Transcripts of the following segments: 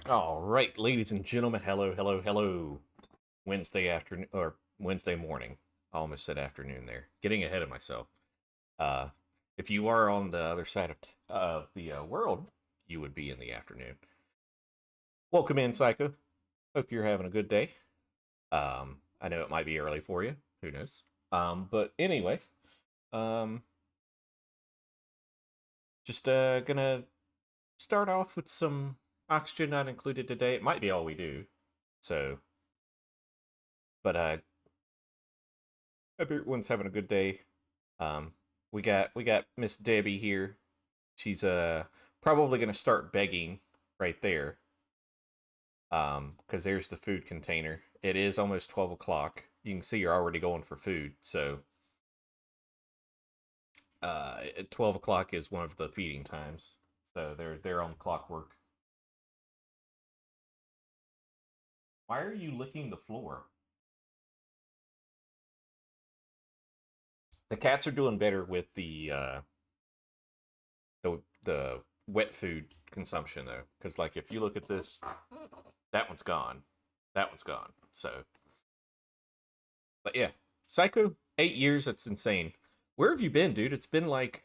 All right, ladies and gentlemen, hello, hello, hello. Wednesday afternoon or Wednesday morning. I almost said afternoon there. Getting ahead of myself. Uh, if you are on the other side of the world, you would be in the afternoon. Welcome in, Psycho. Hope you're having a good day. I know it might be early for you. Who knows? But anyway, um, just gonna start off with some oxygen not included today. It might be all we do. So, but hope everyone's having a good day. Um, we got Miss Debbie here. She's probably gonna start begging right there. Because there's the food container. It is almost 12 o'clock. You can see you're already going for food. So at 12 o'clock is one of the feeding times. So they're on clockwork. Why are you licking the floor? The cats are doing better with the wet food consumption though, because like if you look at this, that one's gone, that one's gone. So, but yeah, Psycho, 8 years. That's insane. Where have you been, dude? It's been like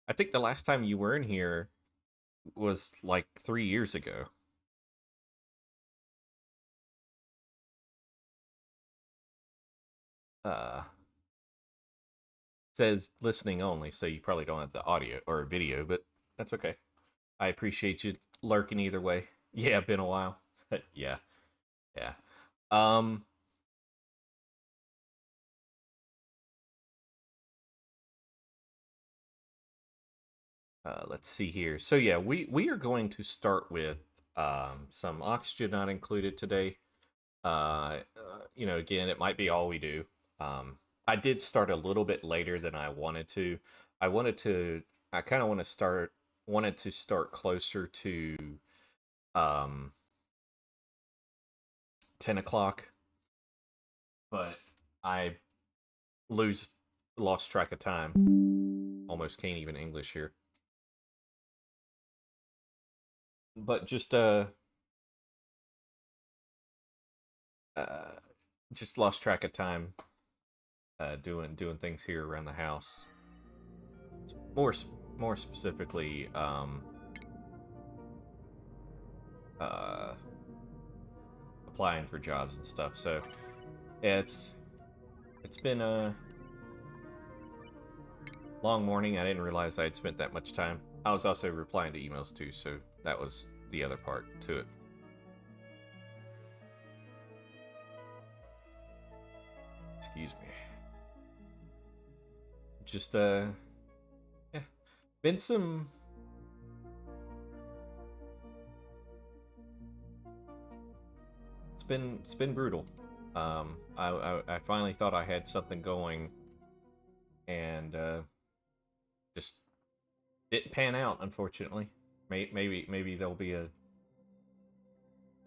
I think the last time you were in here was like 3 years ago. Uh, says listening only, so you probably don't have the audio or video, but that's okay. I appreciate you lurking either way. Yeah, been a while. Yeah, yeah. Um, let's see here. So yeah, we are going to start with some oxygen not included today. Again, it might be all we do. I did start a little bit later than I wanted to. I wanted to. I kind of wanted to start closer to um 10 o'clock, but I lose lost track of time. Almost can't even English here. But uh just lost track of time doing things here around the house. More more specifically, uh applying for jobs and stuff. So yeah, it's been a long morning. I didn't realize I had spent that much time. I was also replying to emails too, so that was the other part to it. Excuse me. Just yeah, been some. It's been brutal. I finally thought I had something going, and just didn't pan out. Unfortunately, maybe there'll be a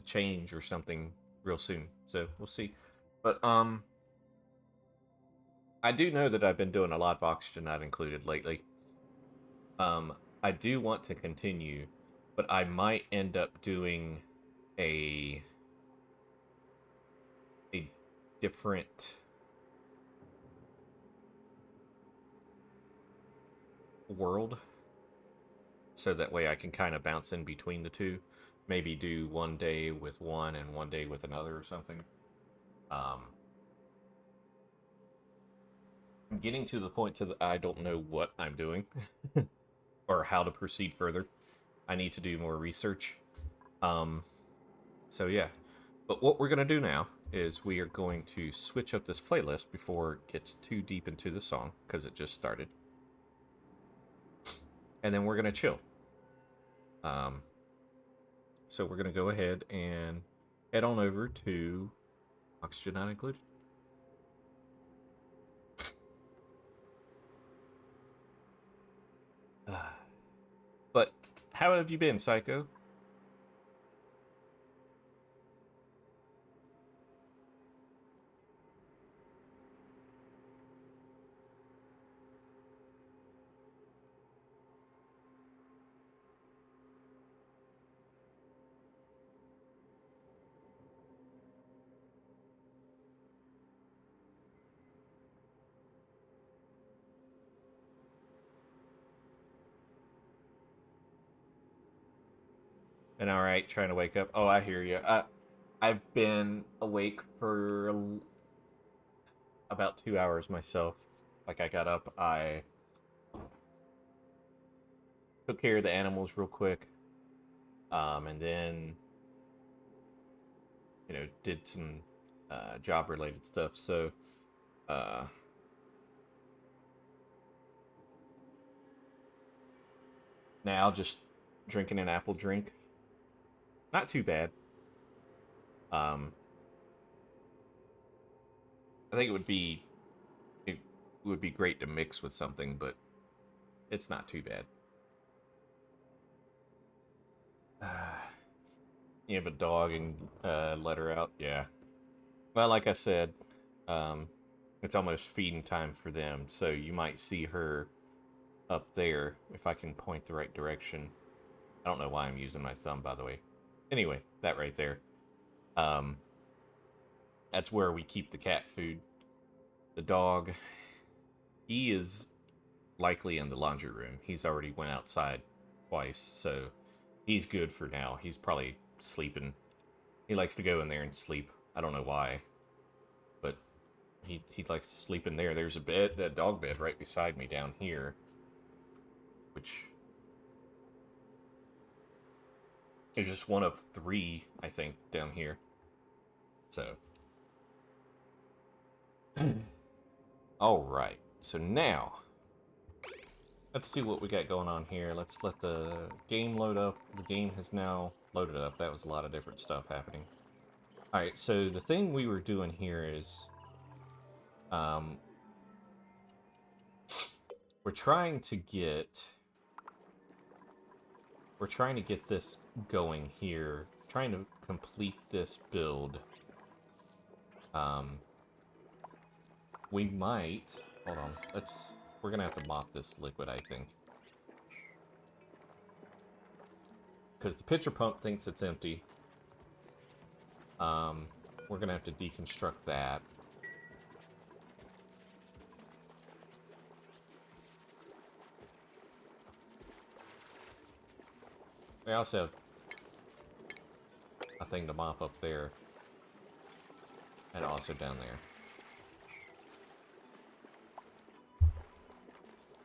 change or something real soon. So we'll see. But I do know that I've been doing a lot of oxygen not included lately. Um, I do want to continue, but I might end up doing a a different world, so that way I can kind of bounce in between the two. Maybe do one day with one and one day with another or something. Um, I'm getting to the point to I don't know what I'm doing or how to proceed further. I need to do more research. Um, so yeah. But what we're gonna do now is we are going to switch up this playlist before it gets too deep into the song because it just started, and then we're gonna chill. Um, so we're gonna go ahead and head on over to Oxygen Not Included. But how have you been, Psycho? Been all right trying to wake up. Oh, I hear you. I've been awake for about 2 hours myself. Like I got up, I took care of the animals real quick, and then did some job related stuff. So uh, now just drinking an apple drink. Not too bad. Um, I think it would be great to mix with something, but it's not too bad. You have a dog and let her out, yeah. Well, like I said, um, it's almost feeding time for them, so you might see her up there if I can point the right direction. I don't know why I'm using my thumb, by the way. Anyway, that right there. Um, that's where we keep the cat food. The dog, he is likely in the laundry room. He's already went outside twice, so he's good for now. He's probably sleeping. He likes to go in there and sleep. I don't know why, but he likes to sleep in there. There's a dog bed right beside me down here, which is just one of three, I think, down here. So, all right. So now, let's see what we got going on here. Let's let the game load up. The game has now loaded up. That was a lot of different stuff happening. All right. So the thing we were doing here is, um, we're trying to get this going here. Trying to complete this build. We might hold on. We're gonna have to mop this liquid, I think, because the pitcher pump thinks it's empty. We're gonna have to deconstruct that. We also have a thing to mop up there. And also down there.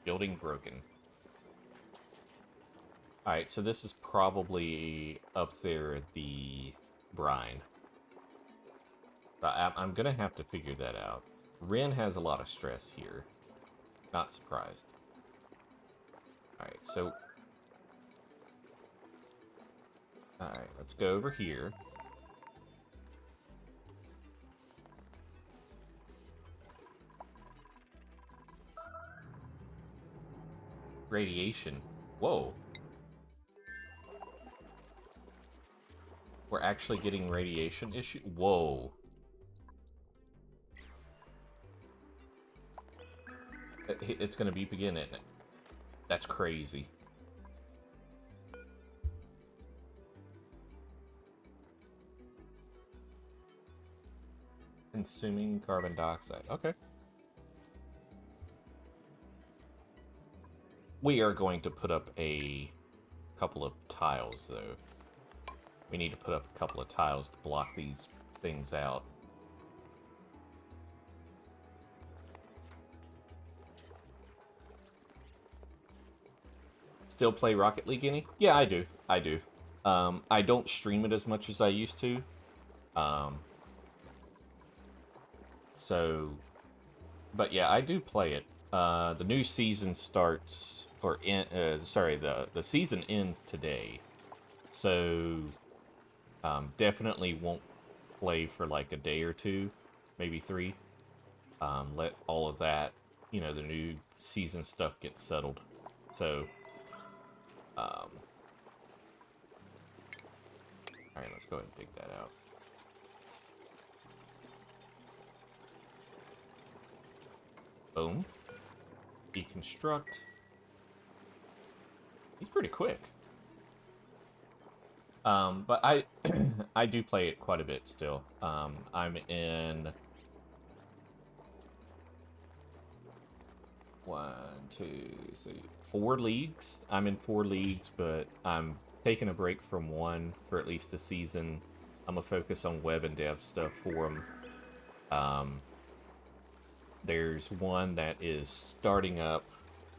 Building broken. Alright, so this is probably up there at the brine. But I'm gonna have to figure that out. Ren has a lot of stress here. Not surprised. Alright, so... Alright, let's go over here. Radiation. Whoa. We're actually getting radiation issue? Whoa. It's gonna beep again, isn't it? That's crazy. Consuming carbon dioxide. Okay. We are going to put up a couple of tiles, though. We need to put up a couple of tiles to block these things out. Still play Rocket League any? Yeah, I do. I do. I don't stream it as much as I used to. But yeah, I do play it. The new season starts, sorry, the season ends today. So, definitely won't play for like a day or two, maybe 3. Let all of that, the new season stuff get settled. So, alright, let's go ahead and dig that out. Boom. Deconstruct. He's pretty quick. But I I do play it quite a bit still. I'm in 1, 2, 3, 4 leagues. I'm in 4 leagues, but I'm taking a break from one for at least a season. I'm gonna focus on web and dev stuff for them. There's one that is starting up,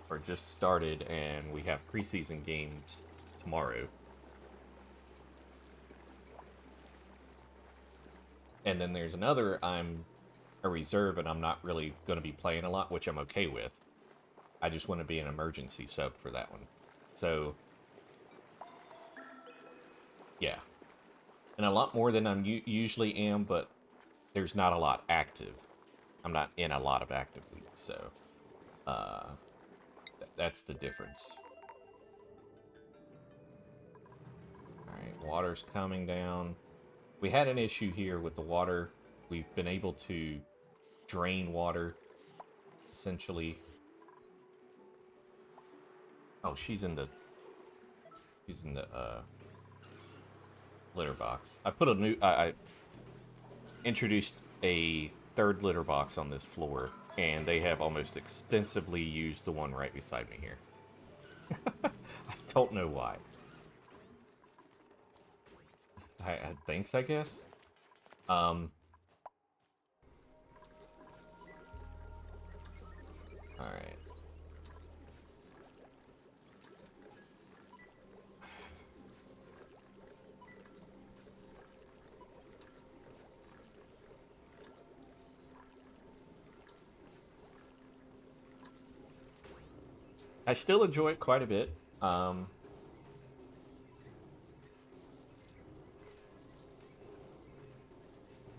or just started, and we have preseason games tomorrow. And then there's another I'm a reserve, and I'm not really going to be playing a lot, which I'm okay with. I just want to be an emergency sub for that one. So, yeah. And a lot more than I'm usually am, but there's not a lot active. I'm not in a lot of active leagues, so that's the difference. Alright, water's coming down. We had an issue here with the water. We've been able to drain water, essentially. Oh, she's in the litter box. I put a new I introduced a third litter box on this floor, and they have almost extensively used the one right beside me here. I don't know why. Thanks, I guess. All right. I still enjoy it quite a bit.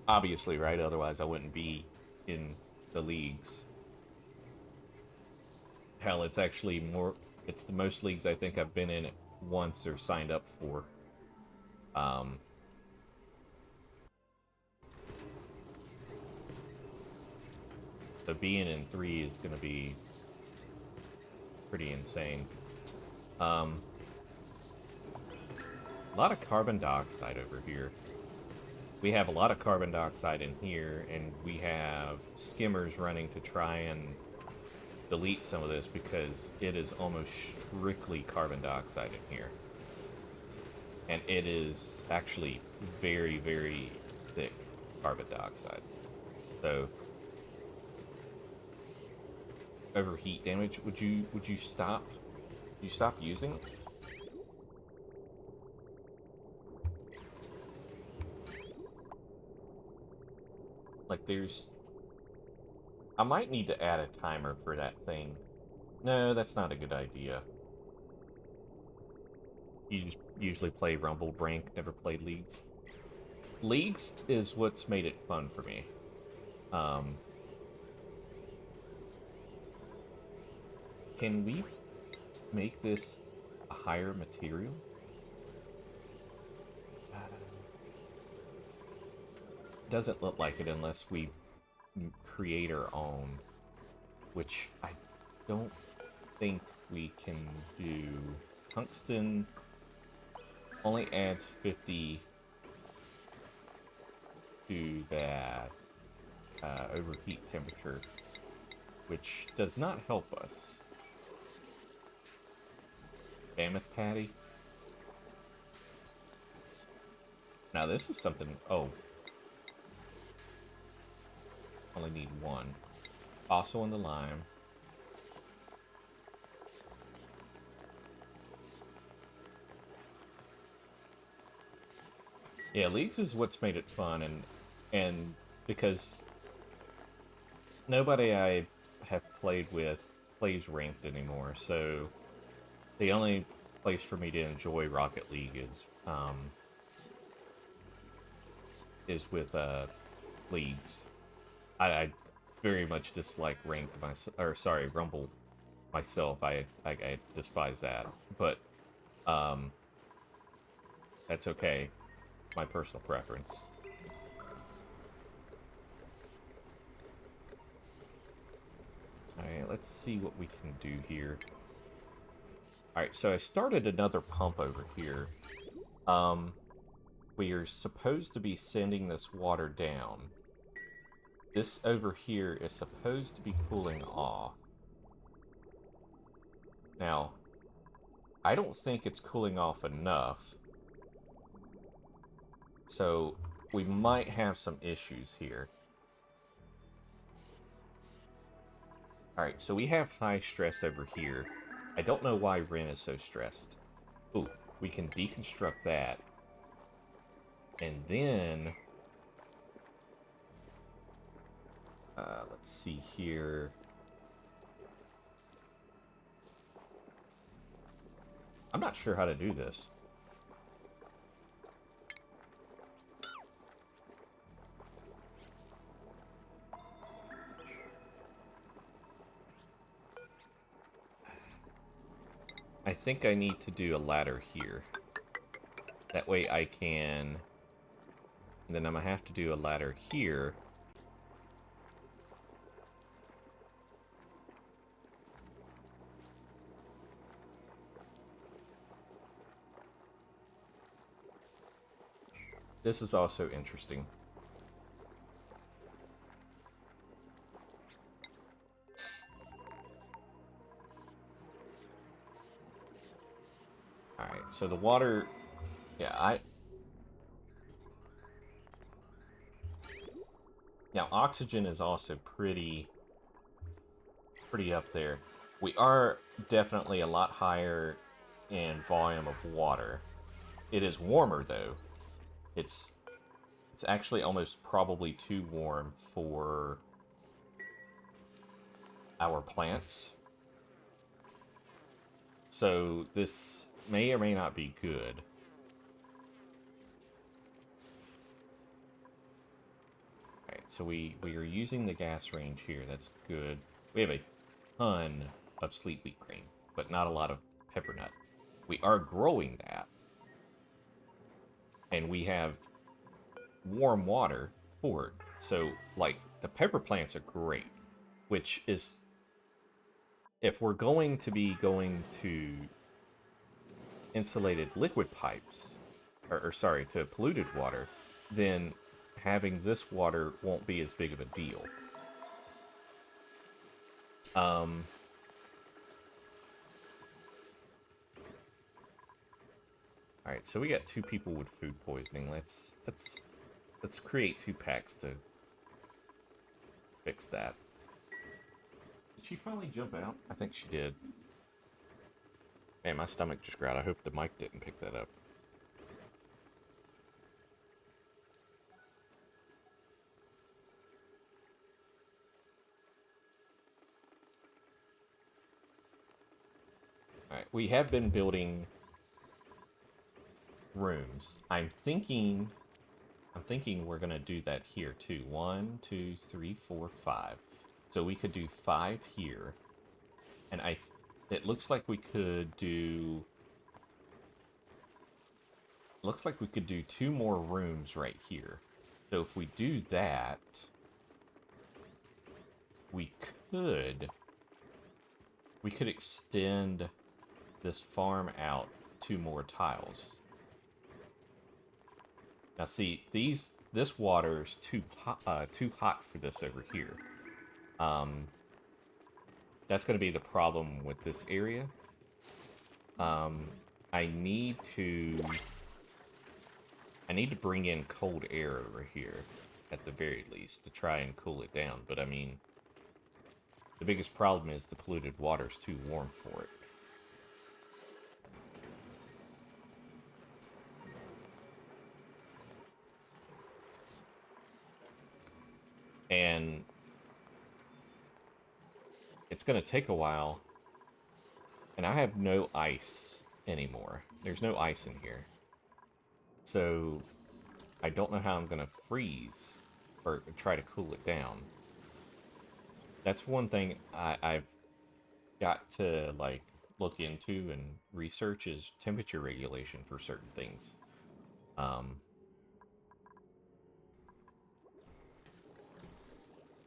Obviously, right? Otherwise, I wouldn't be in the leagues. Hell, it's actually more. It's the most leagues I think I've been in once or signed up for. So being in 3 is going to be pretty insane. A lot of carbon dioxide over here. We have a lot of carbon dioxide in here, and we have skimmers running to try and delete some of this because it is almost strictly carbon dioxide in here. And it is actually very, very thick carbon dioxide. So overheat damage, would you stop? Would you stop using it? Like, there's... I might need to add a timer for that thing. No, that's not a good idea. You just usually play Rumble rank, never played Leagues. Leagues is what's made it fun for me. Can we make this a higher material? Doesn't look like it unless we create our own, which I don't think we can do. Tungsten only adds 50 to that overheat temperature, which does not help us. Mammoth patty. Now this is something. Oh, only need one. Also in the lime. Yeah, Leagues is what's made it fun, and because nobody I have played with plays ranked anymore, so the only place for me to enjoy Rocket League is with Leagues. I very much dislike ranked Rumble myself. I despise that, but that's okay. My personal preference. Alright, let's see what we can do here. Alright, so I started another pump over here. We are supposed to be sending this water down. This over here is supposed to be cooling off. Now, I don't think it's cooling off enough. So we might have some issues here. Alright, so we have high stress over here. I don't know why Ren is so stressed. Ooh, we can deconstruct that. And then... let's see here. I'm not sure how to do this. I think I need to do a ladder here. That way I can... And then I'm going to have to do a ladder here. This is also interesting. Alright, so the water... Yeah, Now, oxygen is also pretty up there. We are definitely a lot higher in volume of water. It is warmer, though. It's actually almost probably too warm for our plants. So this may or may not be good. Alright, so we are using the gas range here. That's good. We have a ton of sleet wheat grain, but not a lot of peppernut. We are growing that. And we have warm water for it. So, like, the pepper plants are great. Which is... If we're going to be going to insulated liquid pipes, or sorry, to polluted water, then having this water won't be as big of a deal. Alright, so we got 2 people with food poisoning. Let's create 2 packs to fix that. Did she finally jump out? I think she did. Man, my stomach just growled. I hope the mic didn't pick that up. Alright, we have been building rooms. I'm thinking we're gonna do that here too. 1, 2, 3, 4, 5. So we could do 5 here. And it looks like we could do... Looks like we could do 2 more rooms right here. So if we do that, we could extend this farm out 2 more tiles. Now see, this water is too hot for this over here. That's going to be the problem with this area. I need to bring in cold air over here, at the very least, to try and cool it down. But I mean, the biggest problem is the polluted water is too warm for it. And it's going to take a while. And I have no ice anymore. There's no ice in here. So I don't know how I'm going to freeze or try to cool it down. That's one thing I've got to, like, look into and research is temperature regulation for certain things.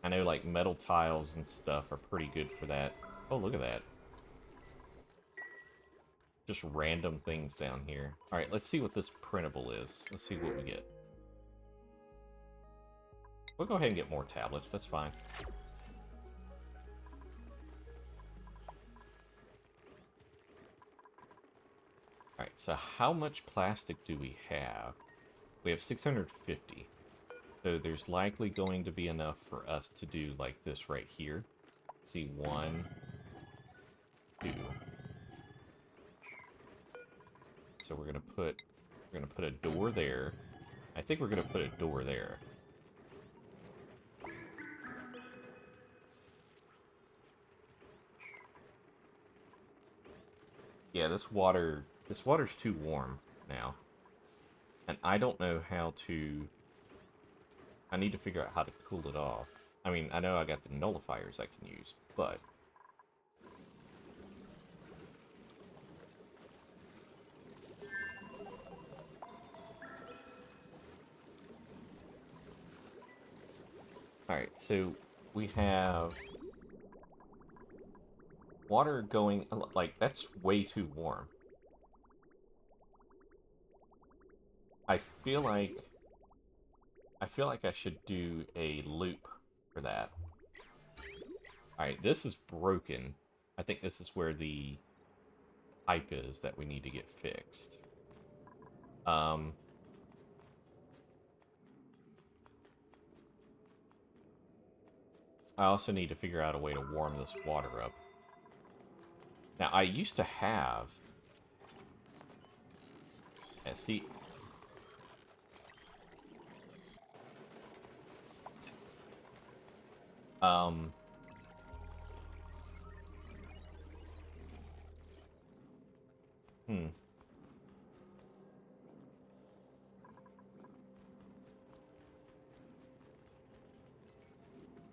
I know, like, metal tiles and stuff are pretty good for that. Oh, look at that. Just random things down here. Alright, let's see what this printable is. Let's see what we get. We'll go ahead and get more tablets, that's fine. so how much plastic do we have? We have 650. So there's likely going to be enough for us to do like this right here. See, 1, 2. So we're gonna put a door there. I think we're gonna put a door there. Yeah, this water's too warm now. And I don't know how to... I need to figure out how to cool it off. I mean, I know I got the nullifiers I can use, but... Alright, so we have... water going... like, that's way too warm. I feel like I should do a loop for that. Alright, this is broken. I think this is where the pipe is that we need to get fixed. I also need to figure out a way to warm this water up. Now, I used to have... yeah, see...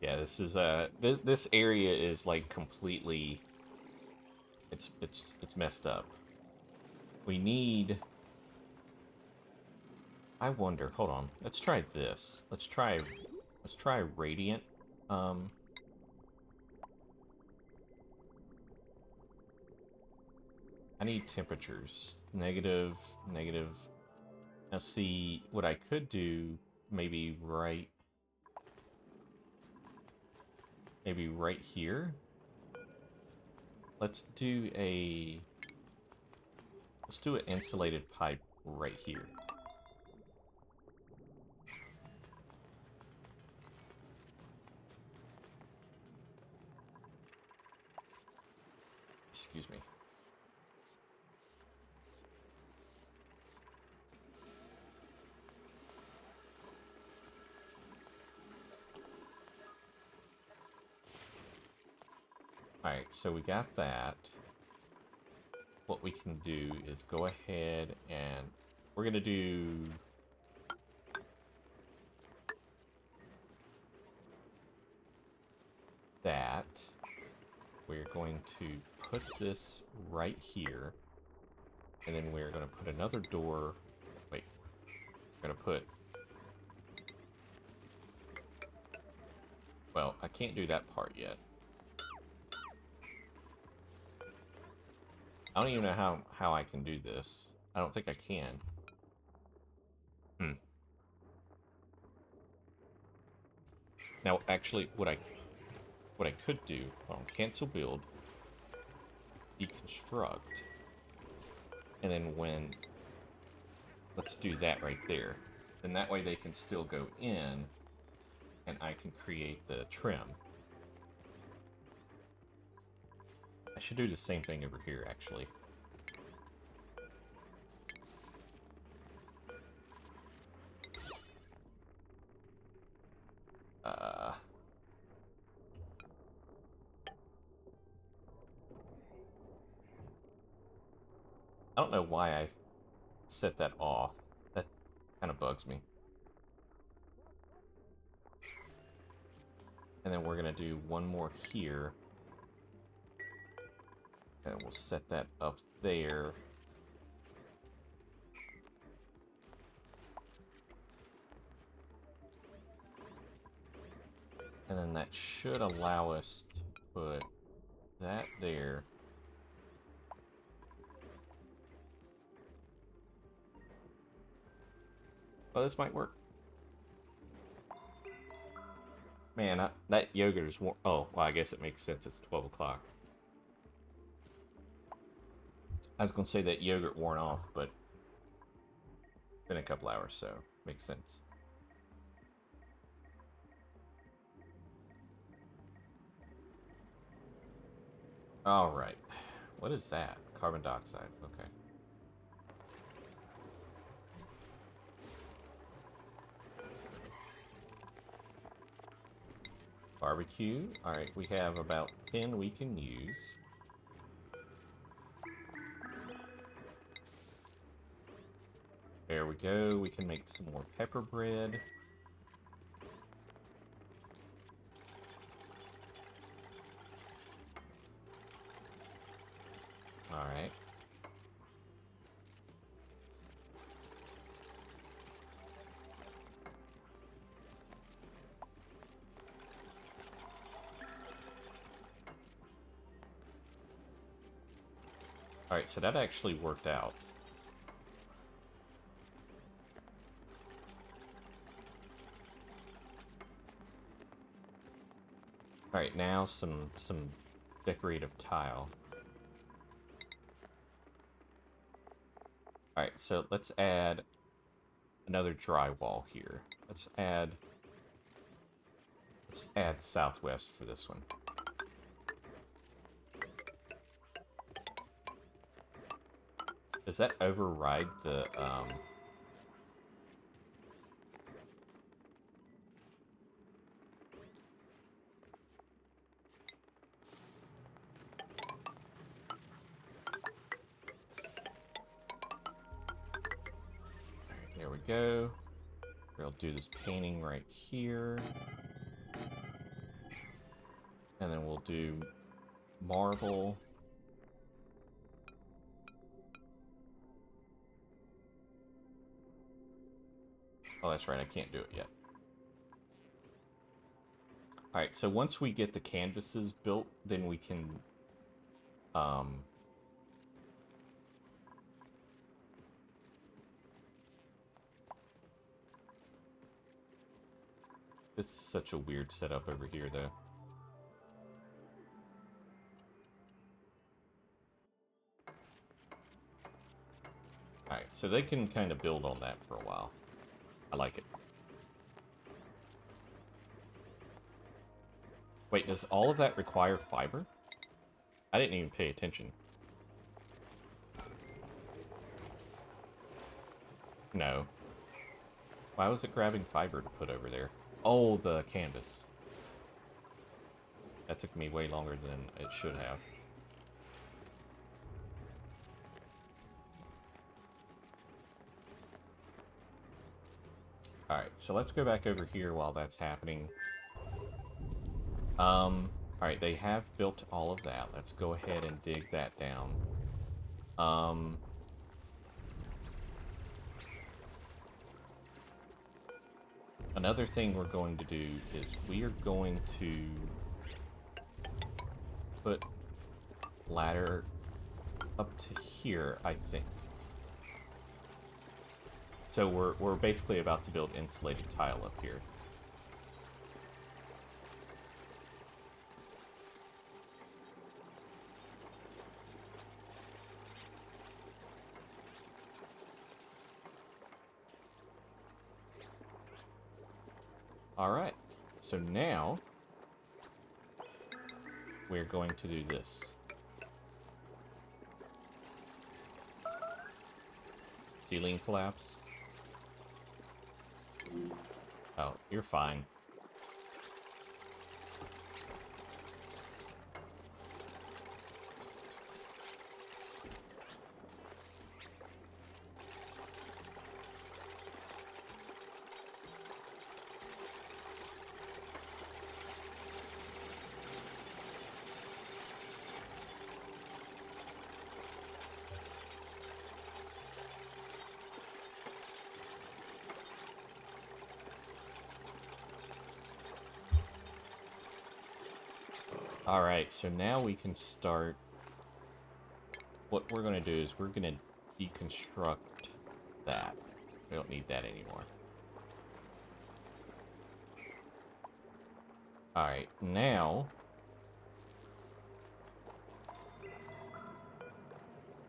Yeah, this is this area is like completely it's messed up. We need... I wonder, hold on. Let's try this. Let's try radiant. I need temperatures. Negative, negative. Now see, what I could do, maybe right here. Let's do an insulated pipe right here. Excuse me. Alright, so we got that. What we can do is go ahead and we're going to do... that. We're going to put this right here. And then we're going to put another door... wait. We're going to put... well, I can't do that part yet. I don't even know how I can do this. I don't think I can. Now, actually, what I could do, cancel build, deconstruct, and then let's do that right there. Then that way they can still go in, and I can create the trim. I should do the same thing over here, actually. I don't know why I set that off. That kind of bugs me. And then we're going to do one more here. And we'll set that up there. And then that should allow us to put that there. Oh, this might work. Man, that yogurt is warm. Oh, well, I guess it makes sense. It's 12 o'clock. I was gonna say that yogurt worn off, but been a couple hours, so makes sense. All right, what is that? Carbon dioxide. Okay. Barbecue. All right, we have about 10 we can use. There we go. We can make some more pepper bread. All right. All right, so that actually worked out. All right, now some decorative tile. All right, so let's add another drywall here. Let's add southwest for this one. Does that override the There we go. We'll do this painting right here. And then we'll do marble. Oh, that's right, I can't do it yet. Alright, so once we get the canvases built, then we can... This is such a weird setup over here, though. Alright, so they can kind of build on that for a while. I like it. Wait, does all of that require fiber? I didn't even pay attention. No. Why was it grabbing fiber to put over there? Oh, the canvas. That took me way longer than it should have. Alright, so let's go back over here while that's happening. Alright, they have built all of that. Let's go ahead and dig that down. Another thing we're going to do is we are going to put ladder up to here, I think. So we're basically about to build insulated tile up here. Alright, so now we're going to do this. Ceiling collapse. Oh, you're fine. Alright, so now we can start... What we're going to do is we're going to deconstruct that. We don't need that anymore. Alright, now...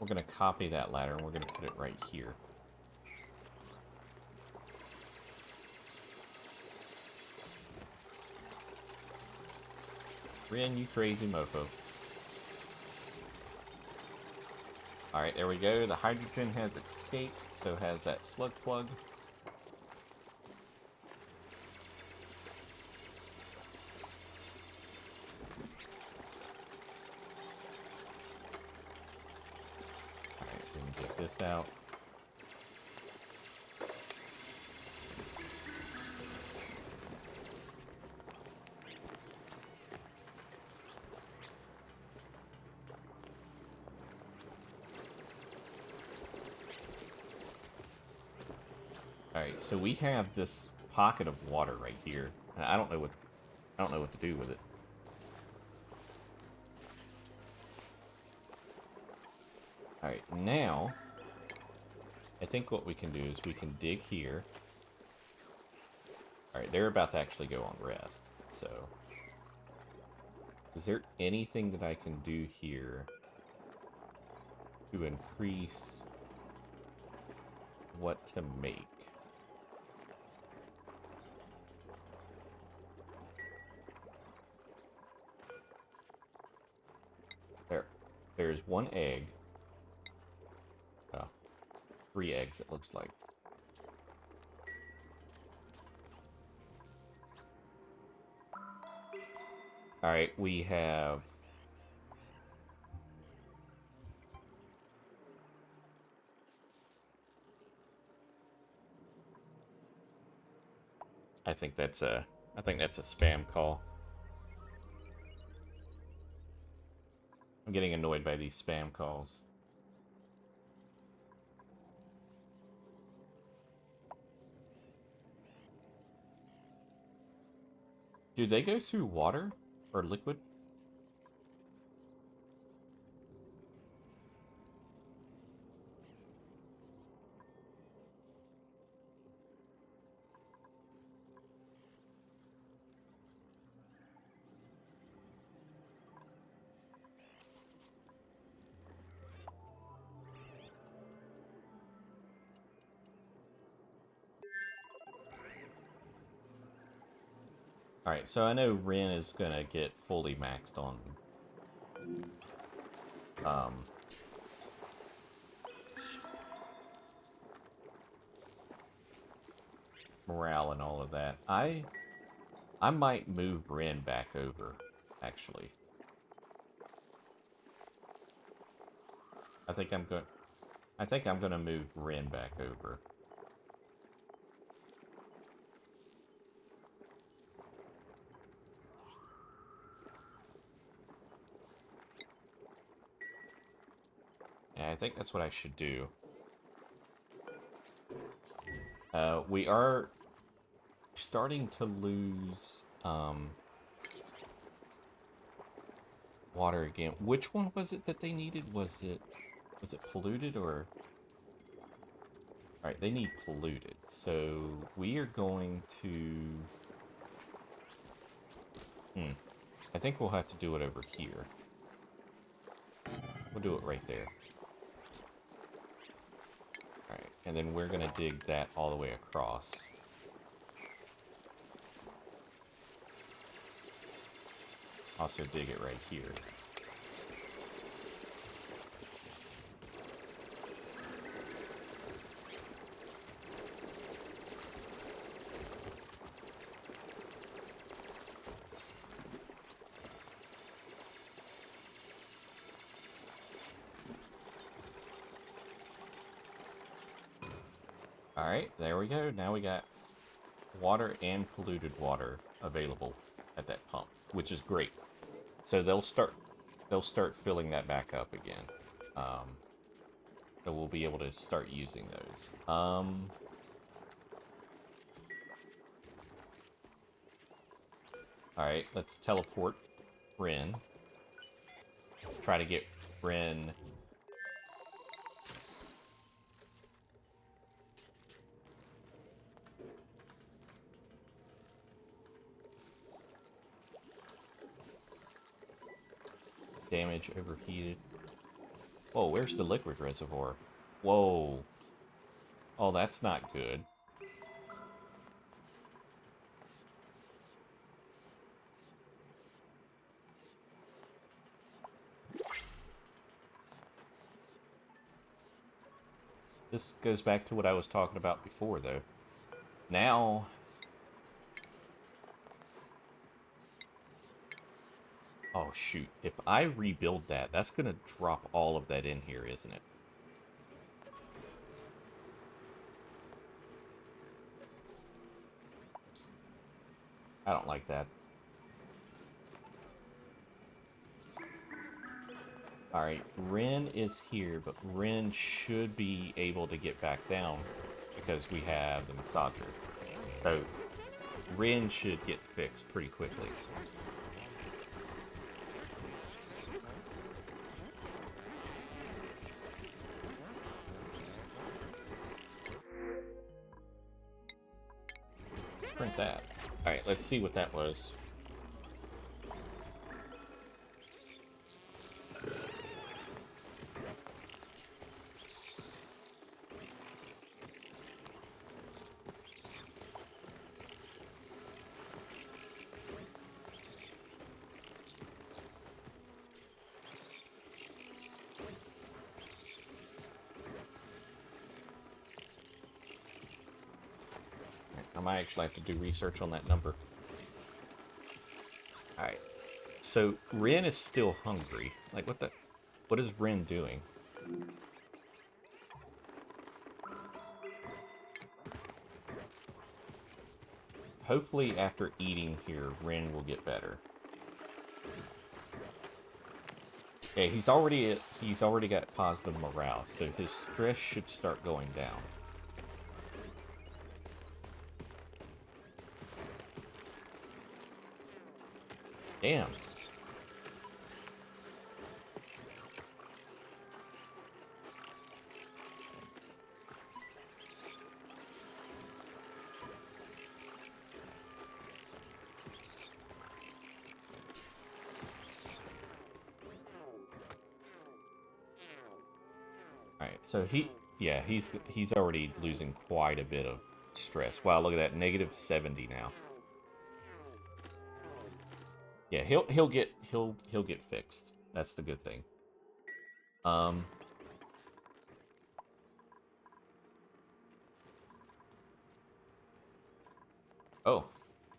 we're going to copy that ladder and we're going to put it right here. Rin, you crazy mofo. Alright, there we go. The hydrogen has escaped, so has that slug plug. Alright, we can get this out. Alright, so we have this pocket of water right here. And I don't know what to do with it. Alright, now I think what we can do is we can dig here. Alright, they're about to actually go on rest, so is there anything that I can do here to increase what to make? There's one egg. Oh, 3 eggs, it looks like. Alright, we have... I think that's a spam call. I'm getting annoyed by these spam calls. Do they go through water or liquid? Alright, so I know Rin is gonna get fully maxed on morale and all of that. I might move Rin back over, actually. I think I'm gonna move Rin back over. Yeah, I think that's what I should do. We are starting to lose water again. Which one was it that they needed? Was it polluted or... Alright, they need polluted. So we are going to... I think we'll have to do it over here. We'll do it right there. Alright, and then we're gonna dig that all the way across. Also dig it right here. Alright, there we go. Now we got water and polluted water available at that pump, which is great. So they'll start filling that back up again. So we'll be able to start using those. Alright, let's teleport Rin. Try to get Rin... Damage overheated. Whoa, where's the liquid reservoir? Whoa. Oh, that's not good. This goes back to what I was talking about before, though. Now... Oh, shoot. If I rebuild that, that's going to drop all of that in here, isn't it? I don't like that. Alright, Ren is here, but Ren should be able to get back down because we have the massager. So, Ren should get fixed pretty quickly. Print that. Alright, let's see what that was. I might actually have to do research on that number. Alright. So, Ren is still hungry. Like, what is Ren doing? Hopefully, after eating here, Ren will get better. Okay, he's already got positive morale, so his stress should start going down. Damn. Alright, so he's already losing quite a bit of stress. Wow, look at that, negative 70 now. Yeah, he'll get fixed. That's the good thing. Oh,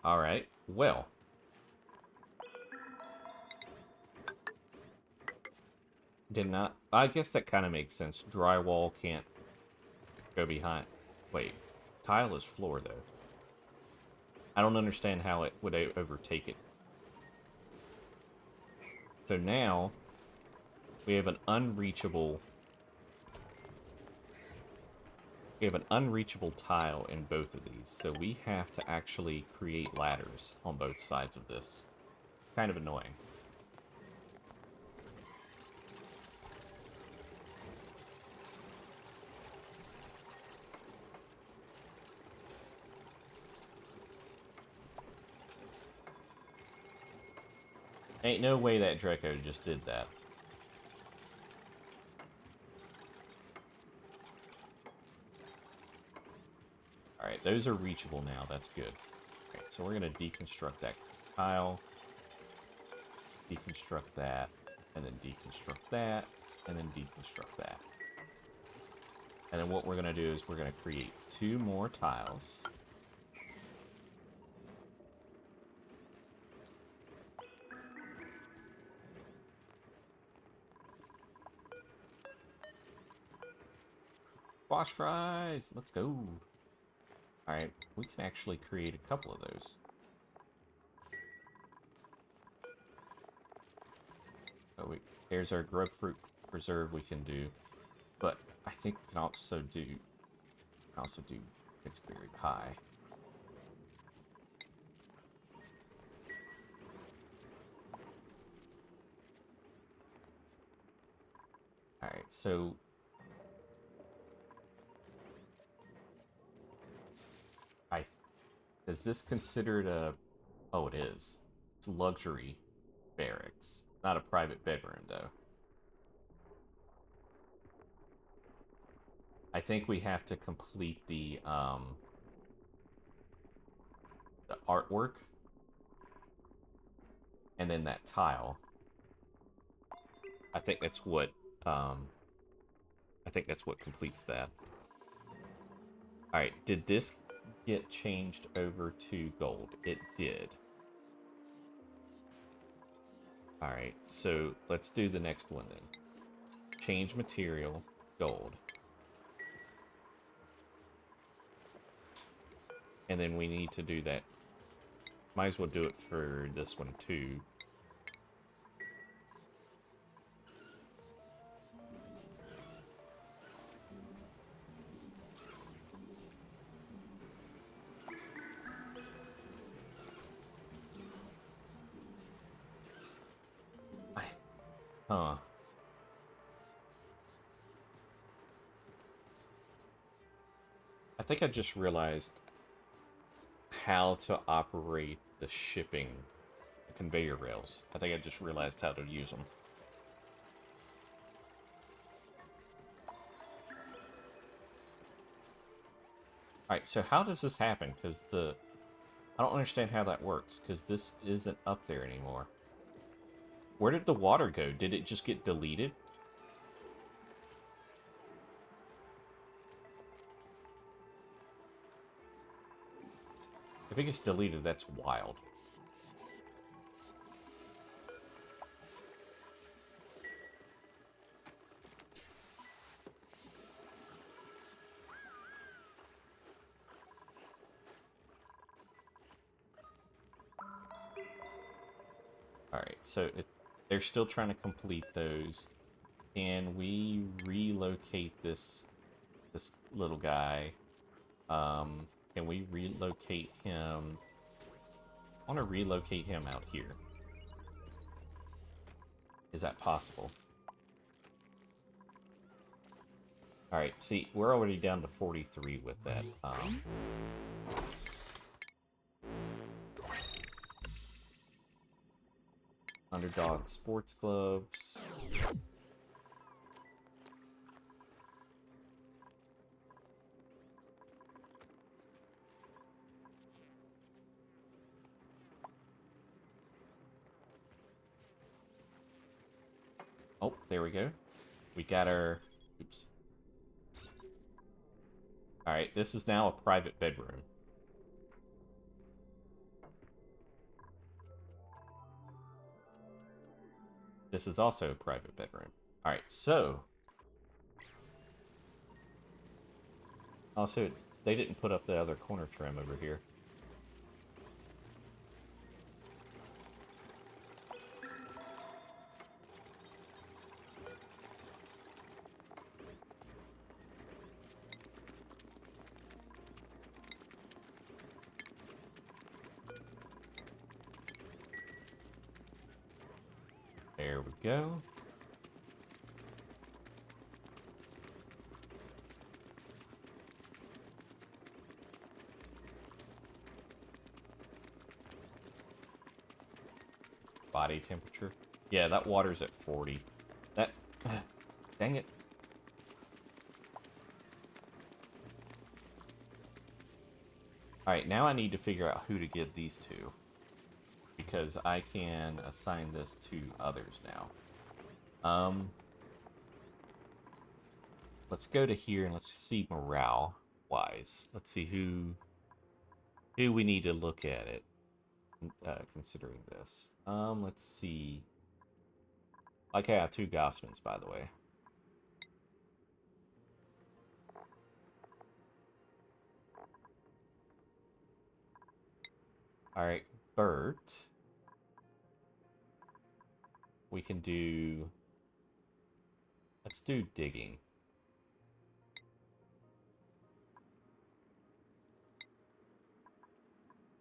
all right. Well, did not. I guess that kind of makes sense. Drywall can't go behind. Wait, tile is floor though. I don't understand how it would overtake it. So now, we have an unreachable... We have an unreachable tile in both of these, so we have to actually create ladders on both sides of this. Kind of annoying. Ain't no way that Draco just did that. Alright, those are reachable now. That's good. Alright, so we're going to deconstruct that tile. Deconstruct that. And then deconstruct that. And then deconstruct that. And then what we're going to do is we're going to create 2 more tiles. Squash fries! Let's go! Alright, we can actually create a couple of those. Oh, here's our grapefruit preserve we can do. But I think we can also do mixed berry pie. Alright, so is this considered a... Oh, it is. It's luxury barracks. Not a private bedroom, though. I think we have to complete the artwork and then that tile. I think that's what completes that. All right, did this get changed over to gold? It did. All right, so let's do the next one then. Change material, gold. And then we need to do that. Might as well do it for this one too. Huh. I think I just realized how to operate the shipping conveyor rails. I think I just realized how to use them. Alright, so how does this happen? Because I don't understand how that works, because this isn't up there anymore. Where did the water go? Did it just get deleted? If it gets deleted, that's wild. Alright, so they're still trying to complete those. Can we relocate this little guy? Can we relocate him? I want to relocate him out here. Is that possible? Alright, see, we're already down to 43 with that. Underdog sports gloves. Oh, there we go. We got our... Oops. Alright, this is now a private bedroom. This is also a private bedroom. Alright, so... Also, they didn't put up the other corner trim over here. There we go. Body temperature. Yeah, that water's at 40. That... Dang it. Alright, now I need to figure out who to give these to. Because I can assign this to others now. Let's go to here and let's see morale-wise. Let's see who we need to look at it, considering this. Let's see. Like, I have 2 Gossmans, by the way. Alright, Bert. We can do... Let's do digging.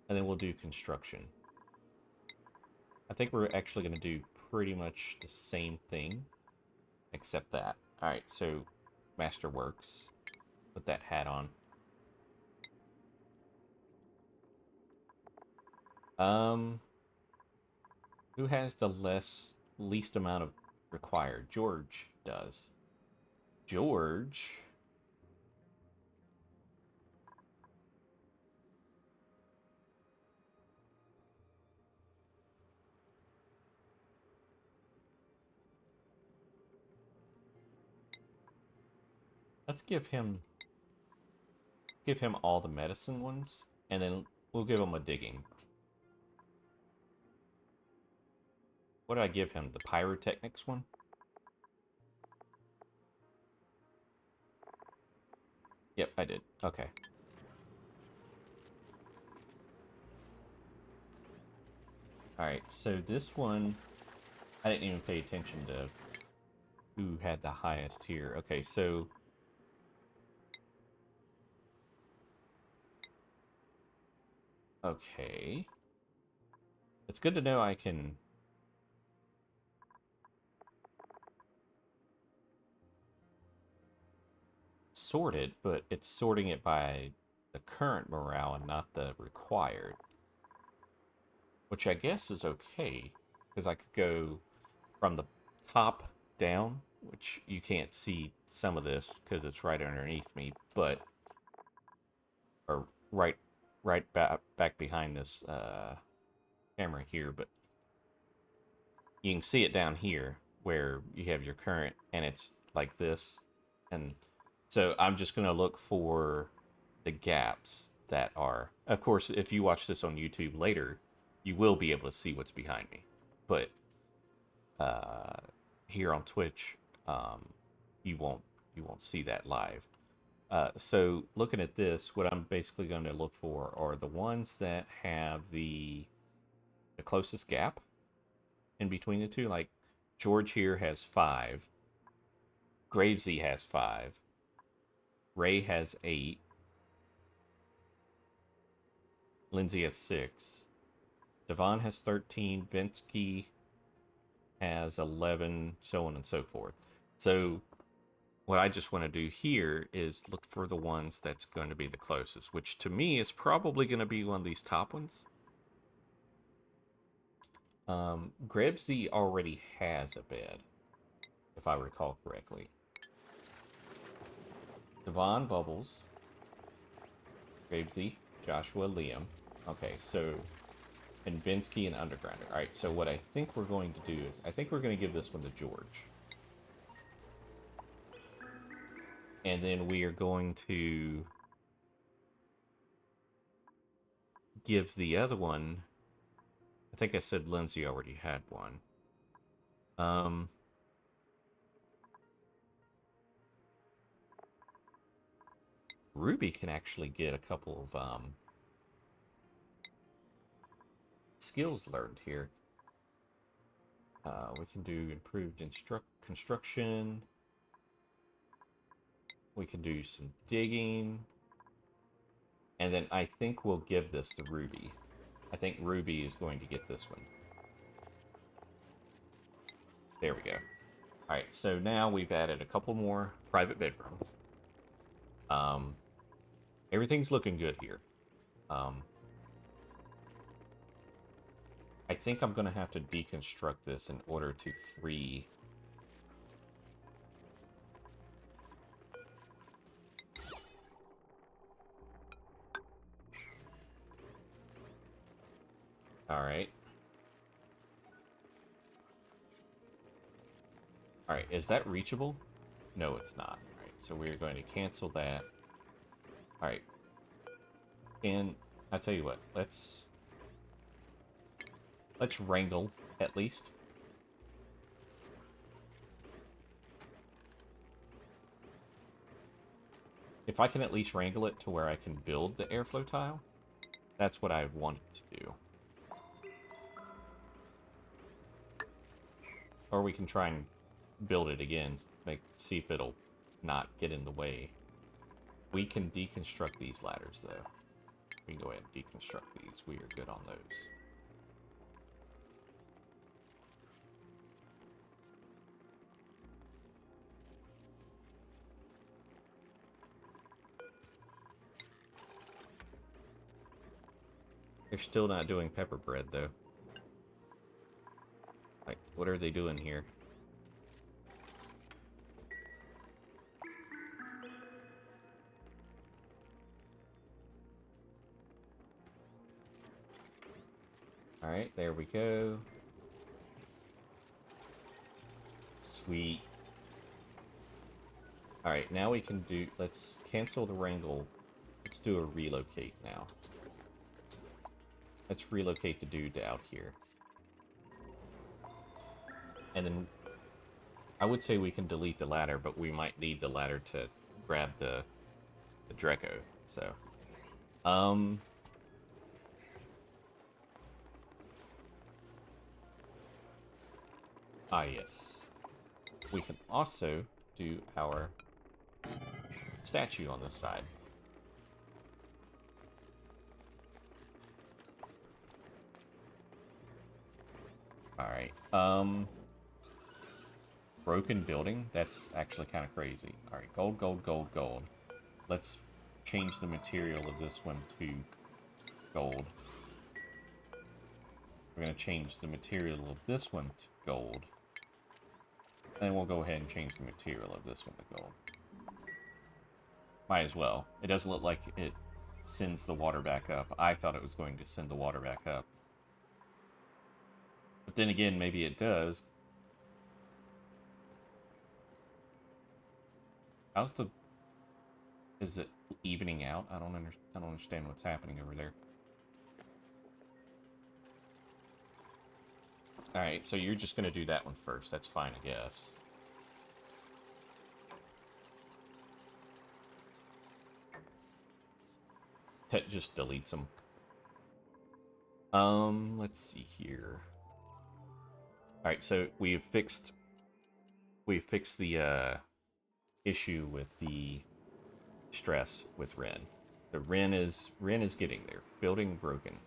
And then we'll do construction. I think we're actually going to do pretty much the same thing, except that. Alright, so Masterworks. Put that hat on. Who has the least amount of required? George does. George Let's give him all the medicine ones, and then we'll give him a digging. What did I give him? The pyrotechnics one? Yep, I did. Okay. Alright, so this one, I didn't even pay attention to who had the highest here. Okay, so... Okay. It's good to know I can... sort it, but it's sorting it by the current morale and not the required. Which I guess is okay, because I could go from the top down, which you can't see some of this because it's right underneath me, but or right back behind this camera here, but you can see it down here where you have your current and it's like this. And so I'm just going to look for the gaps that are, of course, if you watch this on YouTube later, you will be able to see what's behind me. But here on Twitch, you won't see that live. So looking at this, what I'm basically going to look for are the ones that have the closest gap in between the two. Like George here has 5, Gravesy has 5, Ray has 8, Lindsay has 6, Devon has 13, Vinsky has 11, so on and so forth. So what I just want to do here is look for the ones that's going to be the closest, which to me is probably going to be one of these top ones. Grebsy already has a bed, if I recall correctly. Devon, Bubbles, Grebsy, Joshua, Liam. Okay, so, and Vinsky and Undergrounder. Alright, so what I think we're going to do is, I think we're going to give this one to George. And then we are going to give the other one, I think I said Lindsay already had one. Ruby can actually get a couple of skills learned here. We can do improved construction. We can do some digging. And then I think we'll give this to Ruby. I think Ruby is going to get this one. There we go. Alright, so now we've added a couple more private bedrooms. Everything's looking good here. I think I'm going to have to deconstruct this in order to free... Alright. Alright, is that reachable? No, it's not. Alright, so we're going to cancel that. Alright. And I tell you what, let's wrangle, at least. If I can at least wrangle it to where I can build the airflow tile, that's what I wanted to do. Or we can try and build it again, see if it'll not get in the way. We can deconstruct these ladders, though. We can go ahead and deconstruct these. We are good on those. They're still not doing pepper bread, though. Like, what are they doing here? Alright, there we go. Sweet. Alright, now we can do... Let's cancel the wrangle. Let's do a relocate now. Let's relocate the dude out here. And then... I would say we can delete the ladder, but we might need the ladder to grab the Draco. So... Ah, yes. We can also do our statue on this side. Alright, broken building? That's actually kind of crazy. Alright, gold, gold, gold, gold. Let's change the material of this one to gold. We're going to change the material of this one to gold. And we'll go ahead and change the material of this one to gold. Might as well. It doesn't look like it sends the water back up. I thought it was going to send the water back up. But then again, maybe it does. How's the... Is it evening out? I don't understand what's happening over there. Alright, so you're just going to do that one first. That's fine, I guess. That just deletes them. Let's see here. Alright, so we've fixed the issue with the stress with Ren. The Ren is getting there. Building broken.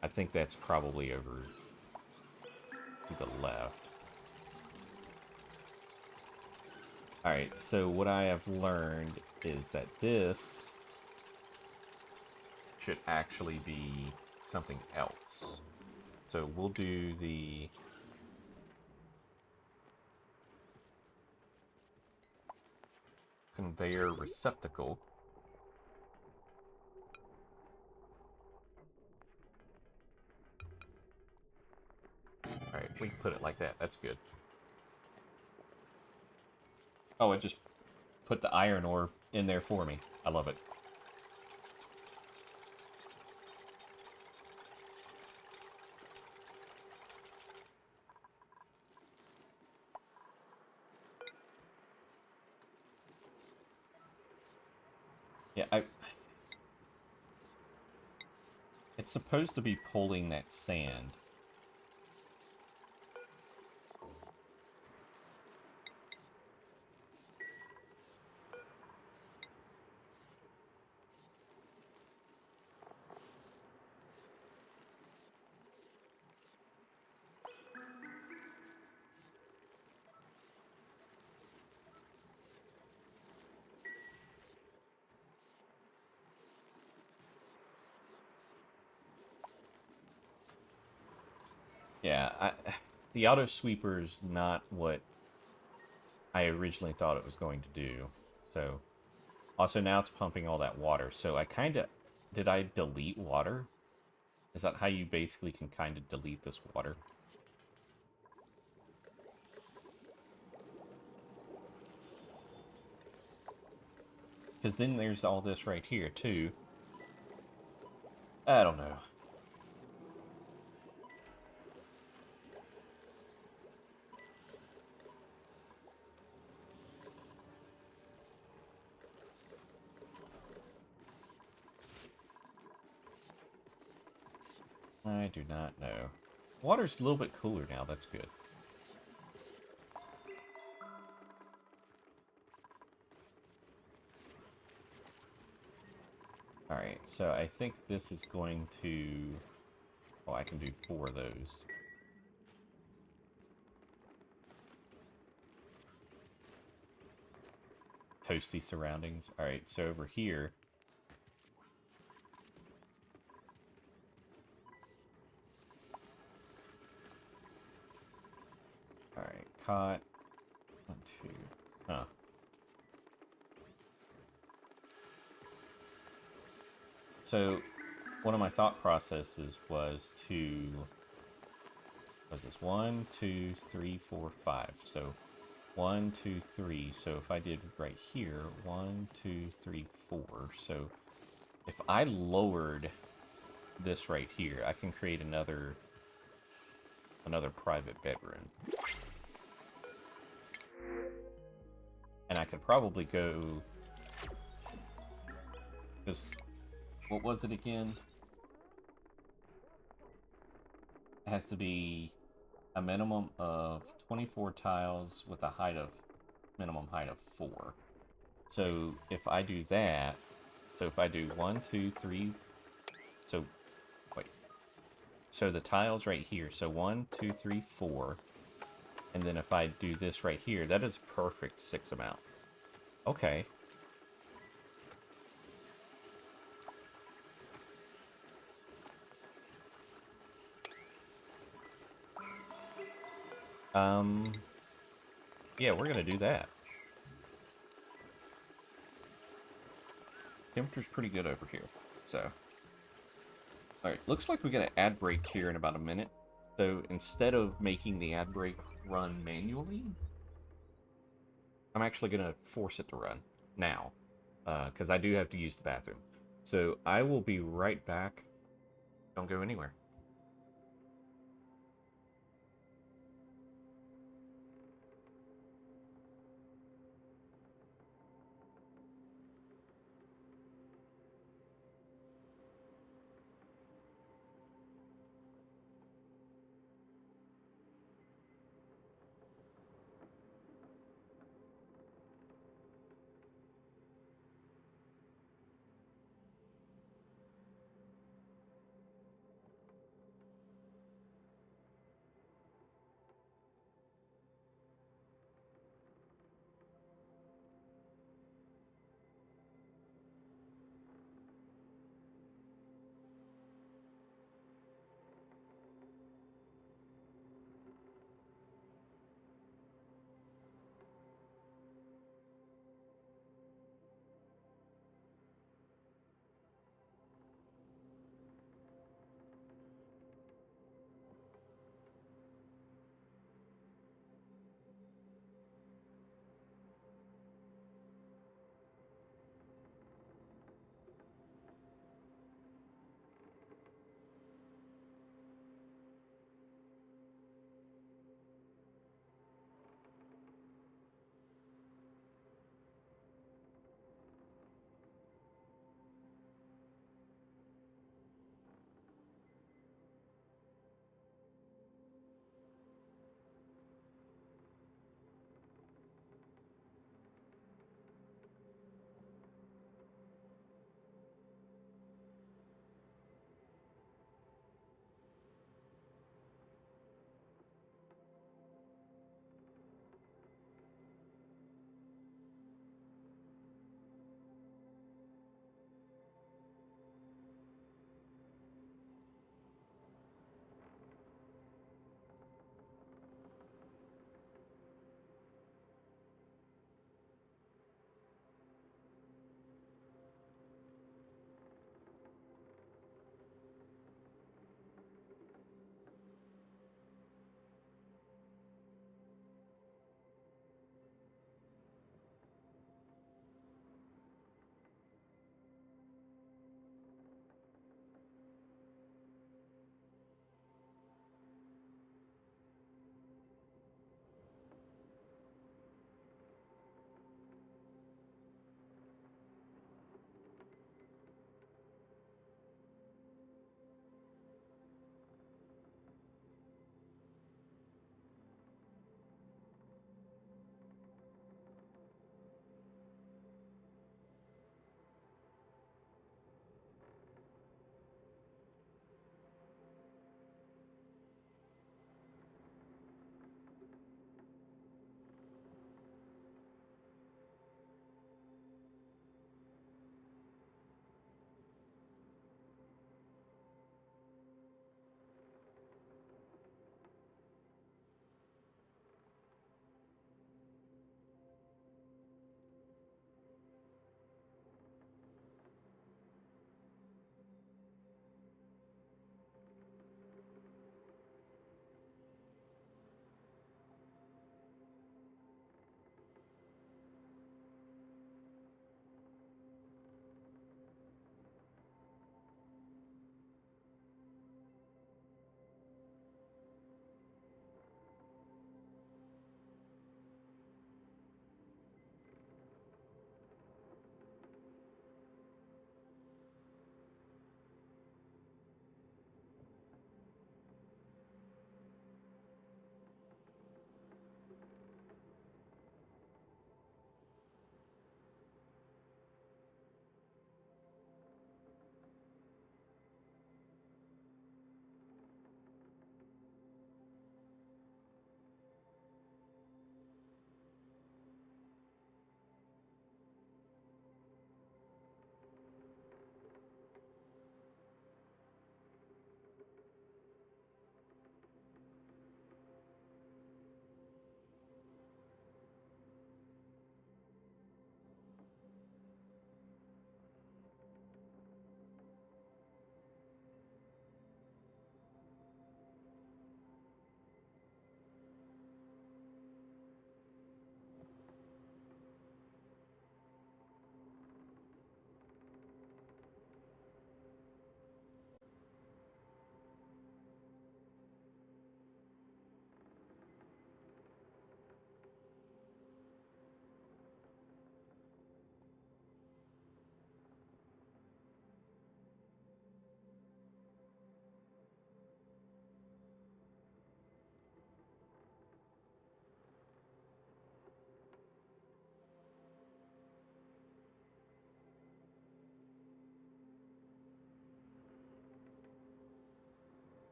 I think that's probably over to the left. Alright, so what I have learned is that this should actually be something else. So we'll do the conveyor receptacle. Alright, we can put it like that. That's good. Oh, it just put the iron ore in there for me. I love it. Yeah, it's supposed to be pulling that sand. Yeah, the auto sweeper is not what I originally thought it was going to do. So, also now it's pumping all that water. So I kind of... Did I delete water? Is that how you basically can kind of delete this water? Because then there's all this right here, too. I don't know. I do not know. Water's a little bit cooler now, that's good. Alright, so I think this is going to... Oh, I can do 4 of those. Toasty surroundings. Alright, so over here... Alright, caught. 1, 2. Huh. So, one of my thought processes was to... Was this 1, 2, 3, 4, 5? So, 1, 2, 3. So if I did right here, 1, 2, 3, 4. So if I lowered this right here, I can create another private bedroom. And I could probably go, just, what was it again? It has to be a minimum of 24 tiles with a minimum height of 4. So if I do that, so if I do 1, 2, 3, so, wait. So the tiles right here, so 1, 2, 3, 4. And then if I do this right here, that is perfect 6 amount. Okay. Yeah, we're gonna do that. Temperature's pretty good over here, so. Alright, looks like we got an ad break here in about a minute. So instead of making the ad break run manually, I'm actually gonna force it to run now, because I do have to use the bathroom. So I will be right back. Don't go anywhere.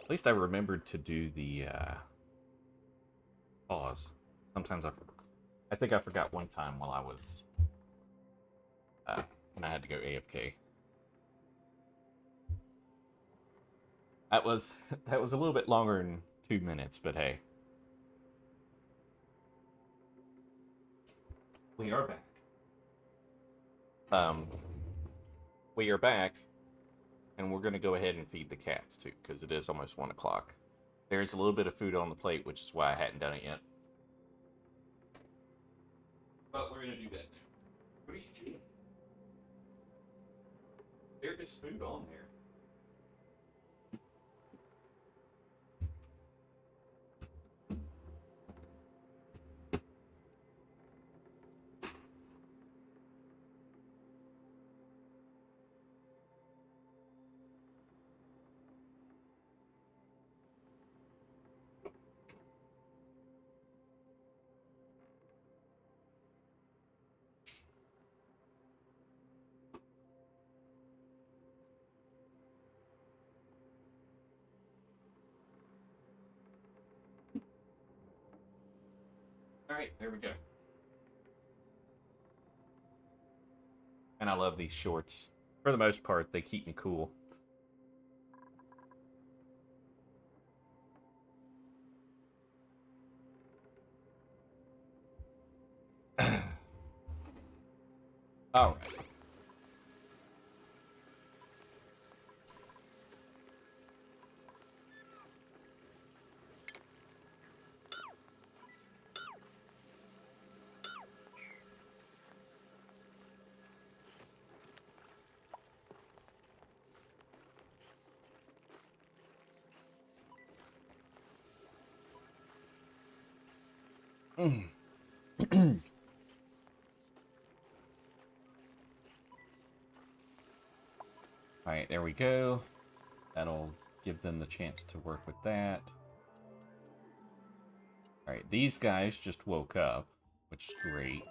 At least I remembered to do the pause. Sometimes I think I forgot one time while I was when I had to go AFK. That was that was a little bit longer than 2 minutes, but hey, we are back. Um, we are back, and we're gonna go ahead and feed the cats too, because it is almost 1 o'clock. There's a little bit of food on the plate, which is why I hadn't done it yet. But we're gonna do that now. What are you eating? There is food on there. All right, there we go. And I love these shorts. For the most part, they keep me cool. All right. All right, there we go. That'll give them the chance to work with that. All right, these guys just woke up, which is great.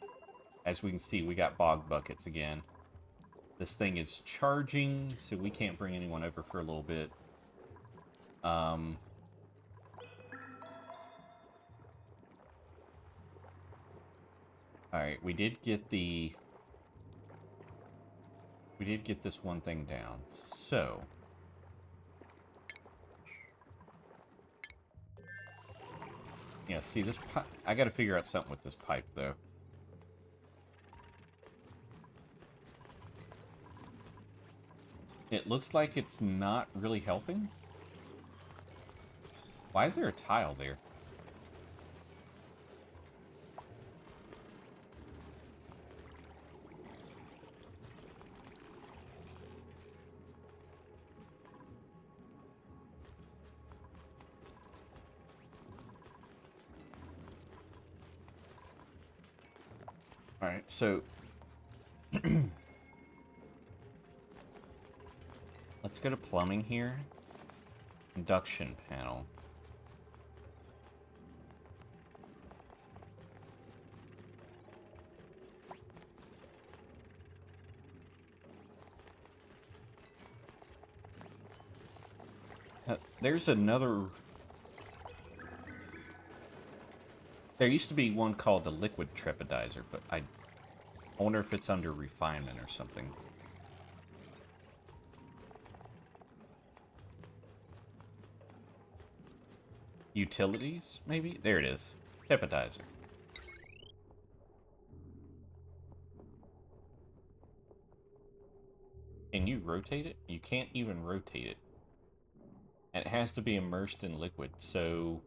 As we can see, we got bog buckets again. This thing is charging, so we can't bring anyone over for a little bit. Alright, we did get this one thing down, so... Yeah, see, this pipe... I gotta figure out something with this pipe, though. It looks like it's not really helping. Why is there a tile there? Alright, so... Let's go to plumbing here. Induction panel. There's another... There used to be one called the liquid trepidizer, but I wonder if it's under refinement or something. Utilities, maybe? There it is. Trepidizer. Can you rotate it? You can't even rotate it. And it has to be immersed in liquid, so...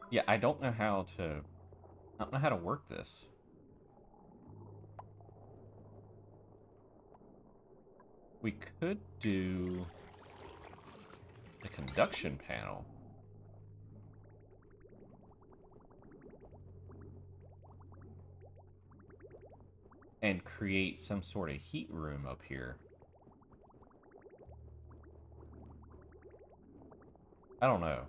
Yeah, I don't know how to work this. We could do... a conduction panel. And create some sort of heat room up here. I don't know.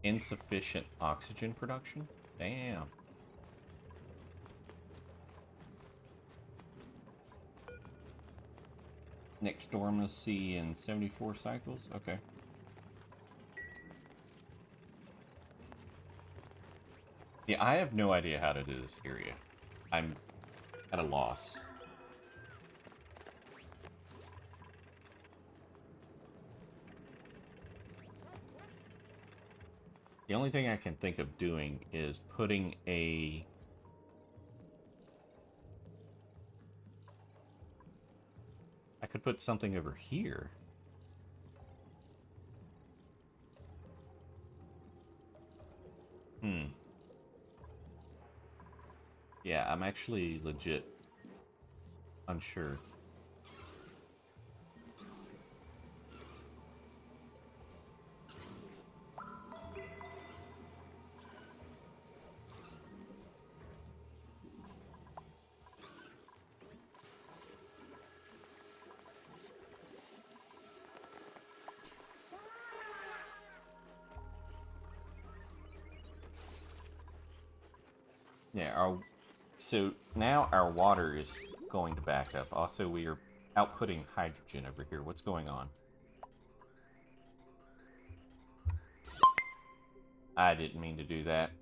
Insufficient oxygen production? Damn. Next dormancy in 74 cycles? Okay. Yeah, I have no idea how to do this area. I'm at a loss. The only thing I can think of doing is putting a... I could put something over here. Yeah, I'm actually legit unsure. Yeah, so now our water is going to back up. Also, we are outputting hydrogen over here. What's going on? I didn't mean to do that.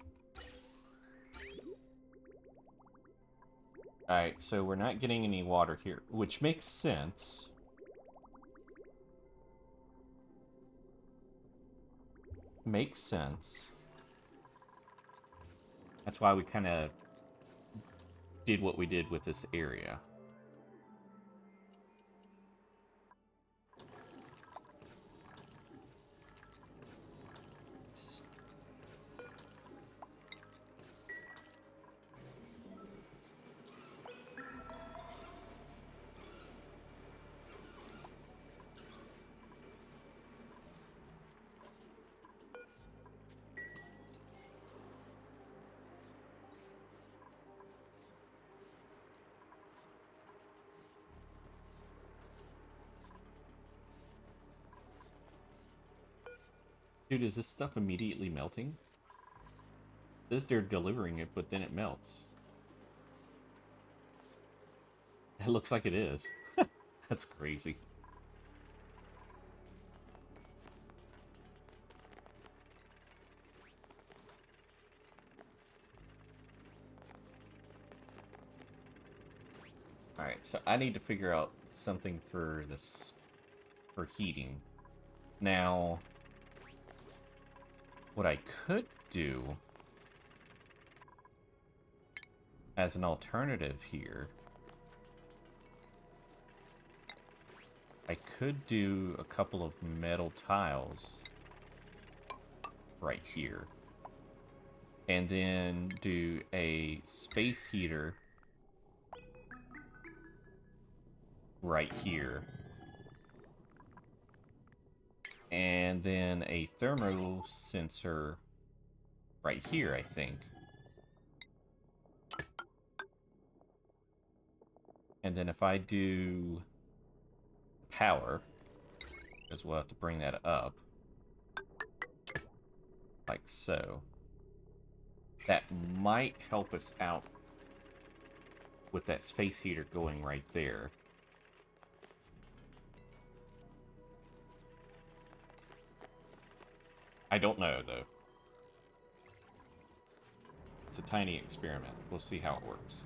Alright, so we're not getting any water here, which makes sense. Makes sense. That's why we kind of did what we did with this area. Dude, is this stuff immediately melting? It says they're delivering it, but then it melts. It looks like it is. That's crazy. Alright, so I need to figure out something for this, for heating. Now, what I could do as an alternative here, I could do a couple of metal tiles right here. And then do a space heater right here. And then a thermal sensor right here, I think. And then if I do power, because we'll have to bring that up, like so. That might help us out with that space heater going right there. I don't know, though. It's a tiny experiment. We'll see how it works.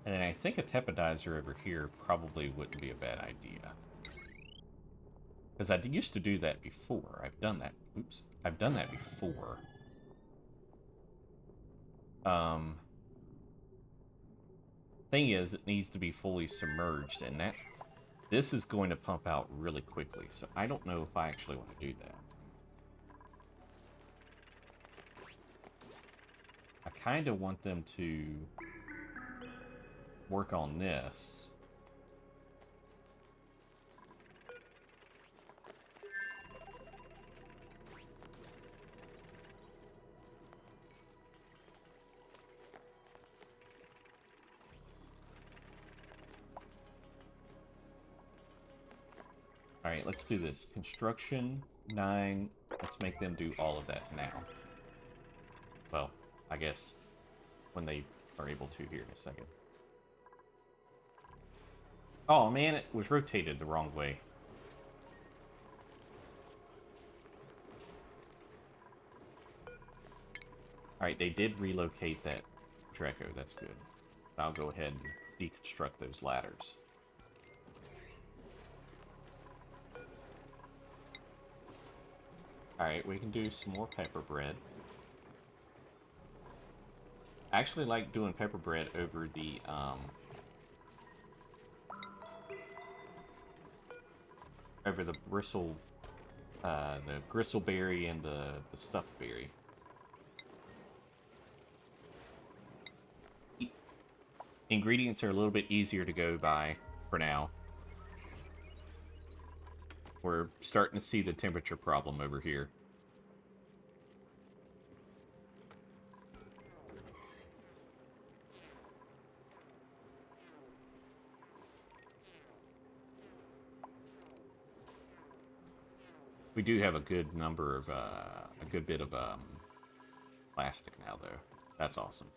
And I think a tepodizer over here probably wouldn't be a bad idea. Because I used to do that before. I've done that. Oops. I've done that before. Thing is, it needs to be fully submerged, and this is going to pump out really quickly, so I don't know if I actually want to do that. I kind of want them to work on this. Alright, let's do this. Construction, 9. Let's make them do all of that now. Well, I guess when they are able to here in a second. Oh man, it was rotated the wrong way. Alright, they did relocate that Draco, that's good. I'll go ahead and deconstruct those ladders. Alright, we can do some more pepper bread. I actually like doing pepper bread over the, over the gristleberry and the stuffed berry. Ingredients are a little bit easier to go by for now. We're starting to see the temperature problem over here. We do have a good number of, a good bit of, plastic now, though. That's awesome.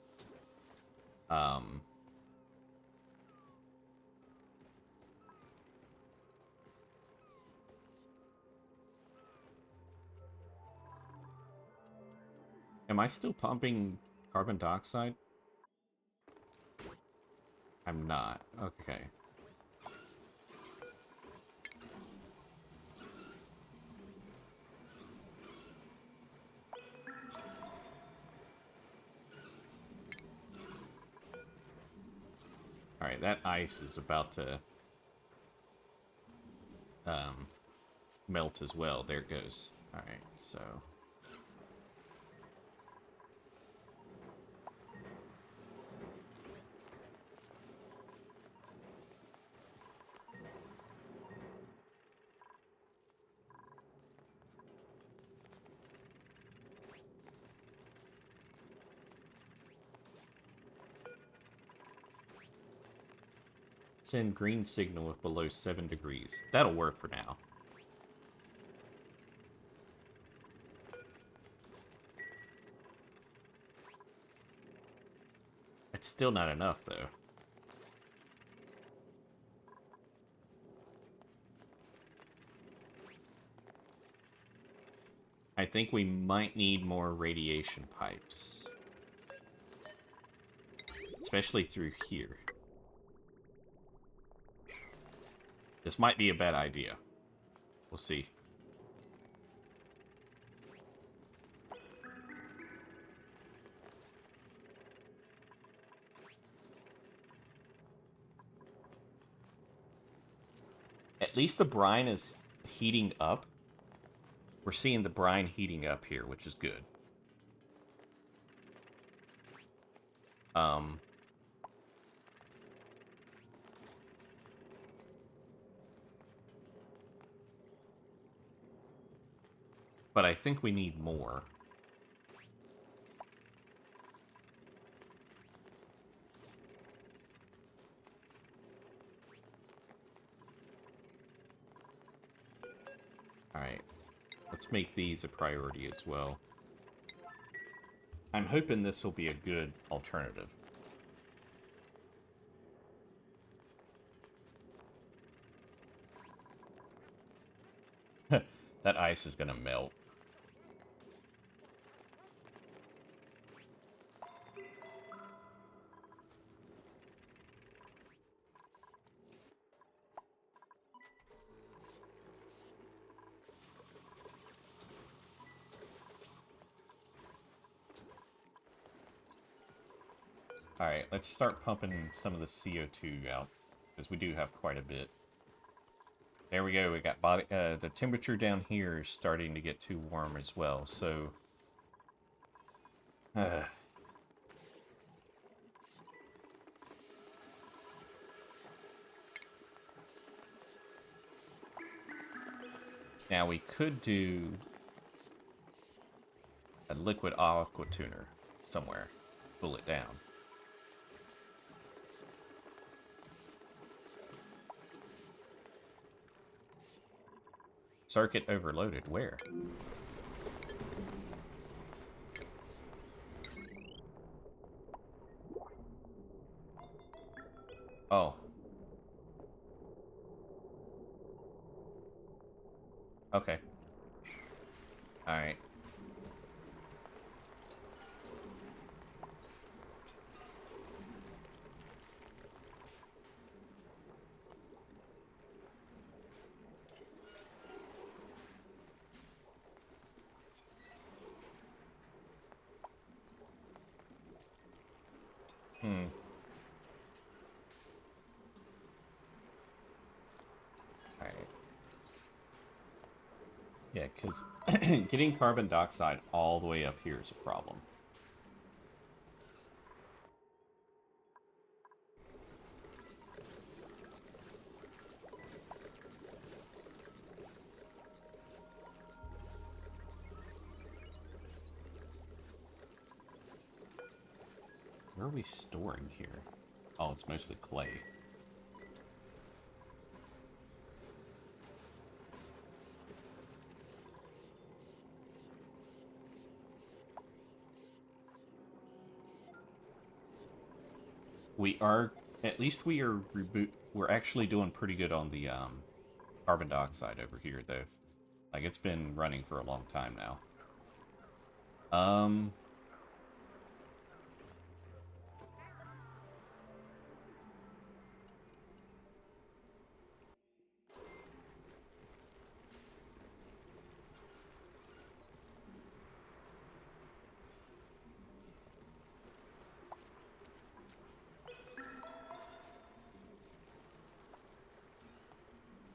Am I still pumping carbon dioxide? I'm not. Okay. Alright, that ice is about to melt as well. There it goes. Alright, so... Send green signal if below 7 degrees. That'll work for now. It's still not enough, though. I think we might need more radiation pipes. Especially through here. This might be a bad idea. We'll see. At least the brine is heating up. We're seeing the brine heating up here, which is good. But I think we need more. Alright. Let's make these a priority as well. I'm hoping this will be a good alternative. That ice is gonna melt. Alright, let's start pumping some of the CO2 out, because we do have quite a bit. There we go, we got body... the temperature down here is starting to get too warm as well, so... Now we could do a liquid aqua tuner somewhere. Cool it down. Circuit overloaded. Where? Oh. Okay. Alright. Alright. Yeah, because getting carbon dioxide all the way up here is a problem. Where are we storing here? Oh, it's mostly clay. We are, at least we are we're actually doing pretty good on the carbon dioxide over here, though. Like, it's been running for a long time now.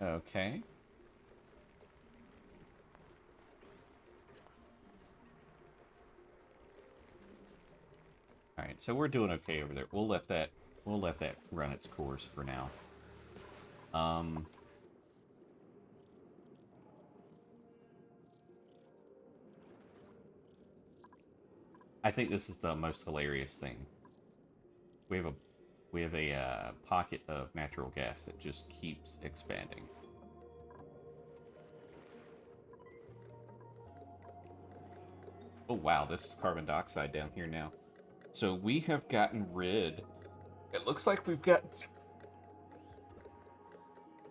Okay. Alright, so we're doing okay over there. We'll let that run its course for now. I think this is the most hilarious thing. We have a pocket of natural gas that just keeps expanding. Oh wow, this is carbon dioxide down here now. So we have gotten rid... It looks like we've got...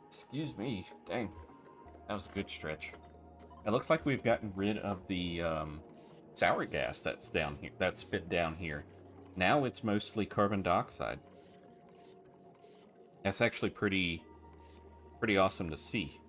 Excuse me. Dang. That was a good stretch. It looks like we've gotten rid of the sour gas that's down here. That's been down here. Now it's mostly carbon dioxide. That's actually pretty awesome to see.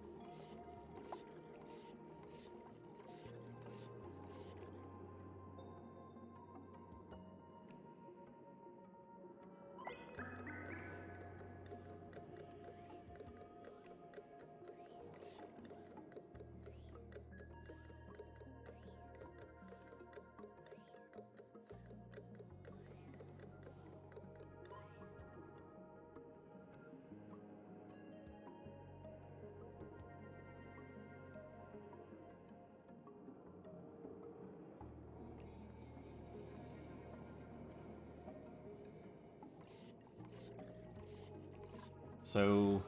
So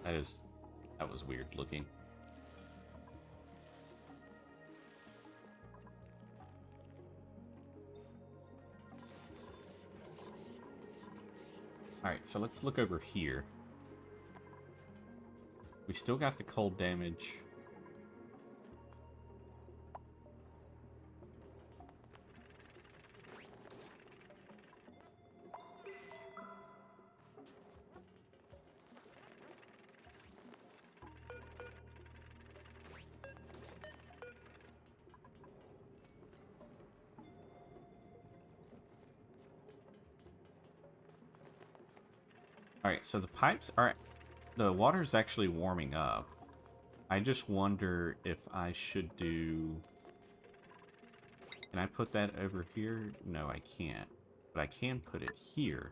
that was weird looking. Alright, so let's look over here. We still got the cold damage. Alright, so the pipes are... The water's actually warming up. I just wonder if I should do... Can I put that over here? No, I can't. But I can put it here.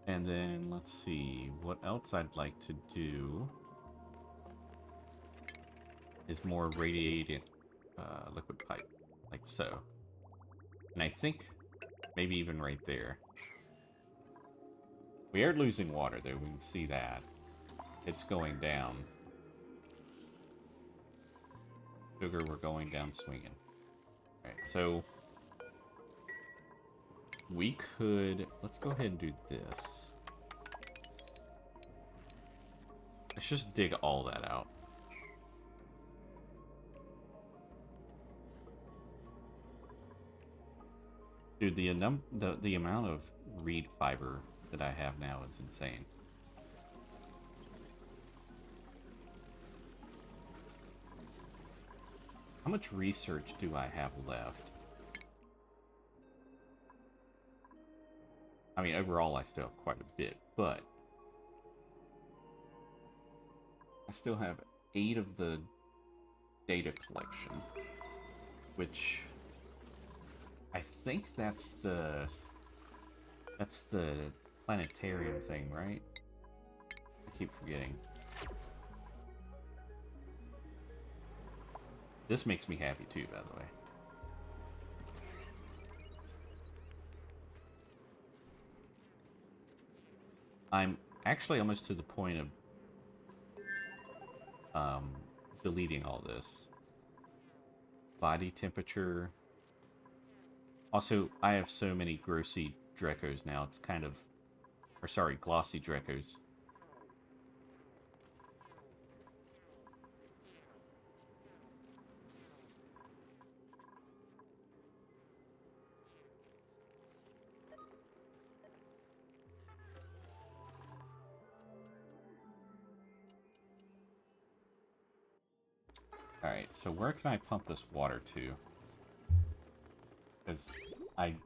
And then, let's see, what else I'd like to do is more radiated liquid pipe, like so. And I think maybe even right there. We are losing water, though. We can see that. It's going down. Sugar, we're going down swinging. Alright, so... We could... Let's go ahead and do this. Let's just dig all that out. Dude, the amount of reed fiber that I have now is insane. How much research do I have left? I mean, overall, I still have quite a bit, but I still have 8 of the data collection, which I think that's the planetarium thing, right? I keep forgetting. This makes me happy too, by the way. I'm actually almost to the point of deleting all this. Body temperature. Also, I have so many grossy Drecos now, it's kind of... Or sorry, glossy Drecos. Alright, so where can I pump this water to? Because I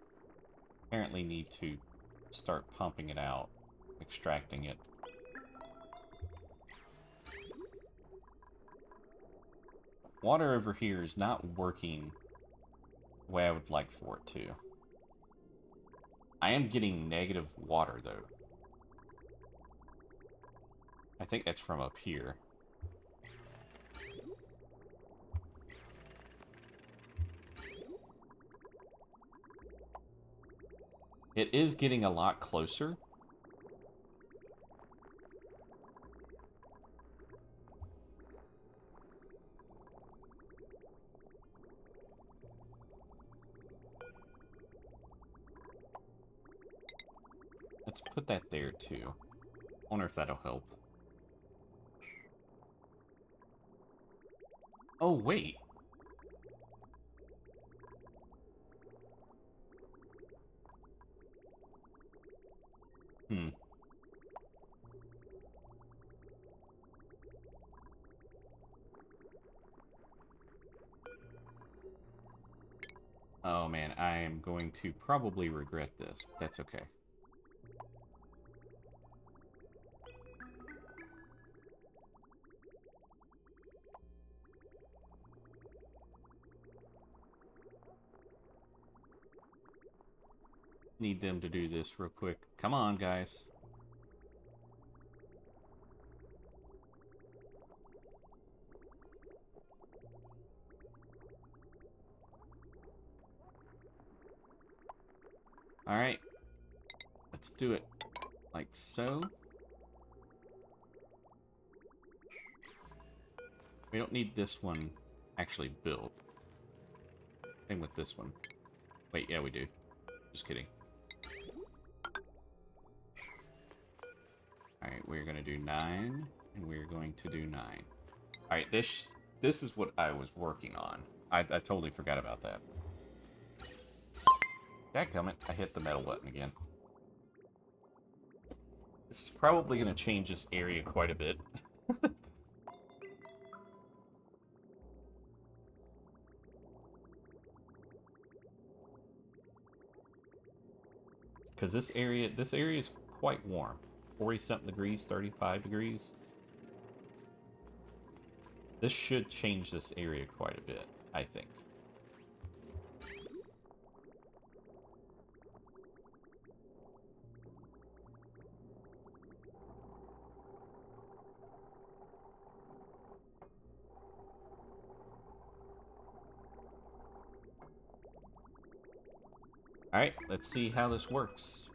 apparently need to start pumping it out, extracting it. Water over here is not working the way I would like for it to. I am getting negative water, though. I think that's from up here. It is getting a lot closer. Let's put that there, too. Wonder if that'll help. Oh, wait. Oh man, I am going to probably regret this. But that's okay. Need them to do this real quick. Come on, guys. Alright. Let's do it. Like so. We don't need this one actually built. Same with this one. Wait, yeah, we do. Just kidding. Alright, we're going to do 9, and we're going to do 9. Alright, this is what I was working on. I totally forgot about that. Dadgummit, I hit the metal button again. This is probably going to change this area quite a bit. Because this area is quite warm. 40-something degrees, 35 degrees. This should change this area quite a bit, I think. Alright, let's see how this works.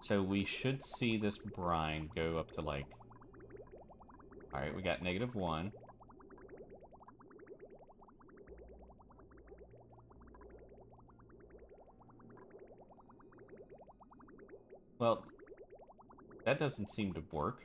So we should see this brine go up to like... Alright, we got -1. Well, that doesn't seem to work.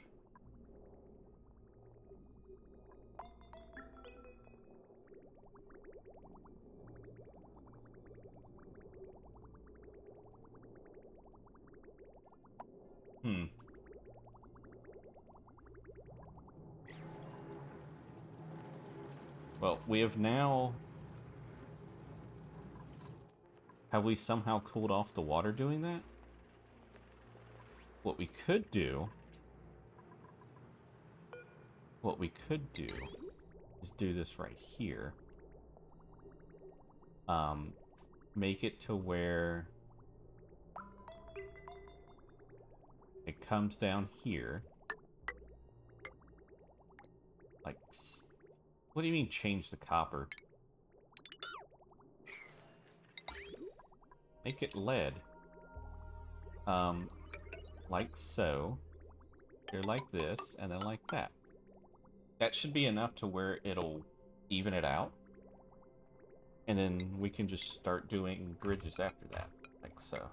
Well, we have now... Have we somehow cooled off the water doing that? What we could do... is do this right here. Make it to where... it comes down here. Like... What do you mean change the copper? Make it lead. Like so. Here like this, and then like that. That should be enough to where it'll even it out. And then we can just start doing bridges after that. Like so.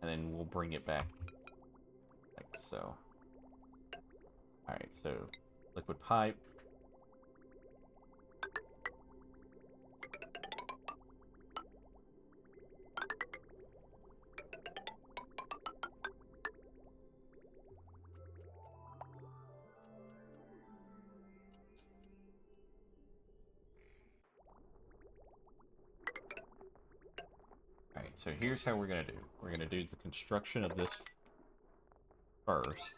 And then we'll bring it back. Like so. Alright, so liquid pipe. Alright, so here's how we're going to do. We're going to do the construction of this first.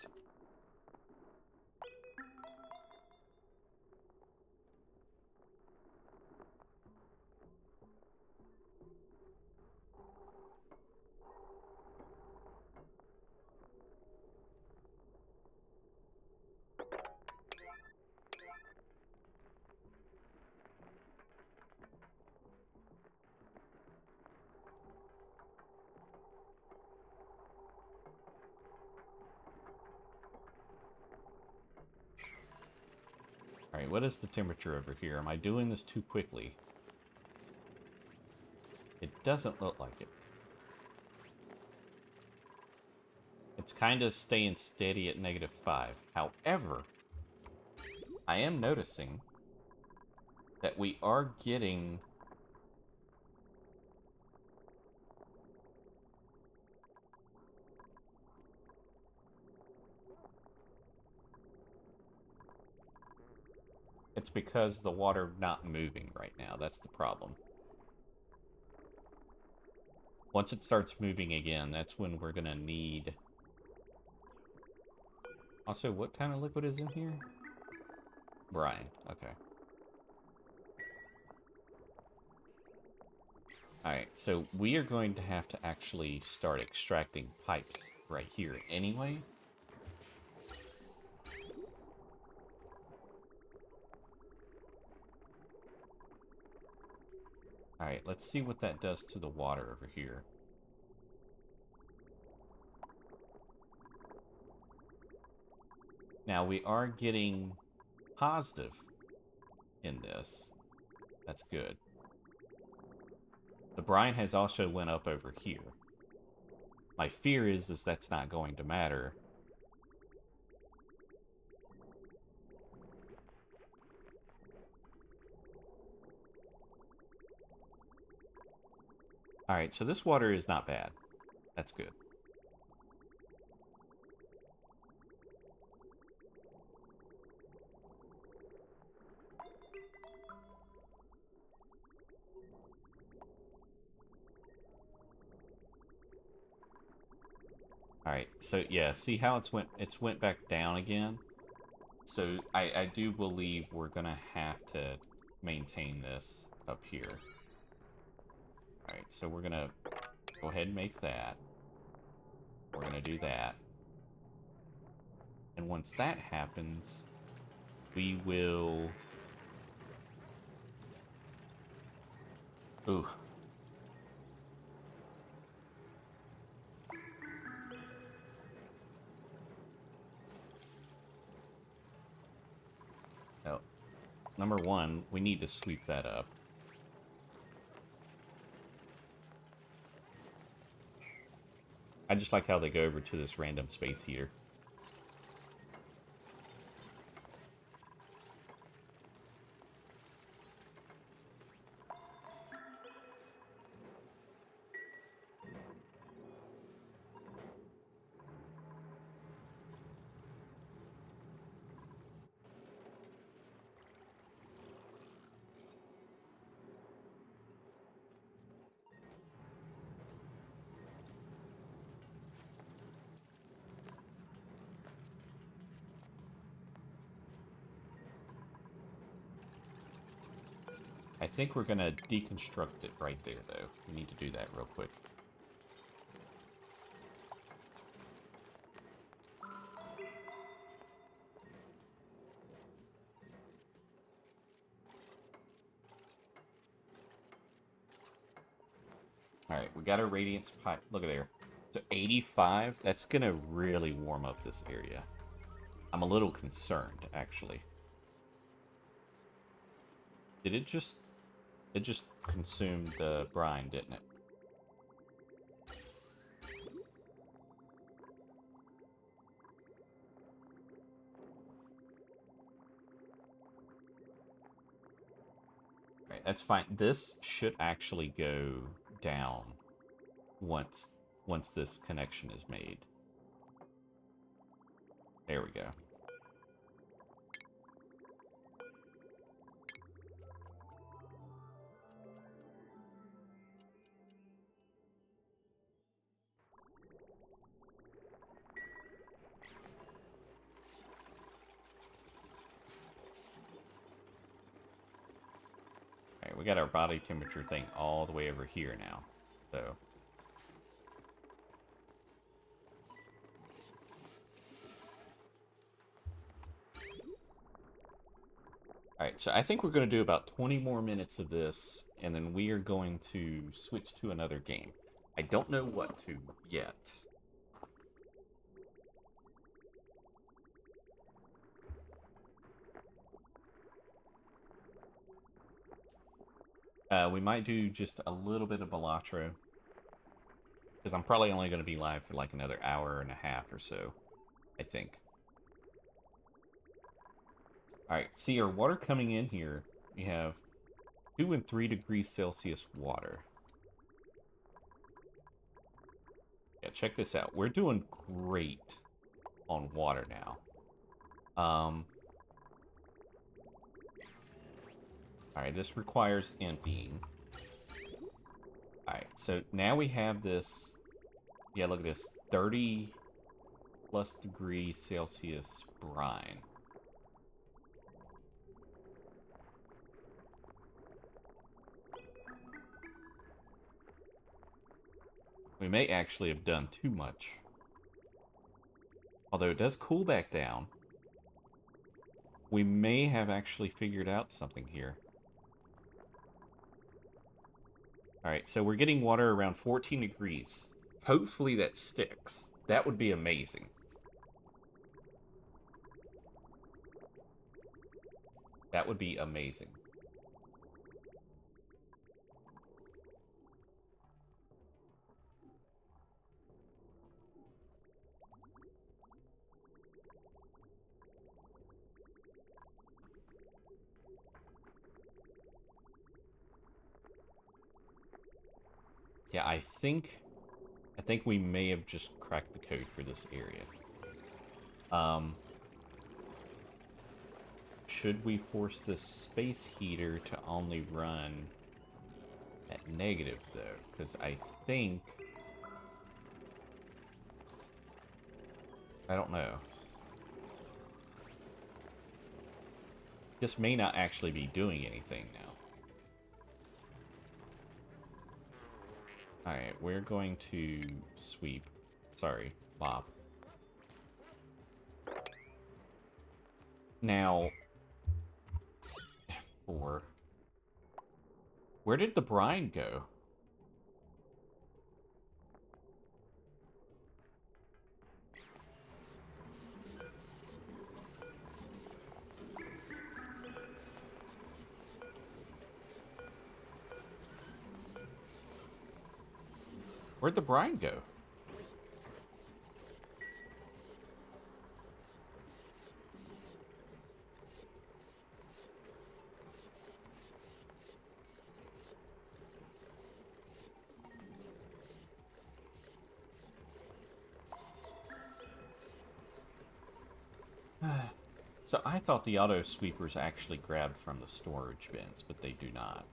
Alright, what is the temperature over here? Am I doing this too quickly? It doesn't look like it. It's kind of staying steady at -5. However, I am noticing that we are getting... It's because the water not moving right now. That's the problem. Once it starts moving again, that's when we're gonna need... Also, what kind of liquid is in here? Brine. Okay. Alright, so we are going to have to actually start extracting pipes right here anyway. Alright, let's see what that does to the water over here. Now, we are getting positive in this. That's good. The brine has also went up over here. My fear is that's not going to matter. Alright, so this water is not bad. That's good. Alright, so yeah, see how it's went back down again? So I do believe we're gonna have to maintain this up here. Alright, so we're gonna go ahead and make that. We're gonna do that. And once that happens, we will... Ooh. Oh. Number one, we need to sweep that up. I just like how they go over to this random space heater. I think we're going to deconstruct it right there, though. We need to do that real quick. Alright, we got our radiance pipe. Look at there. So 85, that's going to really warm up this area. I'm a little concerned, actually. Did it just... It just consumed the brine, didn't it? Alright, that's fine. This should actually go down once this connection is made. There we go. Alright, we got our body temperature thing all the way over here now. So... Alright, so I think we're going to do about 20 more minutes of this, and then we are going to switch to another game. I don't know what to yet. We might do just a little bit of Balatro, because I'm probably only going to be live for like another hour and a half or so, I think. Alright, see our water coming in here. We have 2 and 3 degrees Celsius water. Yeah, check this out. We're doing great on water now. Alright, this requires emptying. Alright, so now we have this... Yeah, look at this. 30 plus degrees Celsius brine. We may actually have done too much. Although it does cool back down. We may have actually figured out something here. Alright, so we're getting water around 14 degrees. Hopefully that sticks. That would be amazing. That would be amazing. Yeah, I think we may have just cracked the code for this area. Should we force this space heater to only run at negative, though? Because I think... I don't know. This may not actually be doing anything now. Alright, we're going to sweep. Sorry, mop. Now... F4. Where did the brine go? Where'd the brine go? So I thought the auto sweepers actually grabbed from the storage bins, but they do not.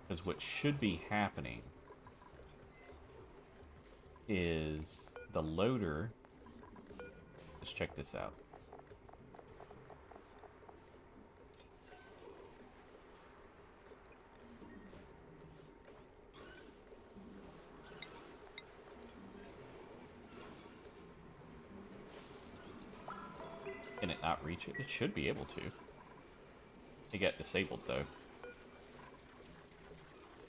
Because what should be happening is the loader... Let's check this out. Can it not reach it? It should be able to. It got disabled, though.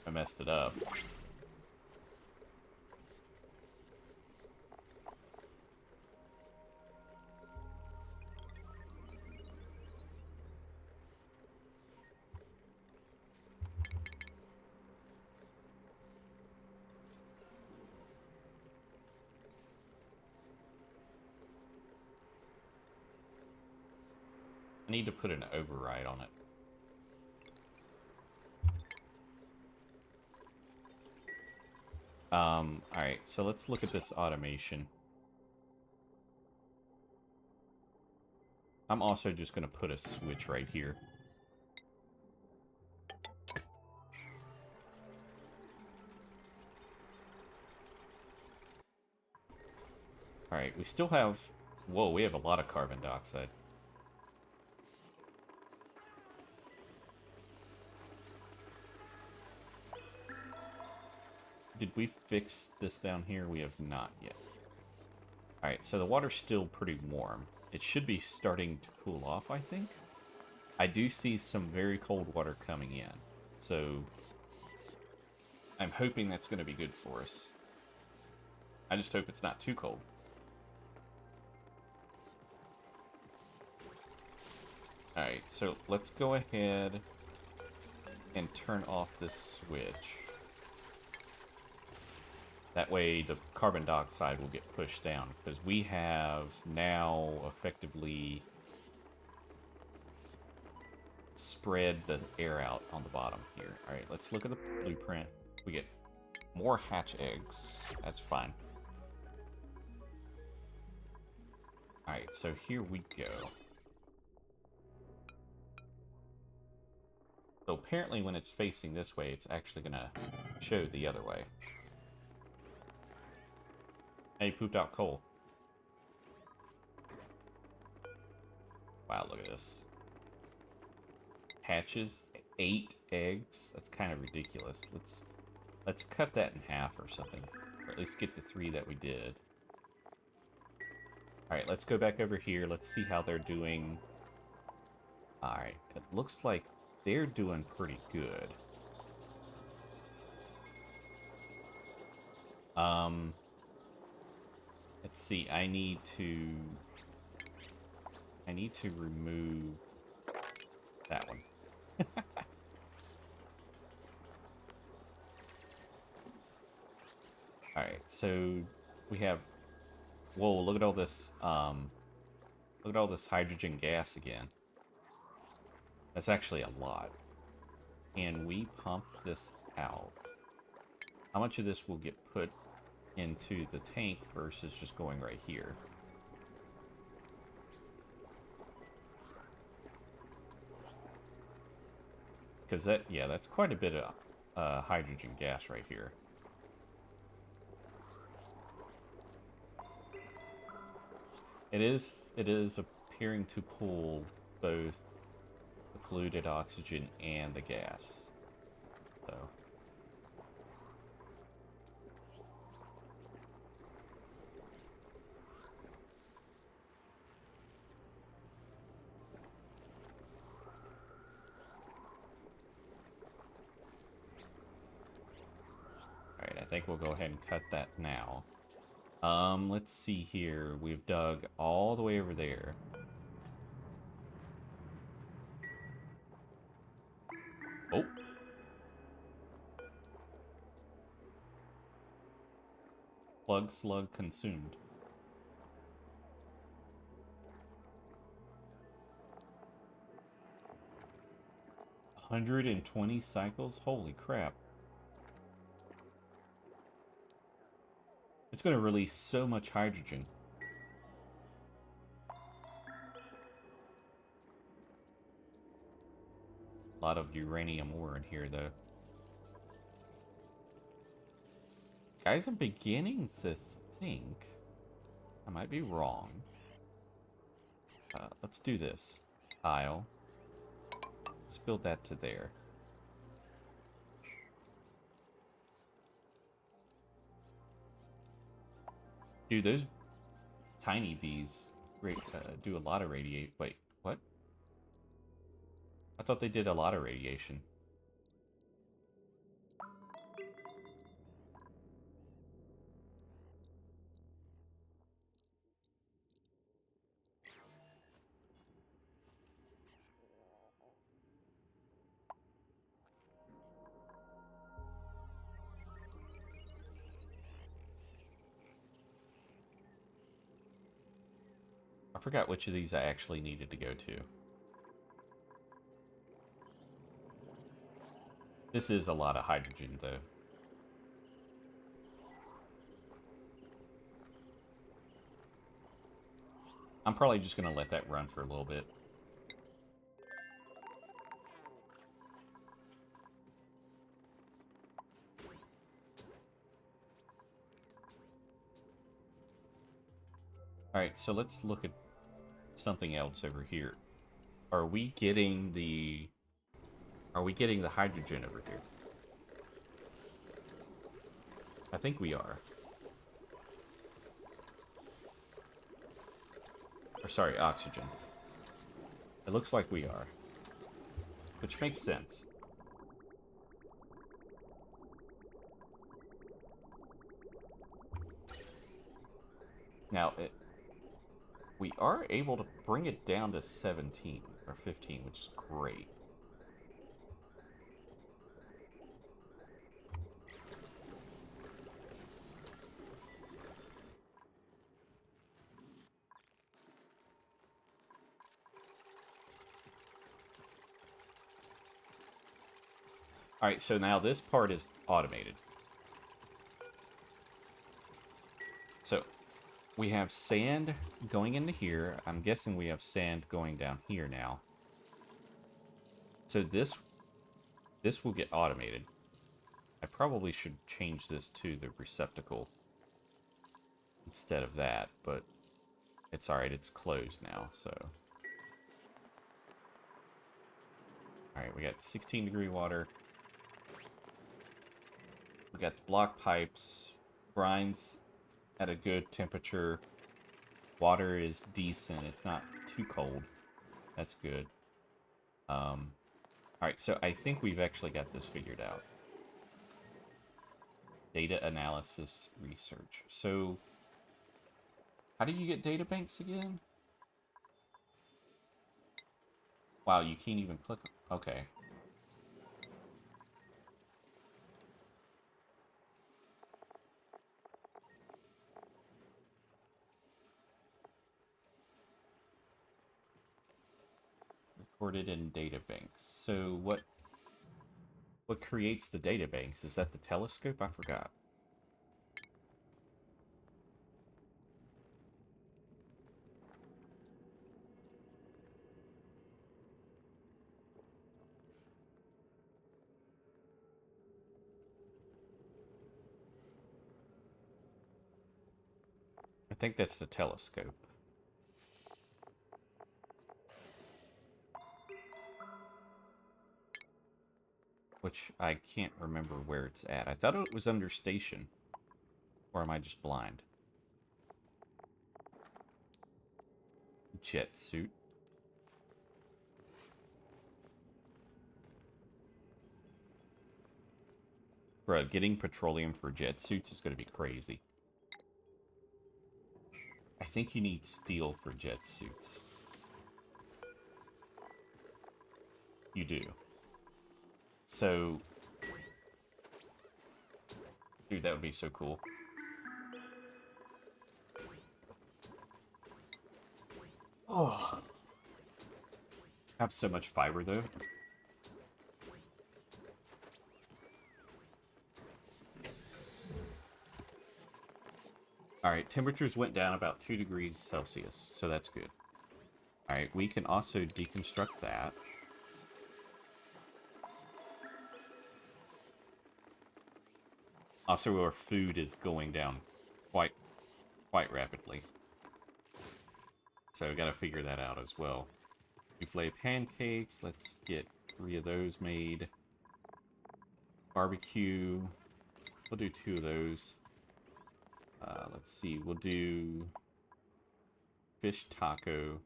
I messed it up. I need to put an override on it. Alright, so let's look at this automation. I'm also just going to put a switch right here. Alright, we still have... Whoa, we have a lot of carbon dioxide. Did we fix this down here? We have not yet. Alright, so the water's still pretty warm. It should be starting to cool off, I think. I do see some very cold water coming in. So I'm hoping that's going to be good for us. I just hope it's not too cold. Alright, so let's go ahead and turn off this switch. That way the carbon dioxide will get pushed down, because we have now effectively spread the air out on the bottom here. Alright, let's look at the blueprint. We get more hatch eggs. That's fine. Alright, so here we go. So apparently when it's facing this way, it's actually going to show the other way. Hey, pooped out coal. Wow, look at this. Hatches, 8 eggs. That's kind of ridiculous. Let's cut that in half or something, or at least get the 3 that we did. All right, let's go back over here. Let's see how they're doing. All right, it looks like they're doing pretty good. Let's see, I need to remove that one. Alright, so we have... Whoa, look at all this, look at all this hydrogen gas again. That's actually a lot. Can we pump this out? How much of this will get put into the tank versus just going right here? Because that, yeah, that's quite a bit of hydrogen gas right here. It is appearing to pull both the polluted oxygen and the gas. So. Alright, I think we'll go ahead and cut that now. Let's see here. We've dug all the way over there. Oh. Plug slug consumed. $120 cycles? Holy crap. It's going to release so much hydrogen. A lot of uranium ore in here, though. Guys, I'm beginning to think I might be wrong. Let's do this. Tile. Let's build that to there. Dude, those tiny bees do a lot of radiate. Wait, what? I thought they did a lot of radiation. I forgot which of these I actually needed to go to. This is a lot of hydrogen, though. I'm probably just going to let that run for a little bit. Alright, so let's look at something else over here. Are we getting the hydrogen over here? I think we are. Or sorry, oxygen. It looks like we are. Which makes sense. Now, we are able to bring it down to 17 or 15, which is great. Alright, so now this part is automated. So, we have sand going into here. I'm guessing we have sand going down here now. So this will get automated. I probably should change this to the receptacle instead of that, but it's alright, it's closed now, so. Alright, we got 16-degree water. We got the block pipes. Brines at a good temperature. Water is decent. It's not too cold. That's good. Alright, so I think we've actually got this figured out. Data analysis research. So, how do you get data banks again? Wow, you can't even click. Okay. recorded in databanks. So what creates the databanks? Is that the telescope? I forgot. I think that's the telescope. Which I can't remember where it's at. I thought it was under station. Or am I just blind? Jet suit. Bro, getting petroleum for jet suits is going to be crazy. I think you need steel for jet suits. You do. So... Dude, that would be so cool. Oh. I have so much fiber, though. Alright, temperatures went down about 2 degrees Celsius, so that's good. Alright, we can also deconstruct that. Also, our food is going down quite rapidly. So, gotta figure that out as well. Souffle pancakes, let's get 3 of those made. Barbecue, we'll do 2 of those. Let's see, we'll do fish taco,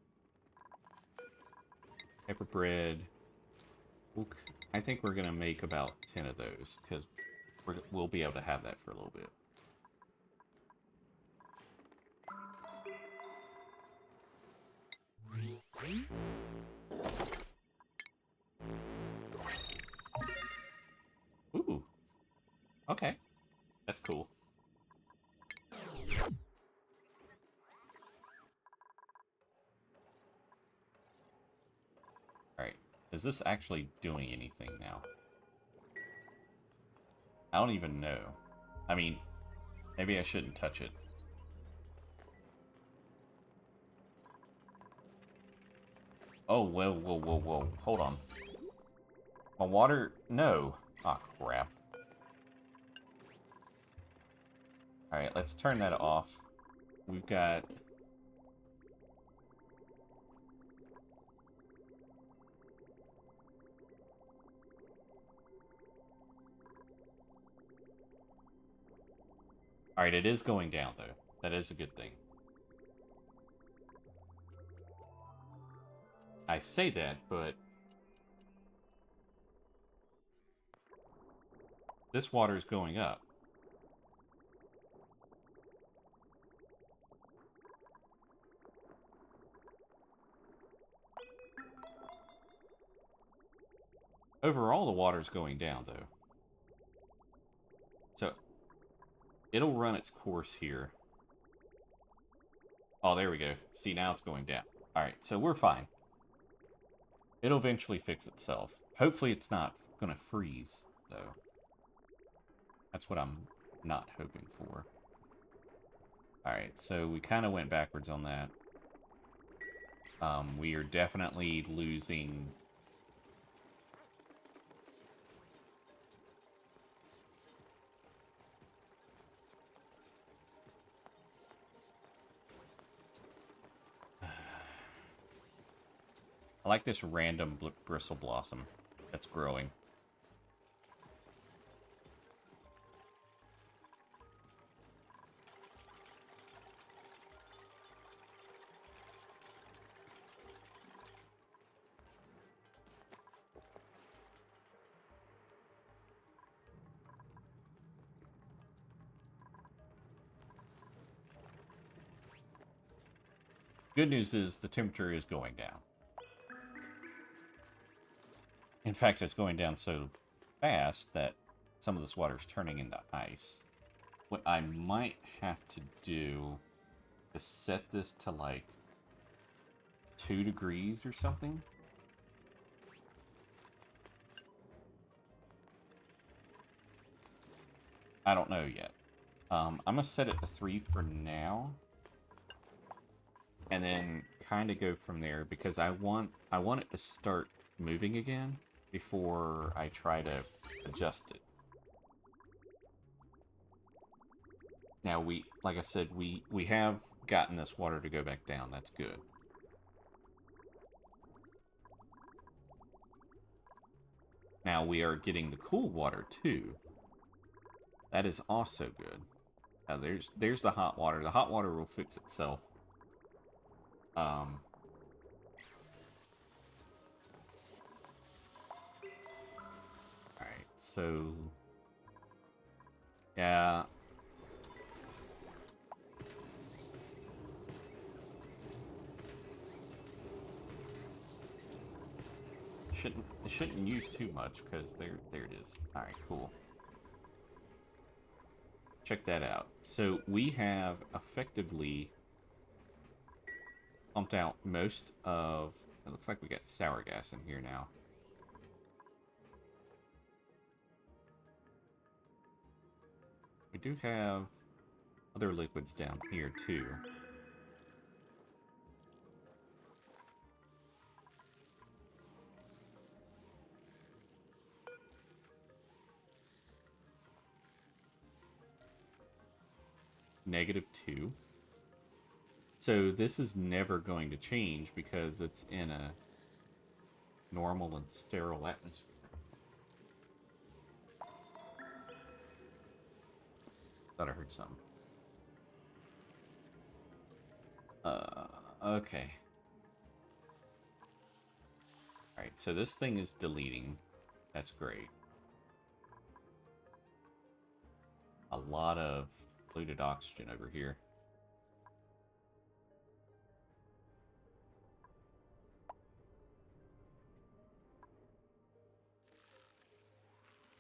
pepper bread. I think we're gonna make about 10 of those because we'll be able to have that for a little bit. Ooh, okay, that's cool. Alright, is this actually doing anything now? I don't even know. I mean, maybe I shouldn't touch it. Oh, whoa, whoa, whoa, whoa. Hold on. My water... No. Ah, crap. Alright, let's turn that off. We've got... Alright, it is going down, though. That is a good thing. I say that, but... this water is going up. Overall, the water's going down, though. So, it'll run its course here. Oh, there we go. See, now it's going down. Alright, so we're fine. It'll eventually fix itself. Hopefully it's not going to freeze, though. That's what I'm not hoping for. Alright, so we kind of went backwards on that. We are definitely losing... I like this random bristle blossom that's growing. Good news is the temperature is going down. In fact, it's going down so fast that some of this water is turning into ice. What I might have to do is set this to like 2 degrees or something. I don't know yet. I'm going to set it to 3 for now. And then kind of go from there, because I want it to start moving again before I try to adjust it. Now, like I said, we have gotten this water to go back down. That's good. Now we are getting the cool water too. That is also good. Now there's the hot water. The hot water will fix itself. Alright, so yeah. It shouldn't use too much, because there it is. Alright, cool. Check that out. So we have effectively pumped out most of... It looks like we got sour gas in here now. We do have other liquids down here too. -2. So this is never going to change because it's in a normal and sterile atmosphere. Thought I heard something. Okay. Alright, so this thing is deleting. That's great. A lot of polluted oxygen over here.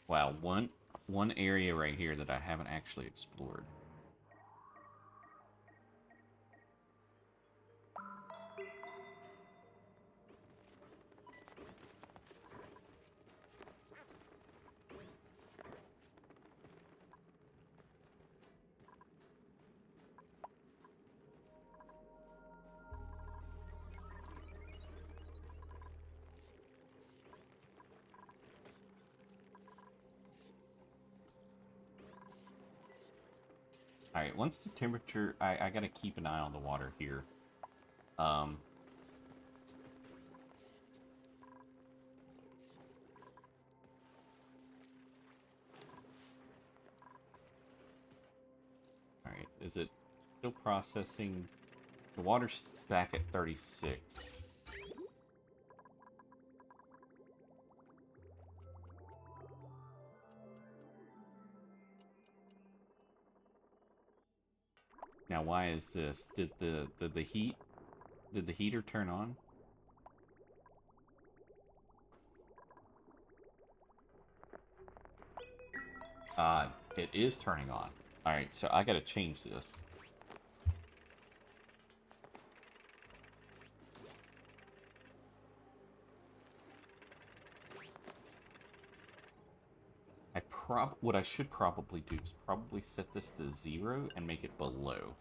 Wow, one area right here that I haven't actually explored. Alright, once the temperature... I gotta keep an eye on the water here. Alright, is it still processing? The water's back at 36. Now, why is this? Did the heater turn on? It is turning on. Alright, so I gotta change this. What I should probably do is probably set this to 0 and make it below.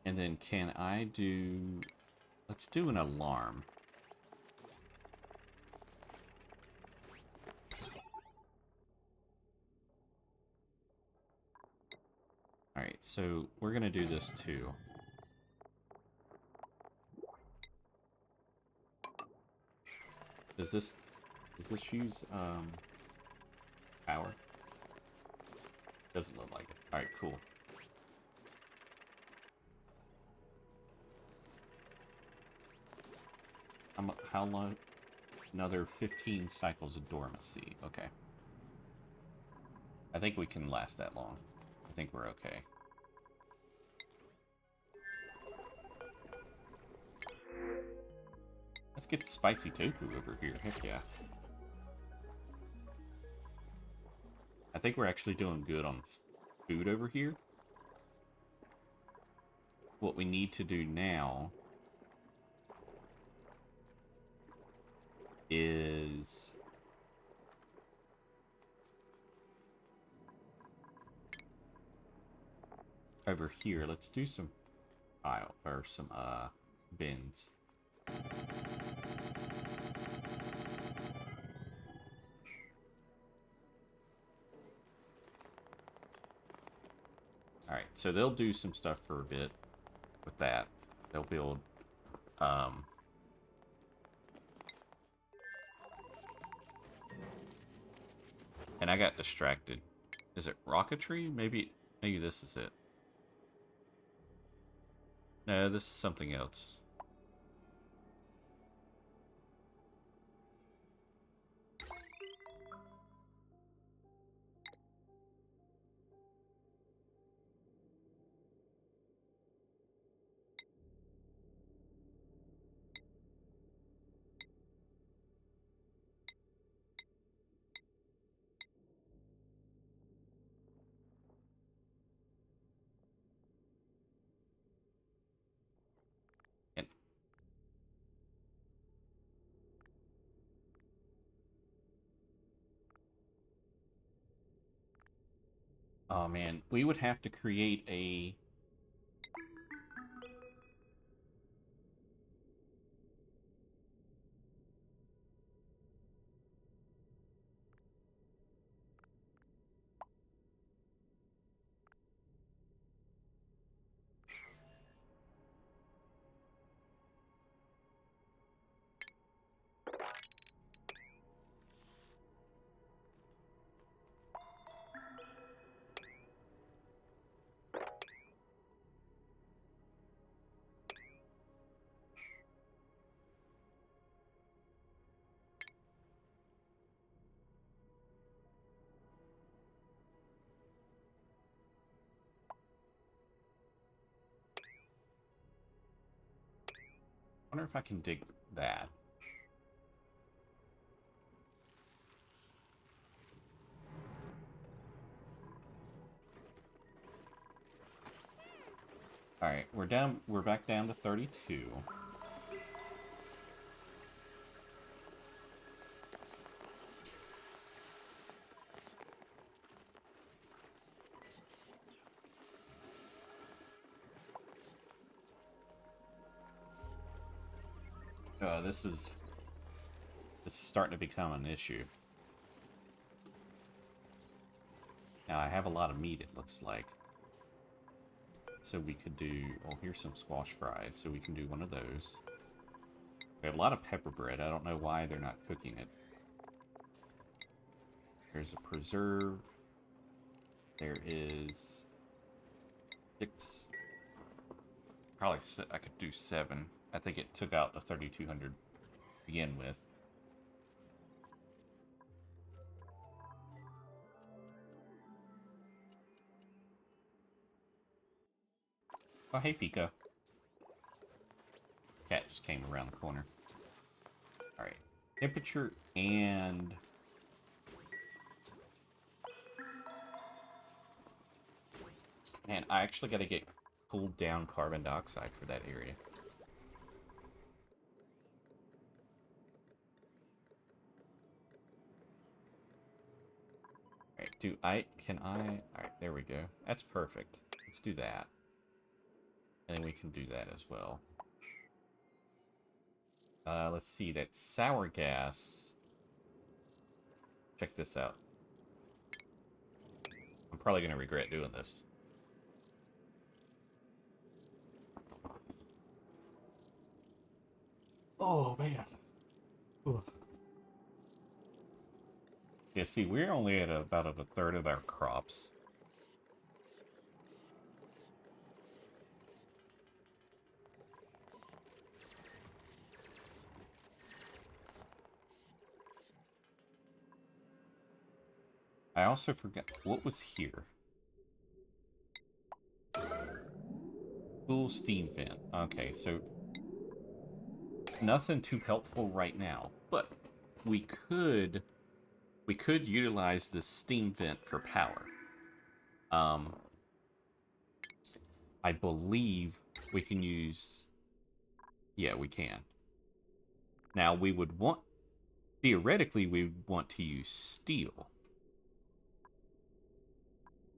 And then can I do... Let's do an alarm. Alright, so we're gonna do this too. Does this use power? Doesn't look like it. Alright, cool. How long? Another 15 cycles of dormancy. Okay. I think we can last that long. I think we're okay. Let's get the spicy tofu over here. Heck yeah. I think we're actually doing good on food over here. What we need to do now is over here. Let's do some aisle or some bins. Alright, so they'll do some stuff for a bit with that. They'll build and I got distracted. Is it rocketry? Maybe this is it. No, this is something else. And oh man, we would have to create a wonder if I can dig that. Alright, we're back down to 32. This is starting to become an issue. Now I have a lot of meat, it looks like. So we could do, well, here's some squash fries, so we can do one of those. We have a lot of pepper bread. I don't know why they're not cooking it. There's a preserve. There is 6. Probably I could do 7. I think it took out the 3,200 to begin with. Oh, hey, Pico. Cat just came around the corner. Alright. Temperature and... Man, I actually gotta get cooled down carbon dioxide for that area. Alright, alright, there we go. That's perfect. Let's do that. And then we can do that as well. Let's see, that sour gas. Check this out. I'm probably going to regret doing this. Oh, man. Ugh. Yeah, see, we're only at about a third of our crops. I also forgot what was here. Cool steam vent. Okay, so nothing too helpful right now, but we could utilize this steam vent for power. I believe we can use... Yeah, we can. Now, we would want theoretically, we want to use steel.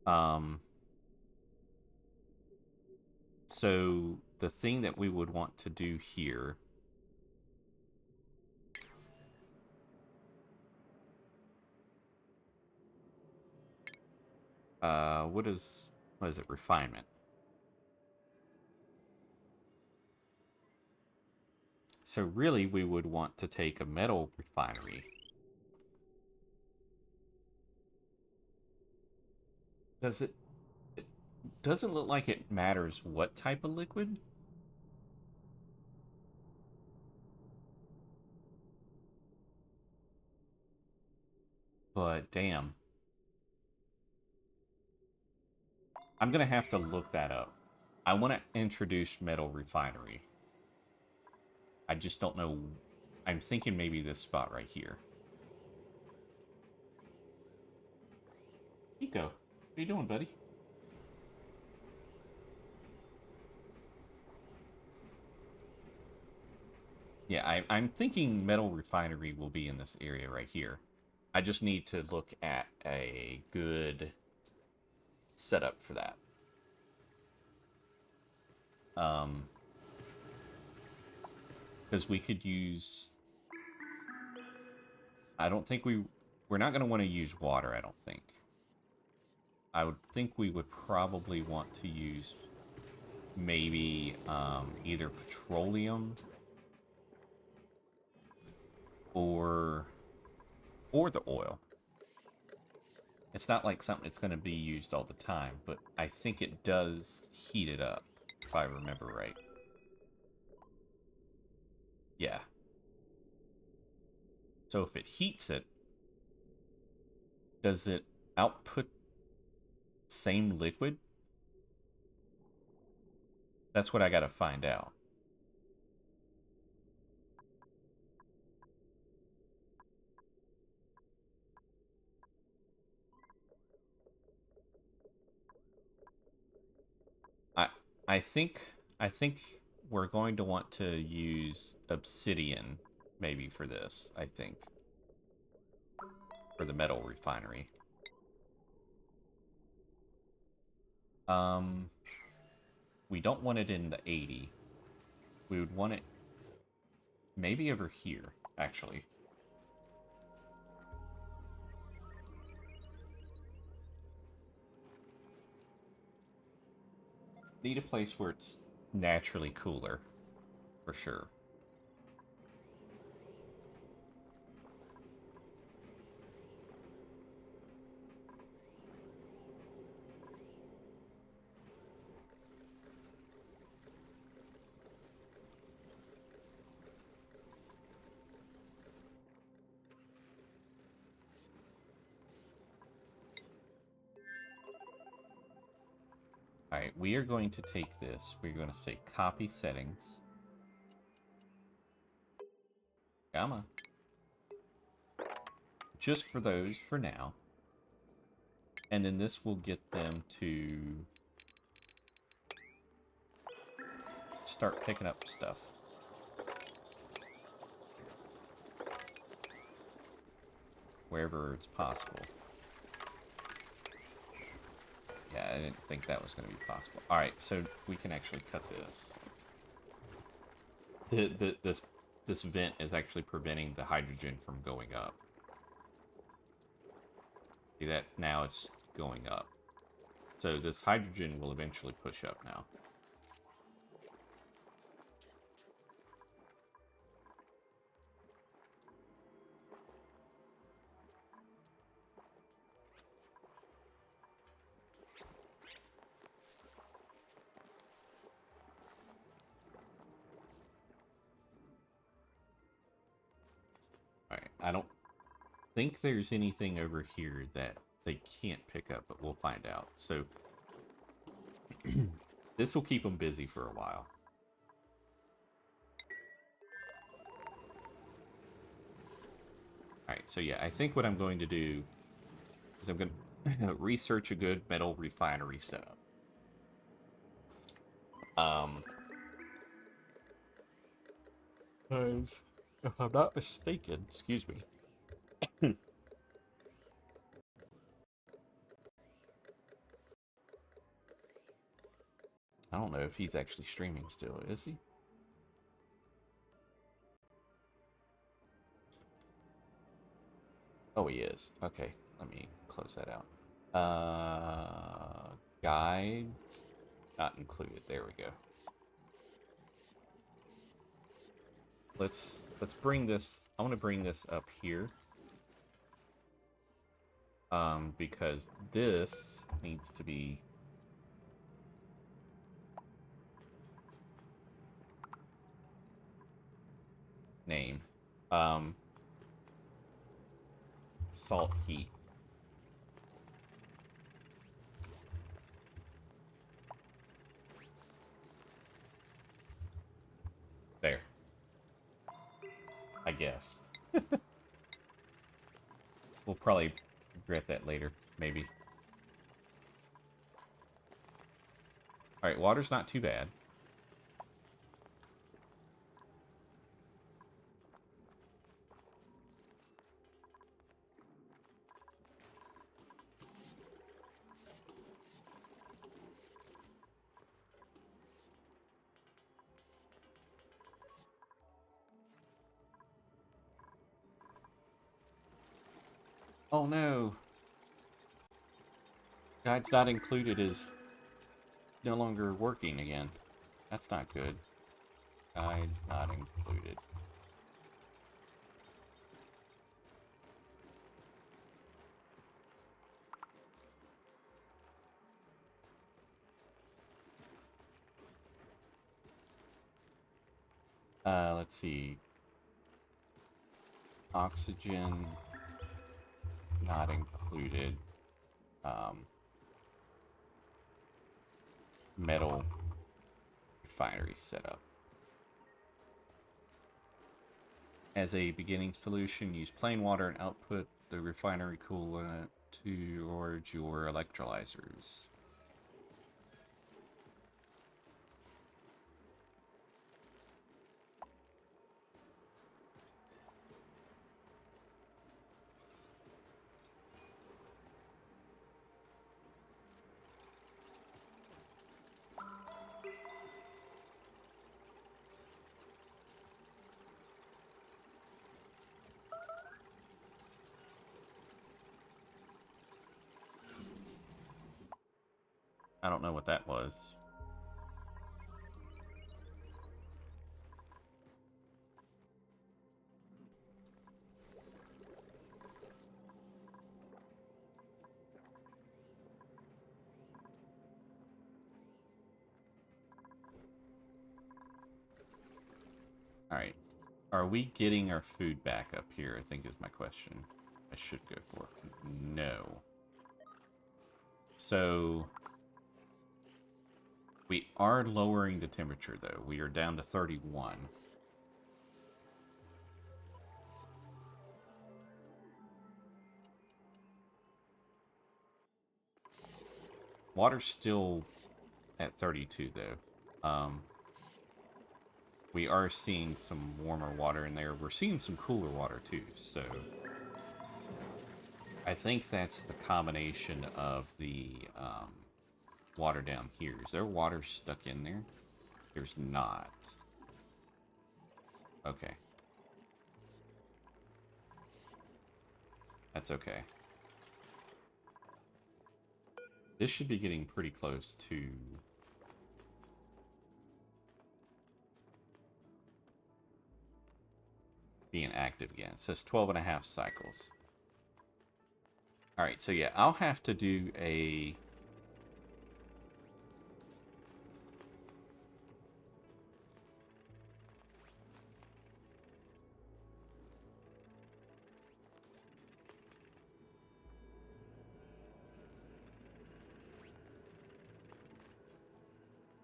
Um, so the thing that we would want to do here what is it? Refinement. So really, we would want to take a metal refinery. Does it? It doesn't look like it matters what type of liquid. But damn. I'm gonna have to look that up. I want to introduce metal refinery. I just don't know. I'm thinking maybe this spot right here. Nico, what are you doing, buddy? Yeah, I'm thinking metal refinery will be in this area right here. I just need to look at a good setup for that. Because we could use... I don't think we're not going to want to use water, I don't think. I would think we would probably want to use maybe either petroleum or the oil. It's not like something that's going to be used all the time, but I think it does heat it up, if I remember right. Yeah. So if it heats it, does it output same liquid? That's what I gotta find out. I I think we're going to want to use obsidian maybe for this, I think. For the metal refinery. We don't want it in the 80. We would want it maybe over here, actually. Need a place where it's naturally cooler, for sure. Alright, we are going to take this. We're going to say copy settings. Come on. Just for those for now. And then this will get them to start picking up stuff. Wherever it's possible. Yeah, I didn't think that was going to be possible. Alright, so we can actually cut this. This vent is actually preventing the hydrogen from going up. See that? Now it's going up. So this hydrogen will eventually push up now. Alright, I don't think there's anything over here that they can't pick up, but we'll find out. So this will keep them busy for a while. Alright, so yeah, I think what I'm going to do is I'm going to research a good metal refinery setup. Because If I'm not mistaken, excuse me. I don't know if he's actually streaming still, is he? Oh, he is. Okay, let me close that out. Guides not included. There we go. Let's bring this. I want to bring this up here. Because this needs to be name. Salt heat. There. I guess. We'll probably regret that later, maybe. Alright, water's not too bad. Oh no! Guides not included is no longer working again. That's not good. Guides not included. Let's see. Oxygen not included. Metal refinery setup. As a beginning solution, use plain water and output the refinery coolant towards your electrolyzers. I don't know what that was. Alright. Are we getting our food back up here, I think is my question. I should go for. No. So we are lowering the temperature, though. We are down to 31. Water's still at 32, though. We are seeing some warmer water in there. We're seeing some cooler water, too, so I think that's the combination of the water down here. Is there water stuck in there? There's not. Okay. That's okay. This should be getting pretty close to being active again. It says 12.5 cycles. Alright, so yeah, I'll have to do a...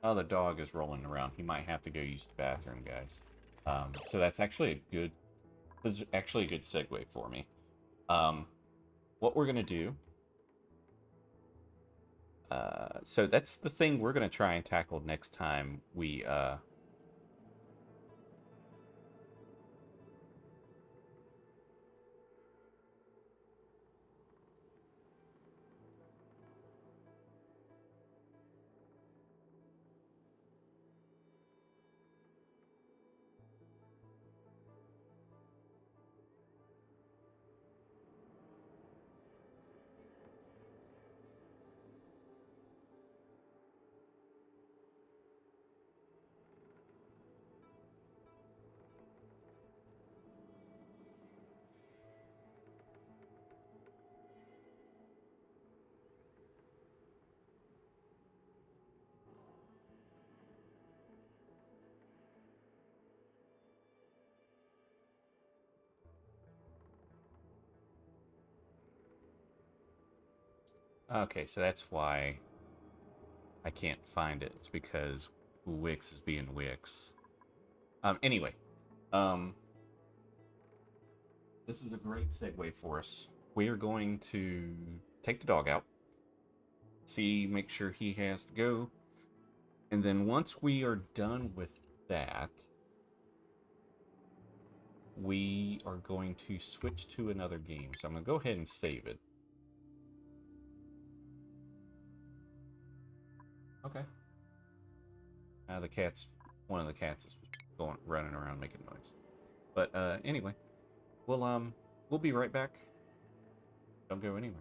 Oh, the dog is rolling around. He might have to go use the bathroom, guys. So that's actually a good... This is actually a good segue for me. What we're going to do... so that's the thing we're going to try and tackle next time we... Okay, so that's why I can't find it. It's because Wix is being Wix. Anyway, um, this is a great segue for us. We are going to take the dog out, make sure he has to go, and then once we are done with that, we are going to switch to another game. So I'm going to go ahead and save it. Okay. One of the cats is running around making noise. But anyway, we'll be right back. Don't go anywhere.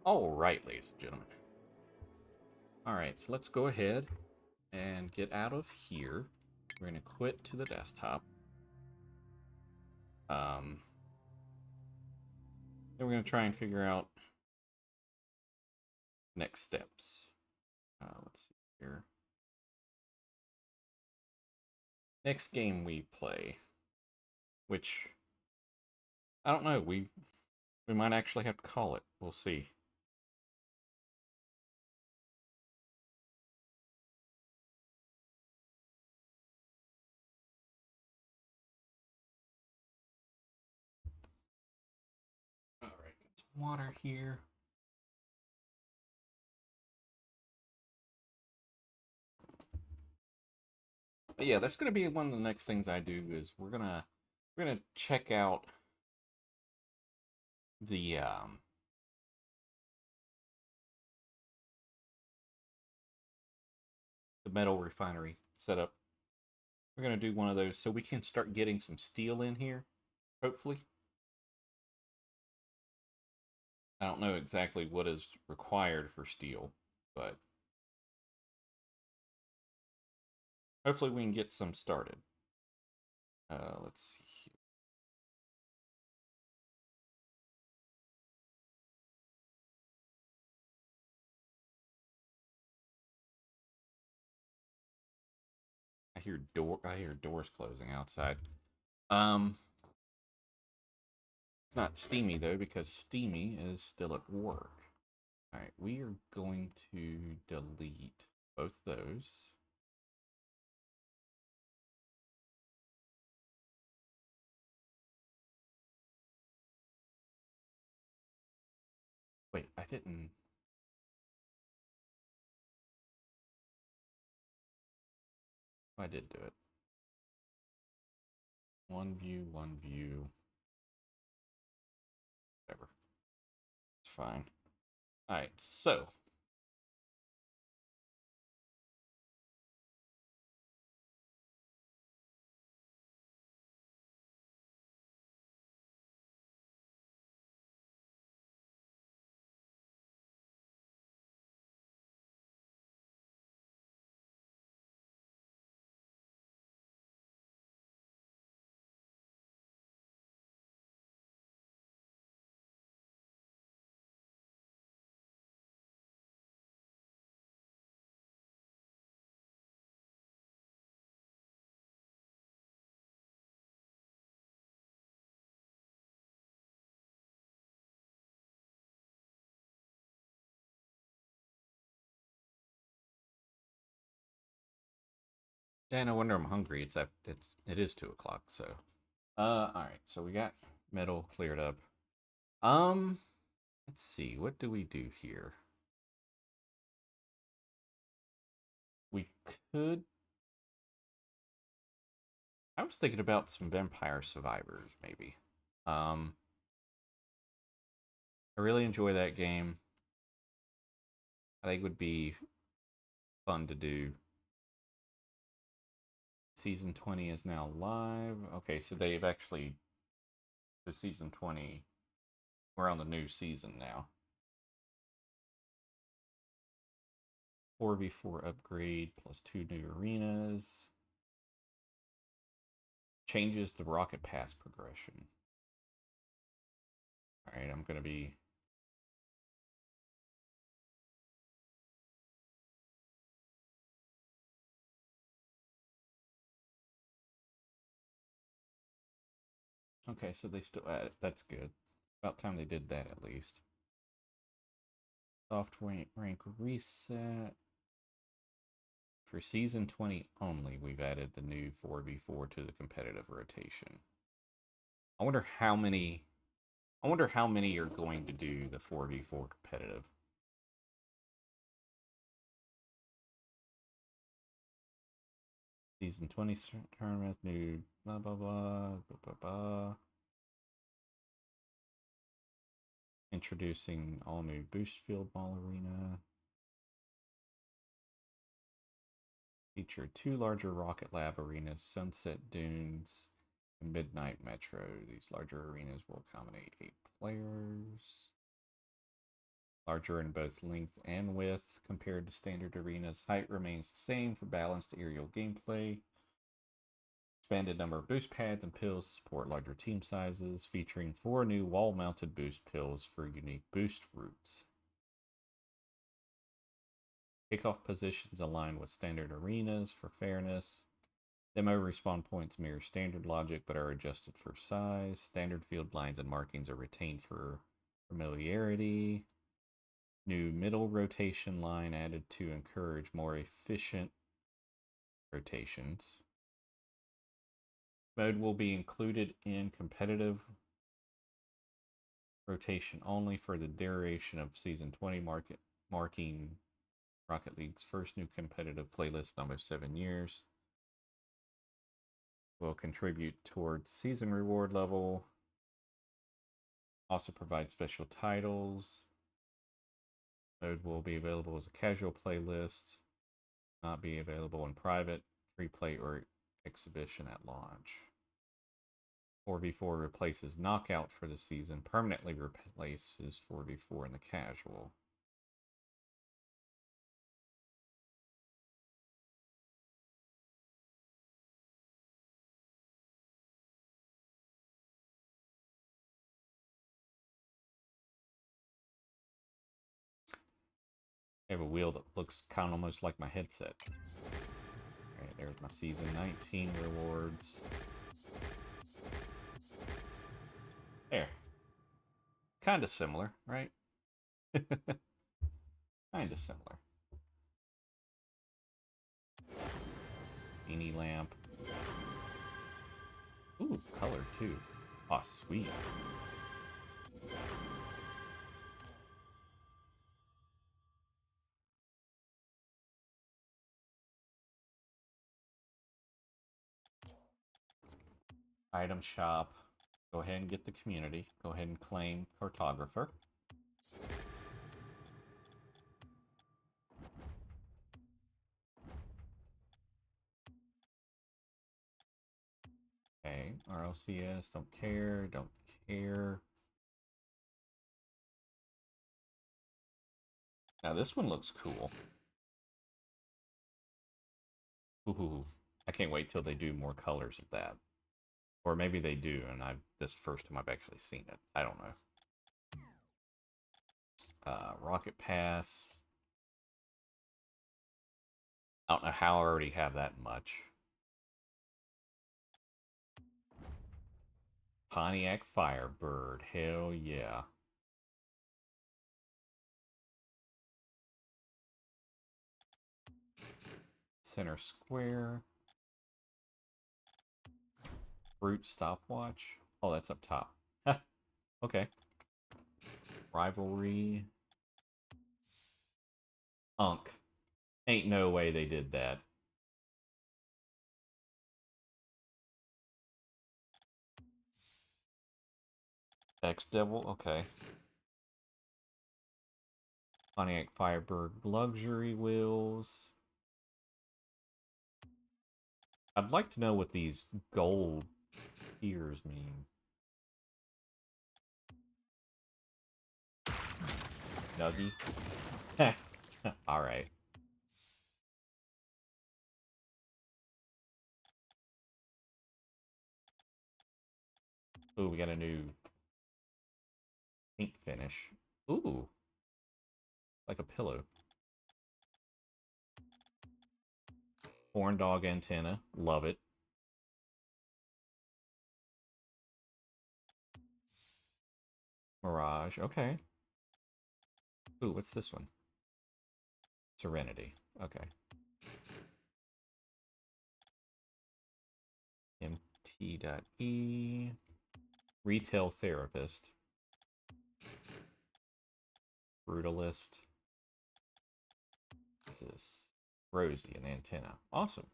All right, ladies and gentlemen. All right, so let's go ahead and get out of here. We're going to quit to the desktop. Then we're going to try and figure out next steps. Let's see here. Next game we play, which I don't know. We might actually have to call it. We'll see. All right, get some water here. But yeah, that's gonna be one of the next things I do. Is we're gonna check out the metal refinery setup. We're gonna do one of those so we can start getting some steel in here, hopefully. I don't know exactly what is required for steel, but hopefully we can get some started. Let's see here. I hear doors closing outside. It's not Steamy though, because Steamy is still at work. All right, we are going to delete both those. Wait, I didn't. I did do it. One view, one view. Whatever. It's fine. All right, so. Yeah, no wonder I'm hungry. It is 2 o'clock. So, all right. So we got metal cleared up. Let's see. What do we do here? We could. I was thinking about some Vampire Survivors, maybe. Um, I really enjoy that game. I think it would be fun to do. Season 20 is now live. Okay, so they've actually. So season 20. We're on the new season now. 4v4 upgrade plus 2 new arenas. Changes the Rocket Pass progression. Alright, I'm going to be. Okay, so they still add it. That's good. About time they did that at least. Soft rank reset. For season 20 only, we've added the new 4v4 to the competitive rotation. I wonder how many are going to do the 4v4 competitive. Season 20 tournament, new blah blah blah blah blah blah. Introducing all new boost field ball arena. Feature 2 larger Rocket Lab arenas, Sunset Dunes, and Midnight Metro. These larger arenas will accommodate 8 players. Larger in both length and width compared to standard arenas. Height remains the same for balanced aerial gameplay. Expanded number of boost pads and pills to support larger team sizes, featuring 4 new wall-mounted boost pills for unique boost routes. Kickoff positions align with standard arenas for fairness. Demo respawn points mirror standard logic but are adjusted for size. Standard field lines and markings are retained for familiarity. New middle rotation line added to encourage more efficient rotations. Mode will be included in competitive rotation only for the duration of Season 20, marking Rocket League's first new competitive playlist in almost 7 years. Will contribute towards season reward level. Also provide special titles. Mode will be available as a casual playlist. Not be available in private, free play, or exhibition at launch. 4v4 replaces Knockout for the season. Permanently replaces 4v4 in the casual. I have a wheel that looks kind of almost like my headset. Alright, there's my season 19 rewards. There. Kind of similar, right? Kind of similar. Beanie lamp. Ooh, color too. Oh, sweet. Item shop. Go ahead and get the community. Go ahead and claim cartographer. Okay, RLCS, don't care, don't care. Now this one looks cool. Ooh, I can't wait till they do more colors of that. Or maybe they do, and this first time I've actually seen it. I don't know. Rocket Pass. I don't know how I already have that much. Pontiac Firebird. Hell yeah. Center Square. Brute Stopwatch. Oh, that's up top. Okay. Rivalry. Unk. Ain't no way they did that. X-Devil, okay. Pontiac Firebird Luxury Wheels. I'd like to know what these gold ears mean. Nuggy? Alright. Ooh, we got a new pink finish. Ooh. Like a pillow. Horn dog antenna. Love it. Mirage. Okay. Ooh, what's this one? Serenity. Okay. MT.E. Retail Therapist. Brutalist. This is Rosie, an antenna. Awesome.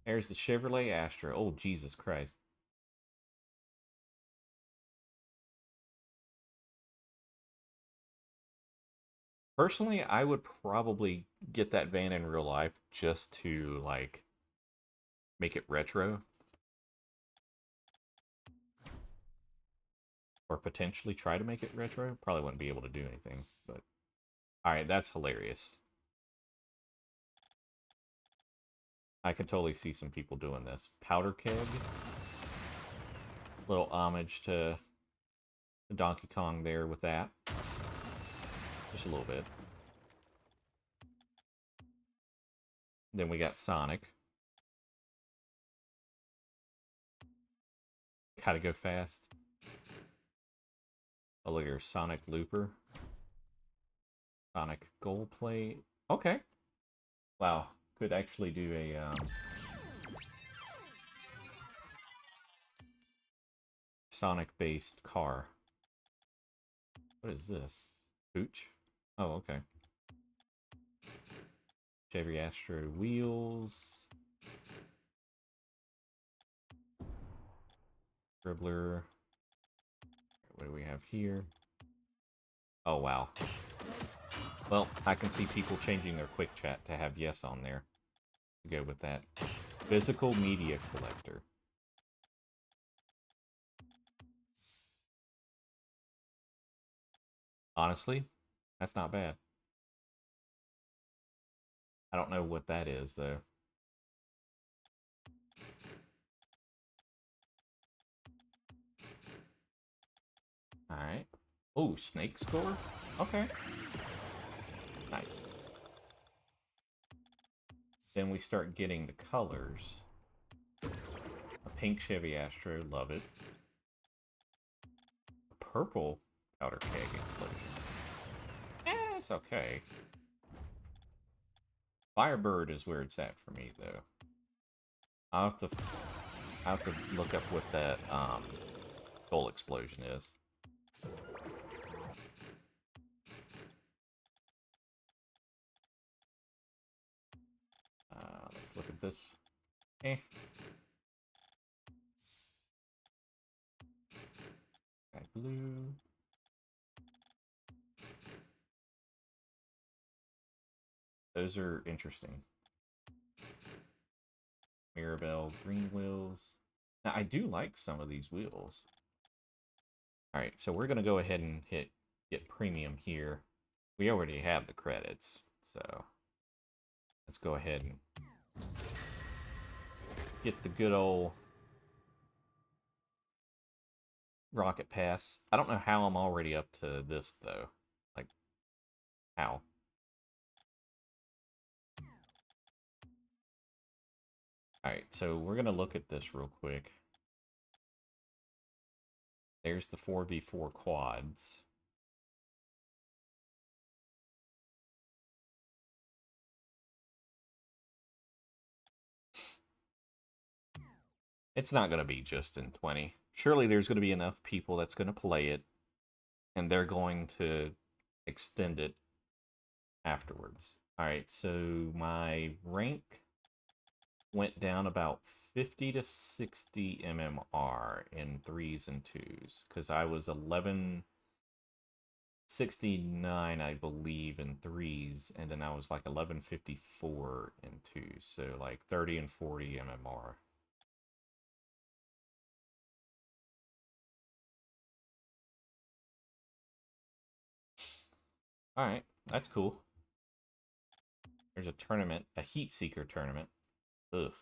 There's the Chevrolet Astra. Oh, Jesus Christ. Personally, I would probably get that van in real life just to, like, make it retro. Or potentially try to make it retro. Probably wouldn't be able to do anything, but... Alright, that's hilarious. I could totally see some people doing this. Powder keg. Little homage to Donkey Kong there with that. Just a little bit. Then we got Sonic. Gotta go fast. Oh, look here. Sonic Looper. Sonic Gold Plate. Okay. Wow. Could actually do a... Sonic-based car. What is this? Pooch? Oh, okay. Chevy Astro wheels. Dribbler. What do we have here? Oh, wow. Well, I can see people changing their quick chat to have yes on there. To go with that. Physical media collector. Honestly, that's not bad. I don't know what that is, though. Alright. Oh, snake score? Okay. Nice. Then we start getting the colors. A pink Chevy Astro, love it. A purple powder keg explosion. It's okay. Firebird is where it's at for me, though. I'll have to look up what that goal explosion is. Let's look at this. Got blue. Those are interesting. Mirabelle, green wheels. Now, I do like some of these wheels. Alright, so we're going to go ahead and get premium here. We already have the credits, so let's go ahead and get the good old Rocket Pass. I don't know how I'm already up to this, though. Like, how? Alright, so we're going to look at this real quick. There's the 4v4 quads. It's not going to be just in 20. Surely there's going to be enough people that's going to play it, and they're going to extend it afterwards. Alright, so my rank went down about 50 to 60 MMR in 3s and 2s, because I was 1169, I believe, in 3s, and then I was like 1154 in 2s, so like 30 and 40 MMR. Alright, that's cool. There's a tournament, a Heat Seeker tournament. Ugh.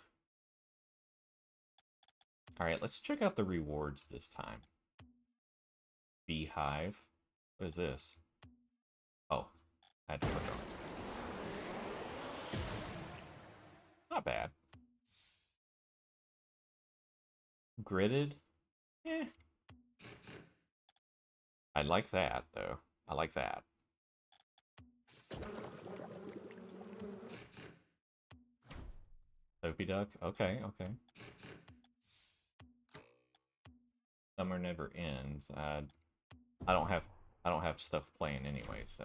Alright, let's check out the rewards this time. Beehive. What is this? Oh, I had to click on it. Not bad. Gridded? Eh. I like that, though. I like that. Soapy Duck? Okay, okay. Summer never ends. I don't have stuff playing anyway, so.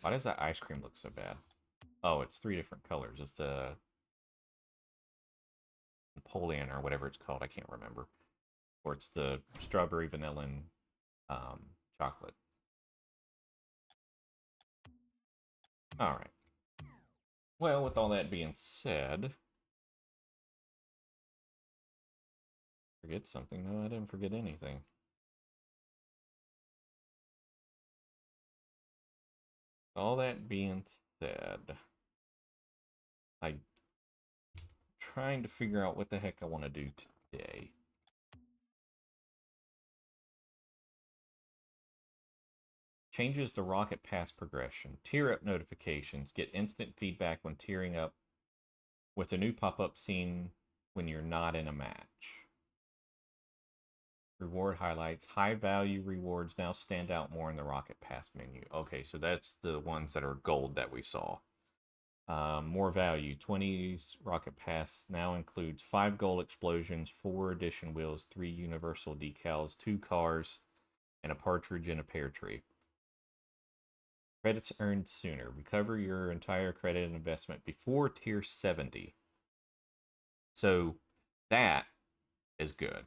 Why does that ice cream look so bad? Oh, it's 3 different colors. It's the Napoleon or whatever it's called. I can't remember. Or it's the strawberry, vanilla, and chocolate. Alright. Well, with all that being said, we're forget something? No, I didn't forget anything. All that being said, I'm trying to figure out what the heck I want to do today. Changes the Rocket Pass progression. Tier up notifications. Get instant feedback when tearing up with a new pop-up scene when you're not in a match. Reward highlights. High value rewards now stand out more in the Rocket Pass menu. Okay, so that's the ones that are gold that we saw. More value. 20's Rocket Pass now includes 5 gold explosions, 4 addition wheels, 3 universal decals, 2 cars, and a partridge in a pear tree. Credits earned sooner. Recover your entire credit investment before tier 70. So that is good.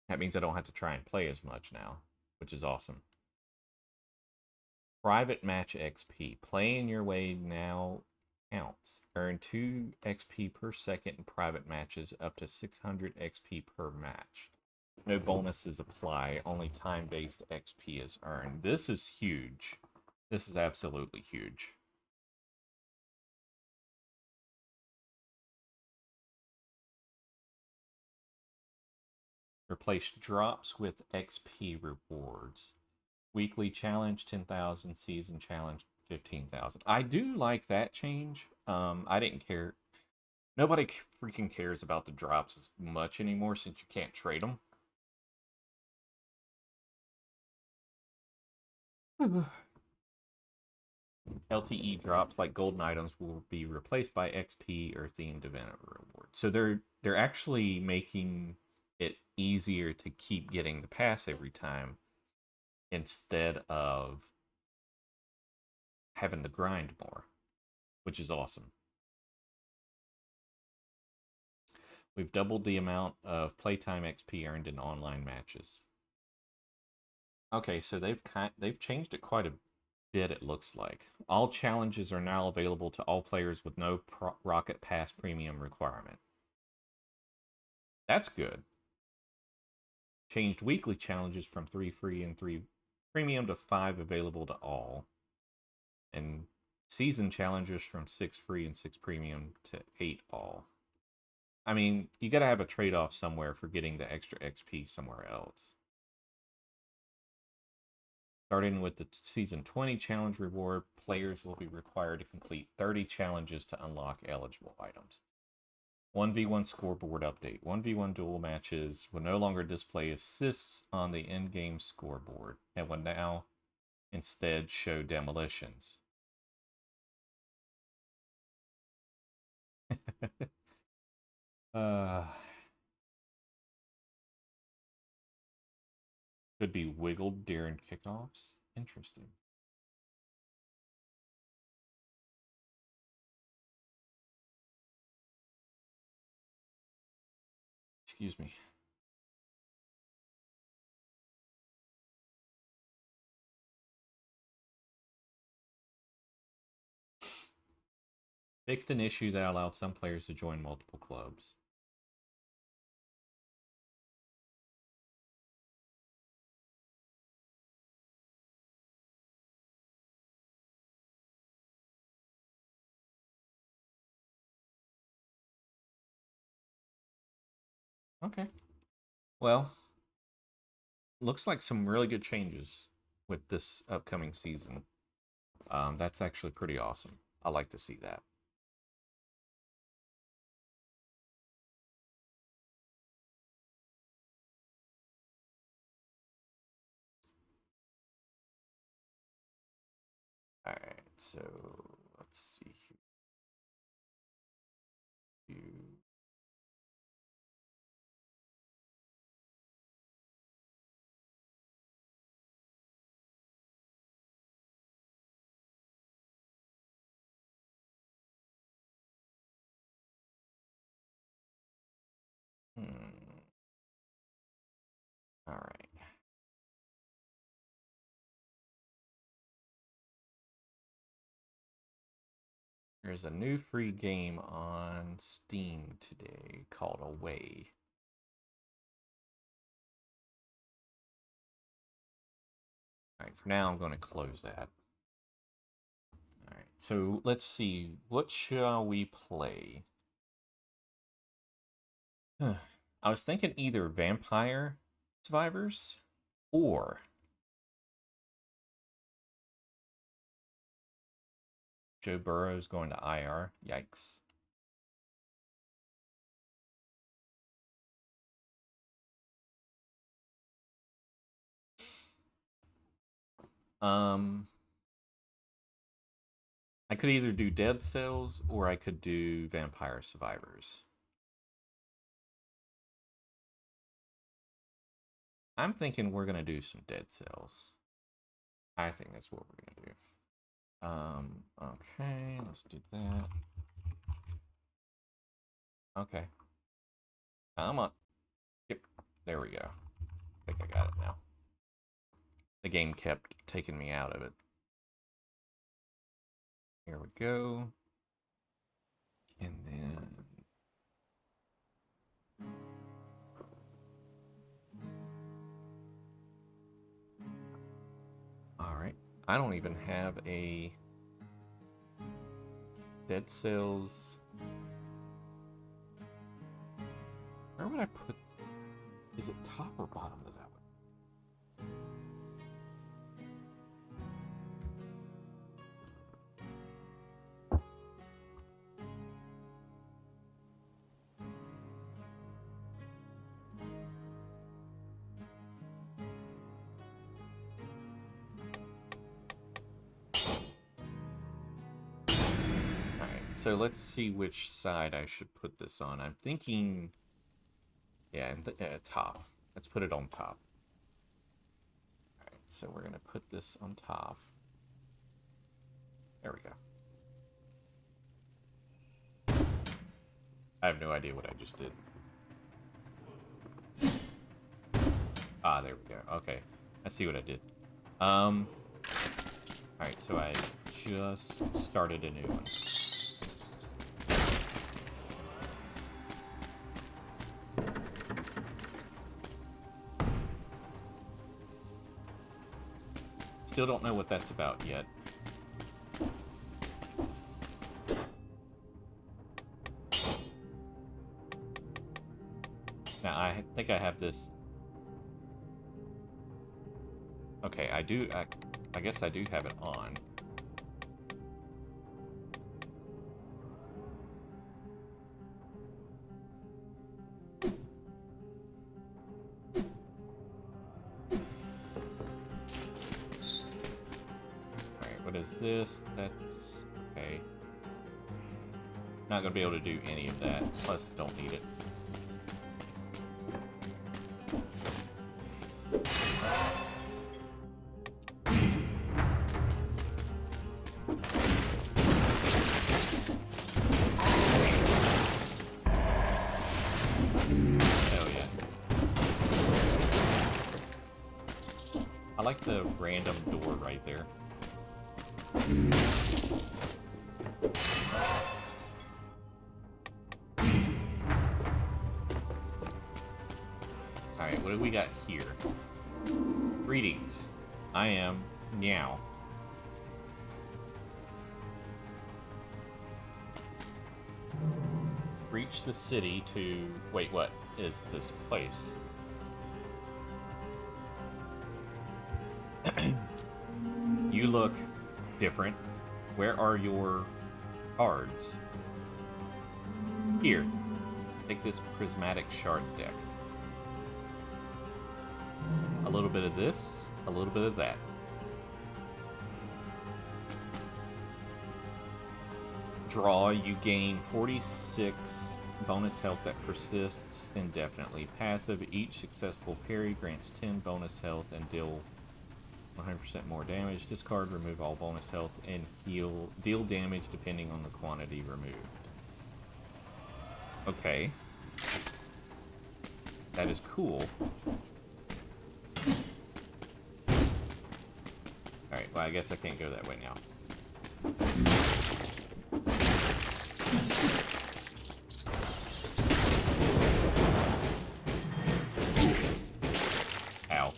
That means I don't have to try and play as much now, which is awesome. Private match XP. Playing your way now counts. Earn 2 XP per second in private matches, up to 600 XP per match. No bonuses apply, only time-based XP is earned. This is huge. This is absolutely huge. Replace drops with XP rewards. Weekly challenge 10,000, season challenge 15,000. I do like that change. I didn't care. Nobody freaking cares about the drops as much anymore since you can't trade them. LTE drops like golden items will be replaced by XP or themed event rewards. So they're actually making it easier to keep getting the pass every time instead of having to grind more, which is awesome. We've doubled the amount of playtime XP earned in online matches. Okay, so they've changed it quite a bit. It looks like all challenges are now available to all players with no Rocket Pass premium requirement. That's good. Changed weekly challenges from 3 free and 3 premium to 5 available to all, and season challenges from 6 free and 6 premium to 8 all. I mean, you got to have a trade-off somewhere for getting the extra XP somewhere else. Starting with the Season 20 challenge reward, players will be required to complete 30 challenges to unlock eligible items. 1v1 scoreboard update. 1v1 duel matches will no longer display assists on the in-game scoreboard and will now instead show demolitions. uh, could be wiggled during kickoffs. Interesting. Excuse me. Fixed an issue that allowed some players to join multiple clubs. Okay. Well, looks like some really good changes with this upcoming season. That's actually pretty awesome. I like to see that. All right, so let's see here. Hmm. All right. There's a new free game on Steam today called Away. Alright, for now I'm going to close that. Alright, so let's see. What shall we play? I was thinking either Vampire Survivors or Joe Burrow's going to IR. Yikes. I could either do Dead Cells or I could do Vampire Survivors. I'm thinking we're going to do some Dead Cells. I think that's what we're going to do. Okay, let's do that. Okay. Come on. Yep, there we go. I think I got it now. The game kept taking me out of it. Here we go. And then... Alright. I don't even have a Dead Cells. Where would I put... Is it top or bottom of that one? So let's see which side I should put this on. I'm thinking, yeah, top. Let's put it on top. All right, so we're gonna put this on top. There we go. I have no idea what I just did. Ah, there we go. Okay, I see what I did. All right, so I just started a new one. Still don't know what that's about yet. Now, I think I have this... Okay, I do... I guess I do have it on. This, that's okay. Not gonna be able to do any of that, plus don't need it. Hell yeah. I like the random door right there. Alright, what do we got here? Greetings. I am Meow. Reach the city to... Wait, what is this place? You look different. Where are your cards? Here. Take this prismatic shard deck. A little bit of this, a little bit of that. Draw, you gain 46 bonus health that persists indefinitely. Passive, each successful parry grants 10 bonus health and deal 100% more damage. Discard, remove all bonus health, and deal damage depending on the quantity removed. Okay. That is cool. Alright, well I guess I can't go that way now. Ow.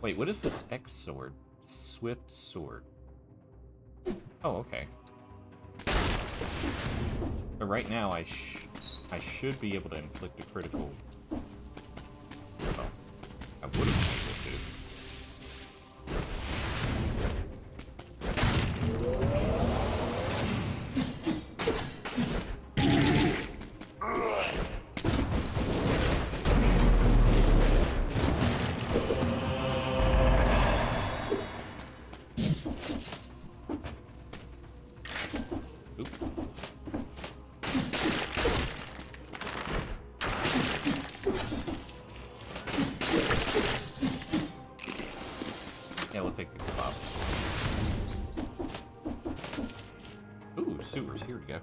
Wait, what is this X sword? Swift sword. Oh, okay. But right now, I should be able to inflict a critical. Well, I would have been able to. Yeah, we'll take the club. Ooh, sewers. Here we go.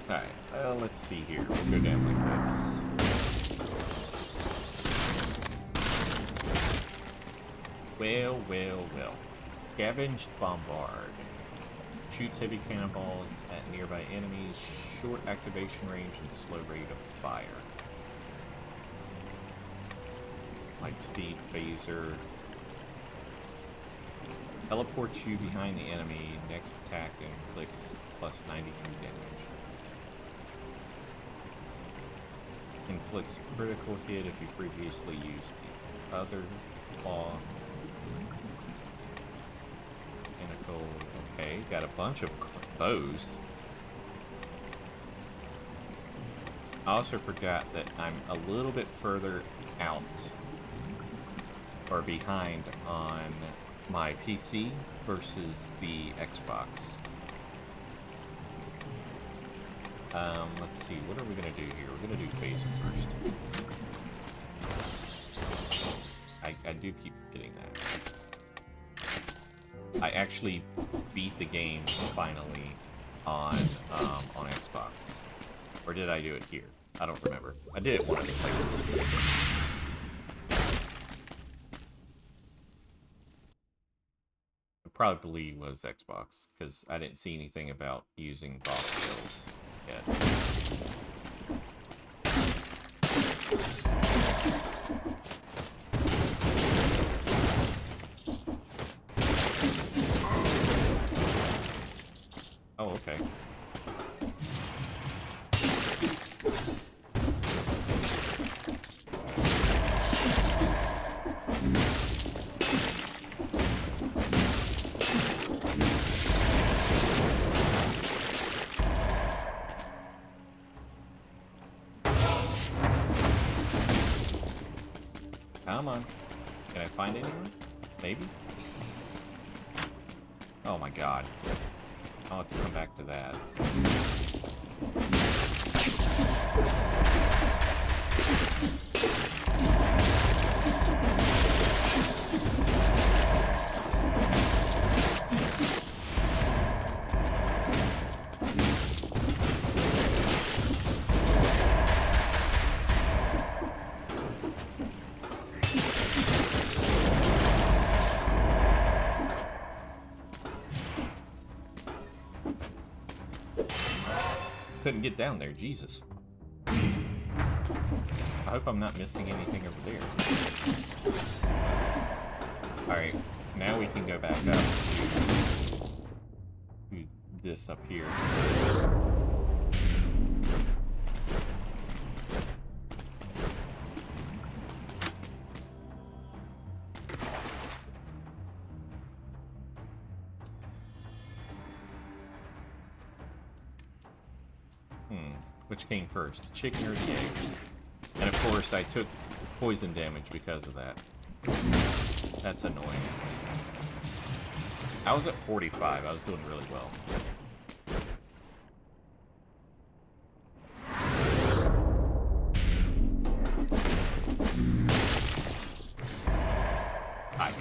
Alright, let's see here. We'll go down like this. Well. Scavenged Bombard. Shoots heavy cannonballs at nearby enemies. Short activation range and slow rate of fire. Light speed phaser. Teleports you behind the enemy. Next attack inflicts plus 93 damage. Inflicts critical hit if you previously used the other claw. Pinnacle. Okay, got a bunch of bows. I also forgot that I'm a little bit further out or behind on my PC versus the Xbox. Let's see, what are we gonna do here? We're gonna do phaser first. I do keep forgetting that. I actually beat the game finally on Xbox. Or did I do it here? I don't remember. I did it one of the places. Probably was Xbox, because I didn't see anything about using boss skills yet. Oh, okay. Come on. Can I find anyone? Maybe? Oh my god. I'll have to come back to that. Couldn't get down there, Jesus. I hope I'm not missing anything over there. Alright, now we can go back up to this up here. Which came first, the chicken or the egg? And of course, I took poison damage because of that. That's annoying. I was at 45. I was doing really well. I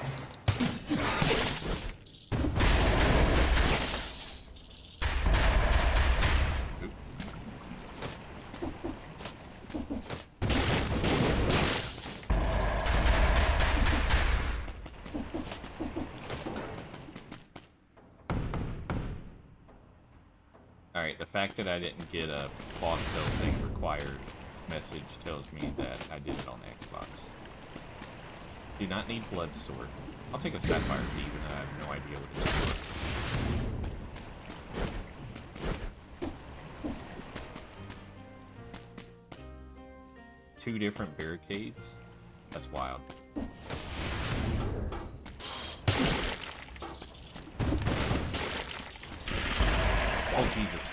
Alright, the fact that I didn't get a boss cell thing required message tells me that I did it on Xbox. Do not need blood sword. I'll take a sapphire thief, and I have no idea what it's for. Two different barricades? That's wild. Oh, Jesus.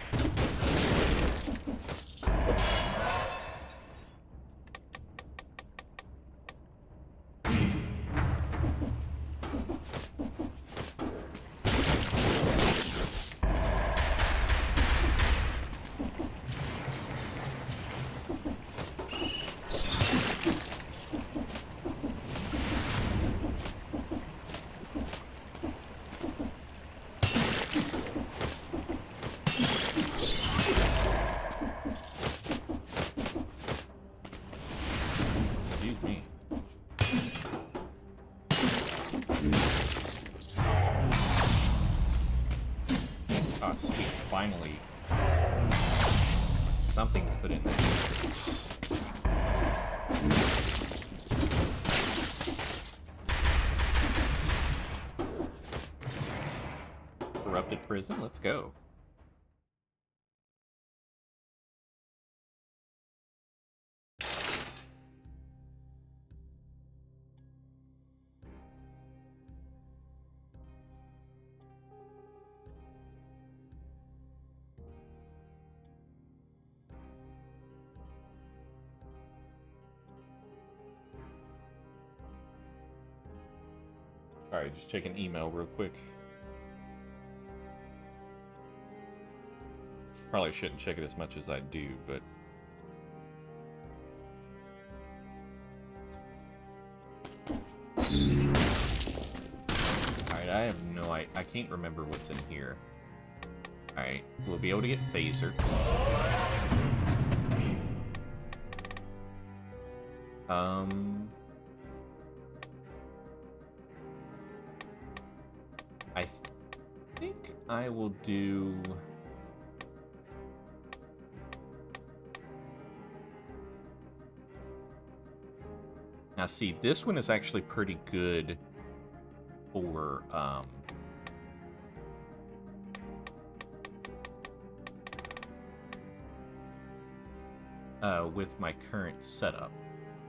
Finally, something to put in there. Corrupted prison, let's go. Alright, just check an email real quick. Probably shouldn't check it as much as I do, but... Alright, I have no idea. I can't remember what's in here. Alright, we'll be able to get phaser. I think I will do... Now see, this one is actually pretty good for, with my current setup.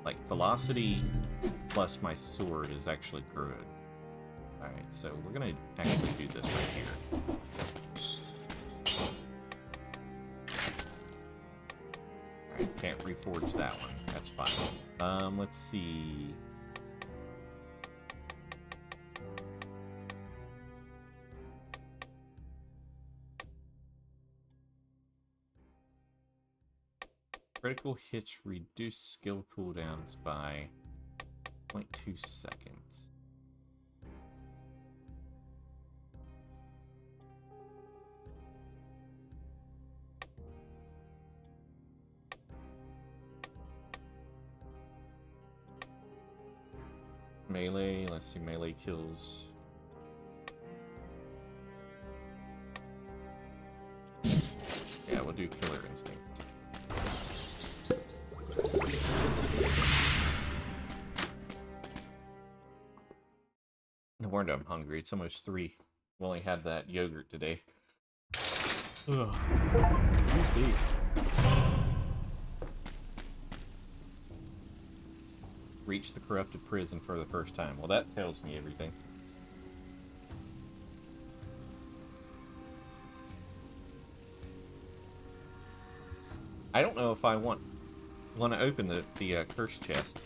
Like, velocity plus my sword is actually good. Alright, so we're gonna actually do this right here. Alright, can't reforge that one. That's fine. Let's see. Critical hits reduce skill cooldowns by 0.2 seconds. Melee, let's see, melee kills. Yeah, we'll do Killer Instinct. No wonder I'm hungry. It's almost 3. We only had that yogurt today. Ugh. Reach the corrupted prison for the first time. Well, that tells me everything. I don't know if I want to open the curse chest.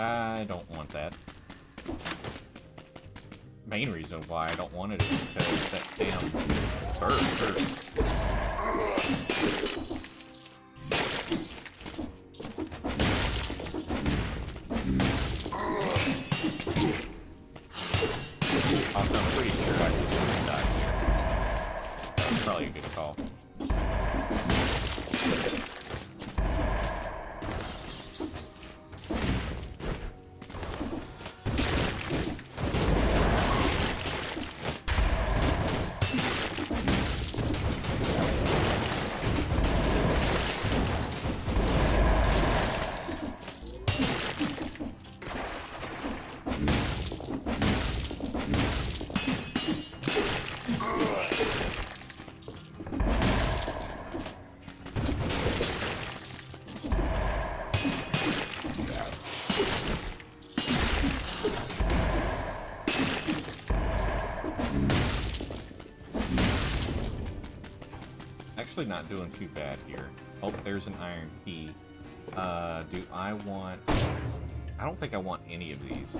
I don't want that. Main reason why I don't want it is because that damn bird hurts. Also, I'm pretty sure I just died here. That's probably a good call. Not doing too bad here. Oh, there's an iron key. Do I want... I don't think I want any of these.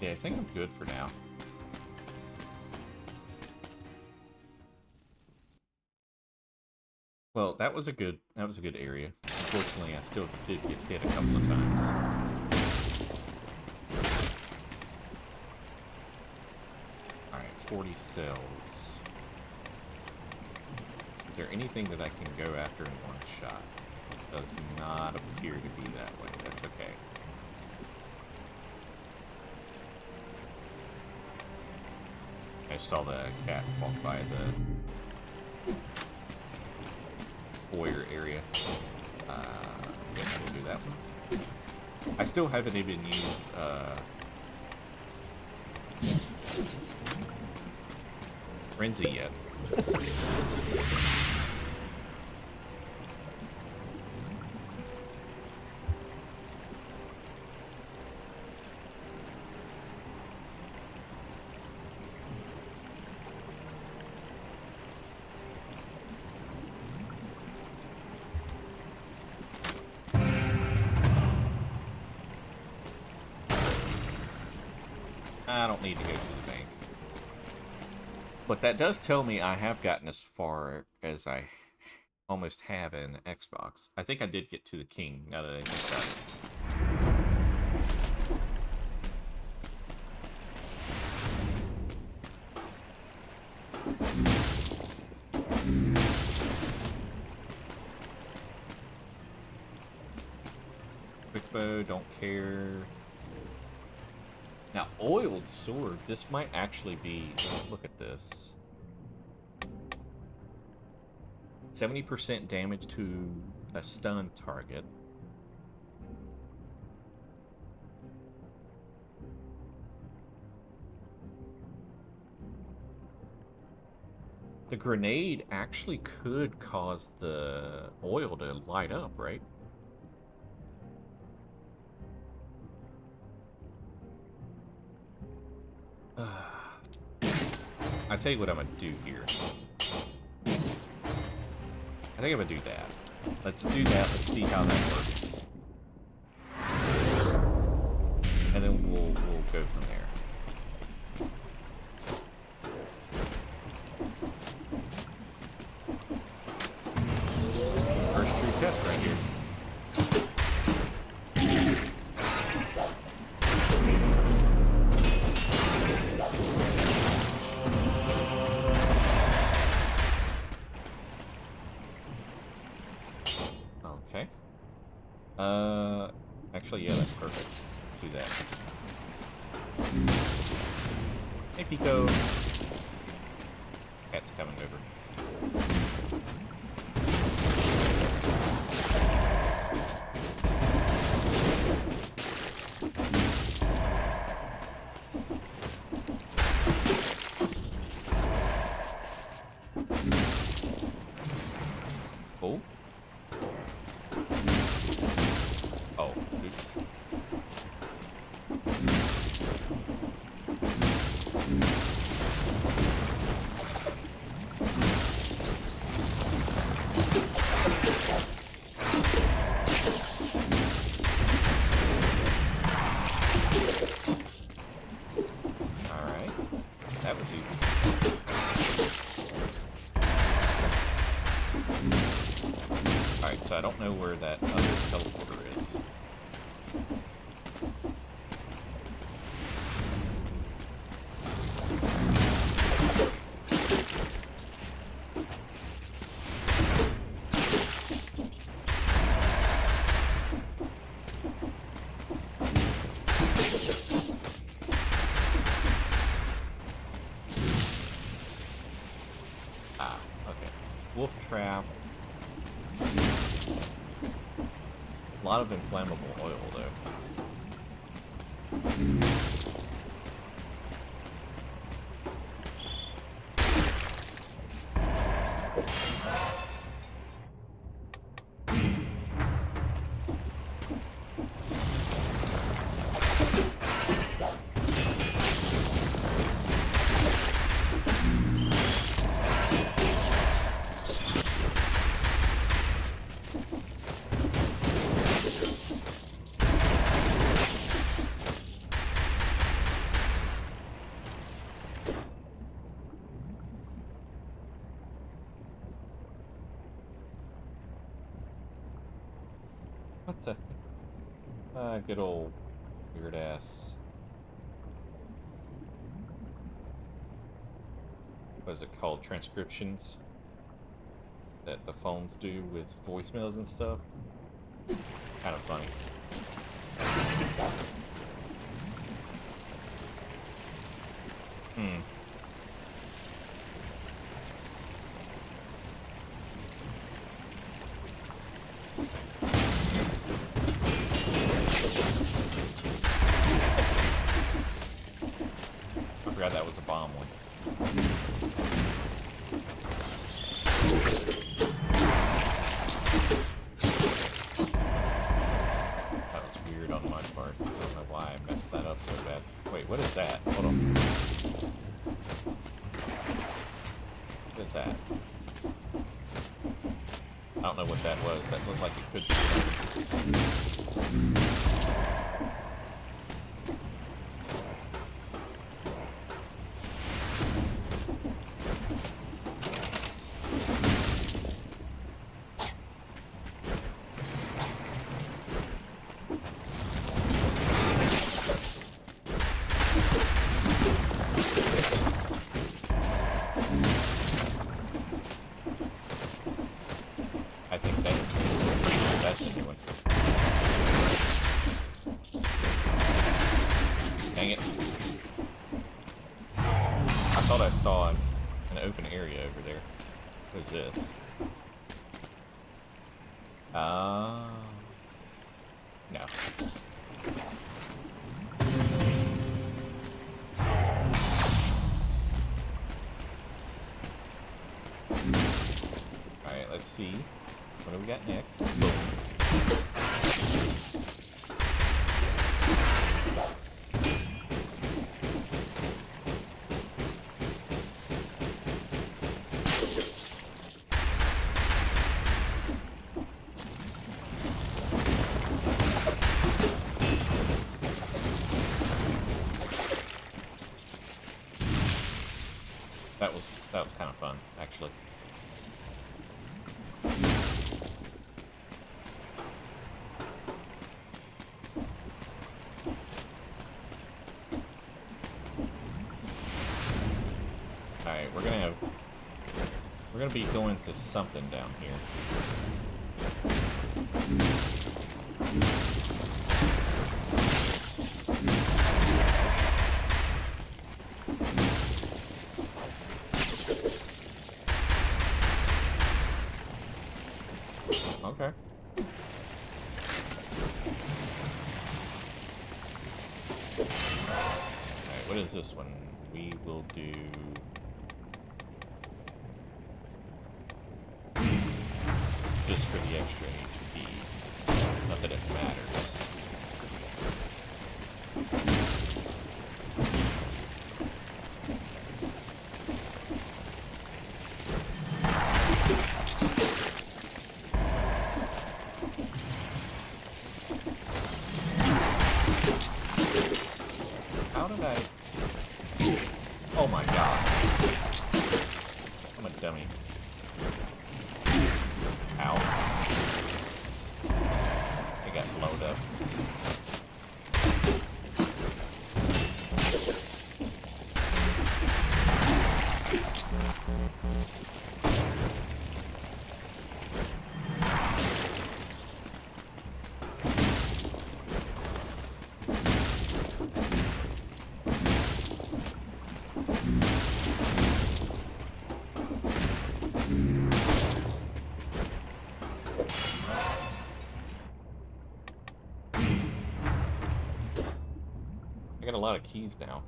Yeah, I think I'm good for now. Well, that was a good area. Unfortunately, I still did get hit a couple of times. Alright, 40 cells. Is there anything that I can go after in one shot? It does not appear to be that way. That's okay. I saw the cat walk by the foyer area. Yeah, I will do that one. I still haven't even used Frenzy yet. I don't need to go to the bank. But that does tell me I have gotten as far as I almost have in Xbox. I think I did get to the king, now that I think about it. Quick bow, don't care. Now, oiled sword, this might actually be... Let's look at this. 70% damage to a stun target. The grenade actually could cause the oil to light up, right? I tell you what I'm gonna do here. I think I'm gonna do that. Let's do that. Let's see how that works, and then we'll go from there. First true test right here. Actually, yeah, that's perfect. Let's do that. Hey, Pico. Cat's coming over. Cool. Oh, oops. know where that other teleporter is. Ah, okay. Wolf trap. A lot of inflammable oil, though. What the? Good old weird ass. What is it called? Transcriptions that the phones do with voicemails and stuff. Kind of funny. Hmm. I forgot that was a bomb one. That was weird on my part. I don't know why I messed that up so bad. Wait, what is that? Hold on. What is that? I don't know what that was. That looked like it could be. I think that's a new one. Dang it. I thought I saw an open area over there. What is this? No. Alright, let's see. What do we got next? That was kind of fun, actually. Alright, we're gonna be going to something down here. Okay. Alright, what is this one? We will do... just for the extra HP. Not that it matters. Oh my god. I'm a dummy. Ow. got a lot of keys now.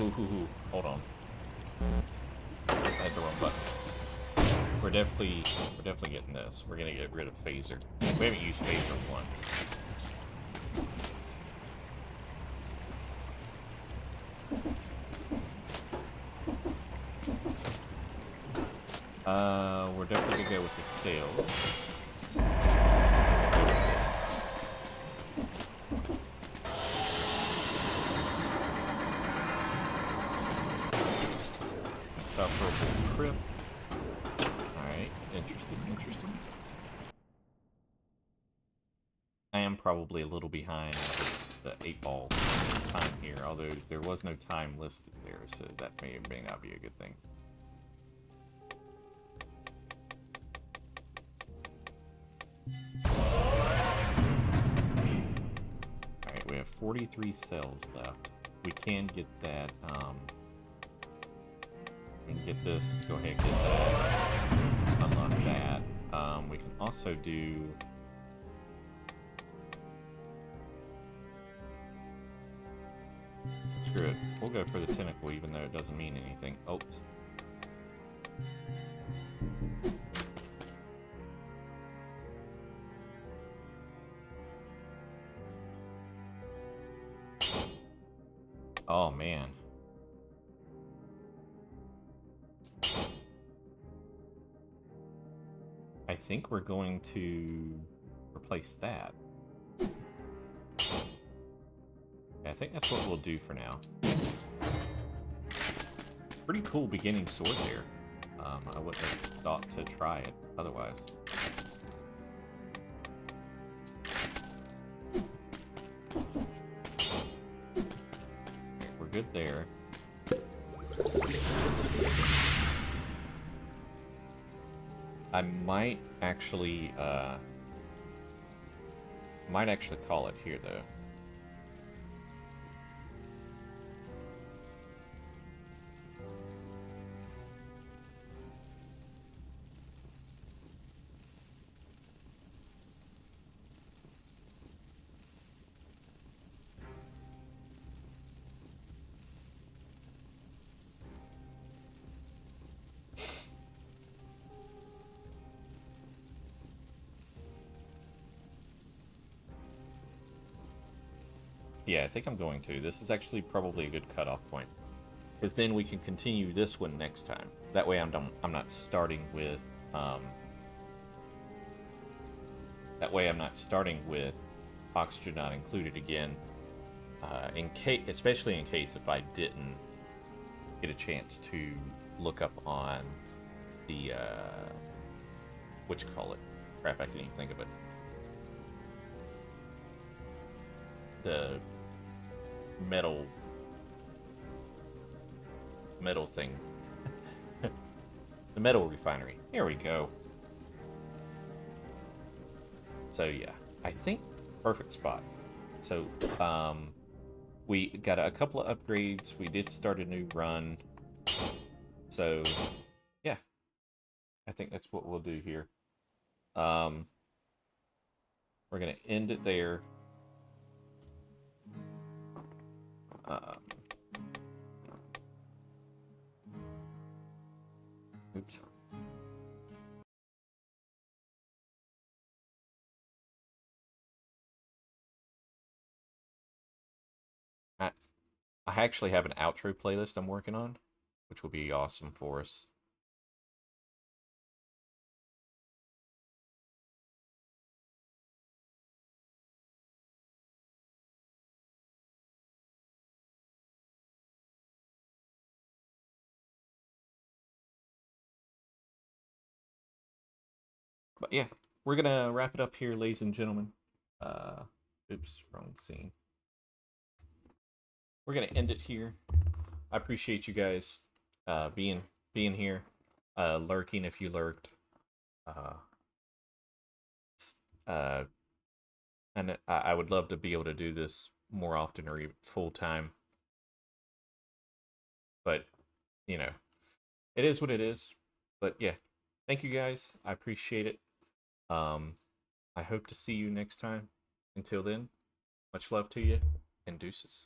Ooh, hold on. I hit the wrong button. We're definitely getting this. We're gonna get rid of phaser. We haven't used phaser once. We're definitely gonna go with the sails. Insufferable trip. Alright, interesting. I am probably a little behind the 8-ball time here, although there was no time listed there, so that may or may not be a good thing. Alright, we have 43 cells left. We can get that, we can get this, go ahead and get that, unlock that. We can also do... Screw it. We'll go for the tentacle, even though it doesn't mean anything. Oops. Oh, man. I think we're going to replace that. I think that's what we'll do for now. Pretty cool beginning sword there. I wouldn't have thought to try it otherwise. Okay, we're good there. I might actually call it here though. Yeah, I think I'm going to. This is actually probably a good cutoff point, because then we can continue this one next time. That way, I'm not starting with. That way, I'm not starting with oxygen not included again. Especially in case if I didn't get a chance to look up on the what you call it? Crap, I can't even think of it. The metal thing. The metal refinery. Here we go. So yeah, I think perfect spot. So we got a couple of upgrades. We did start a new run. So yeah, I think that's what we'll do here. We're gonna end it there. Oops. I actually have an outro playlist I'm working on, which will be awesome for us. But yeah, we're gonna wrap it up here, ladies and gentlemen. Oops, wrong scene. We're gonna end it here. I appreciate you guys being here, lurking if you lurked. Uh, uh, and I would love to be able to do this more often or even full time. But you know, it is what it is. But yeah, thank you guys. I appreciate it. I hope to see you next time. Until then, much love to you and deuces.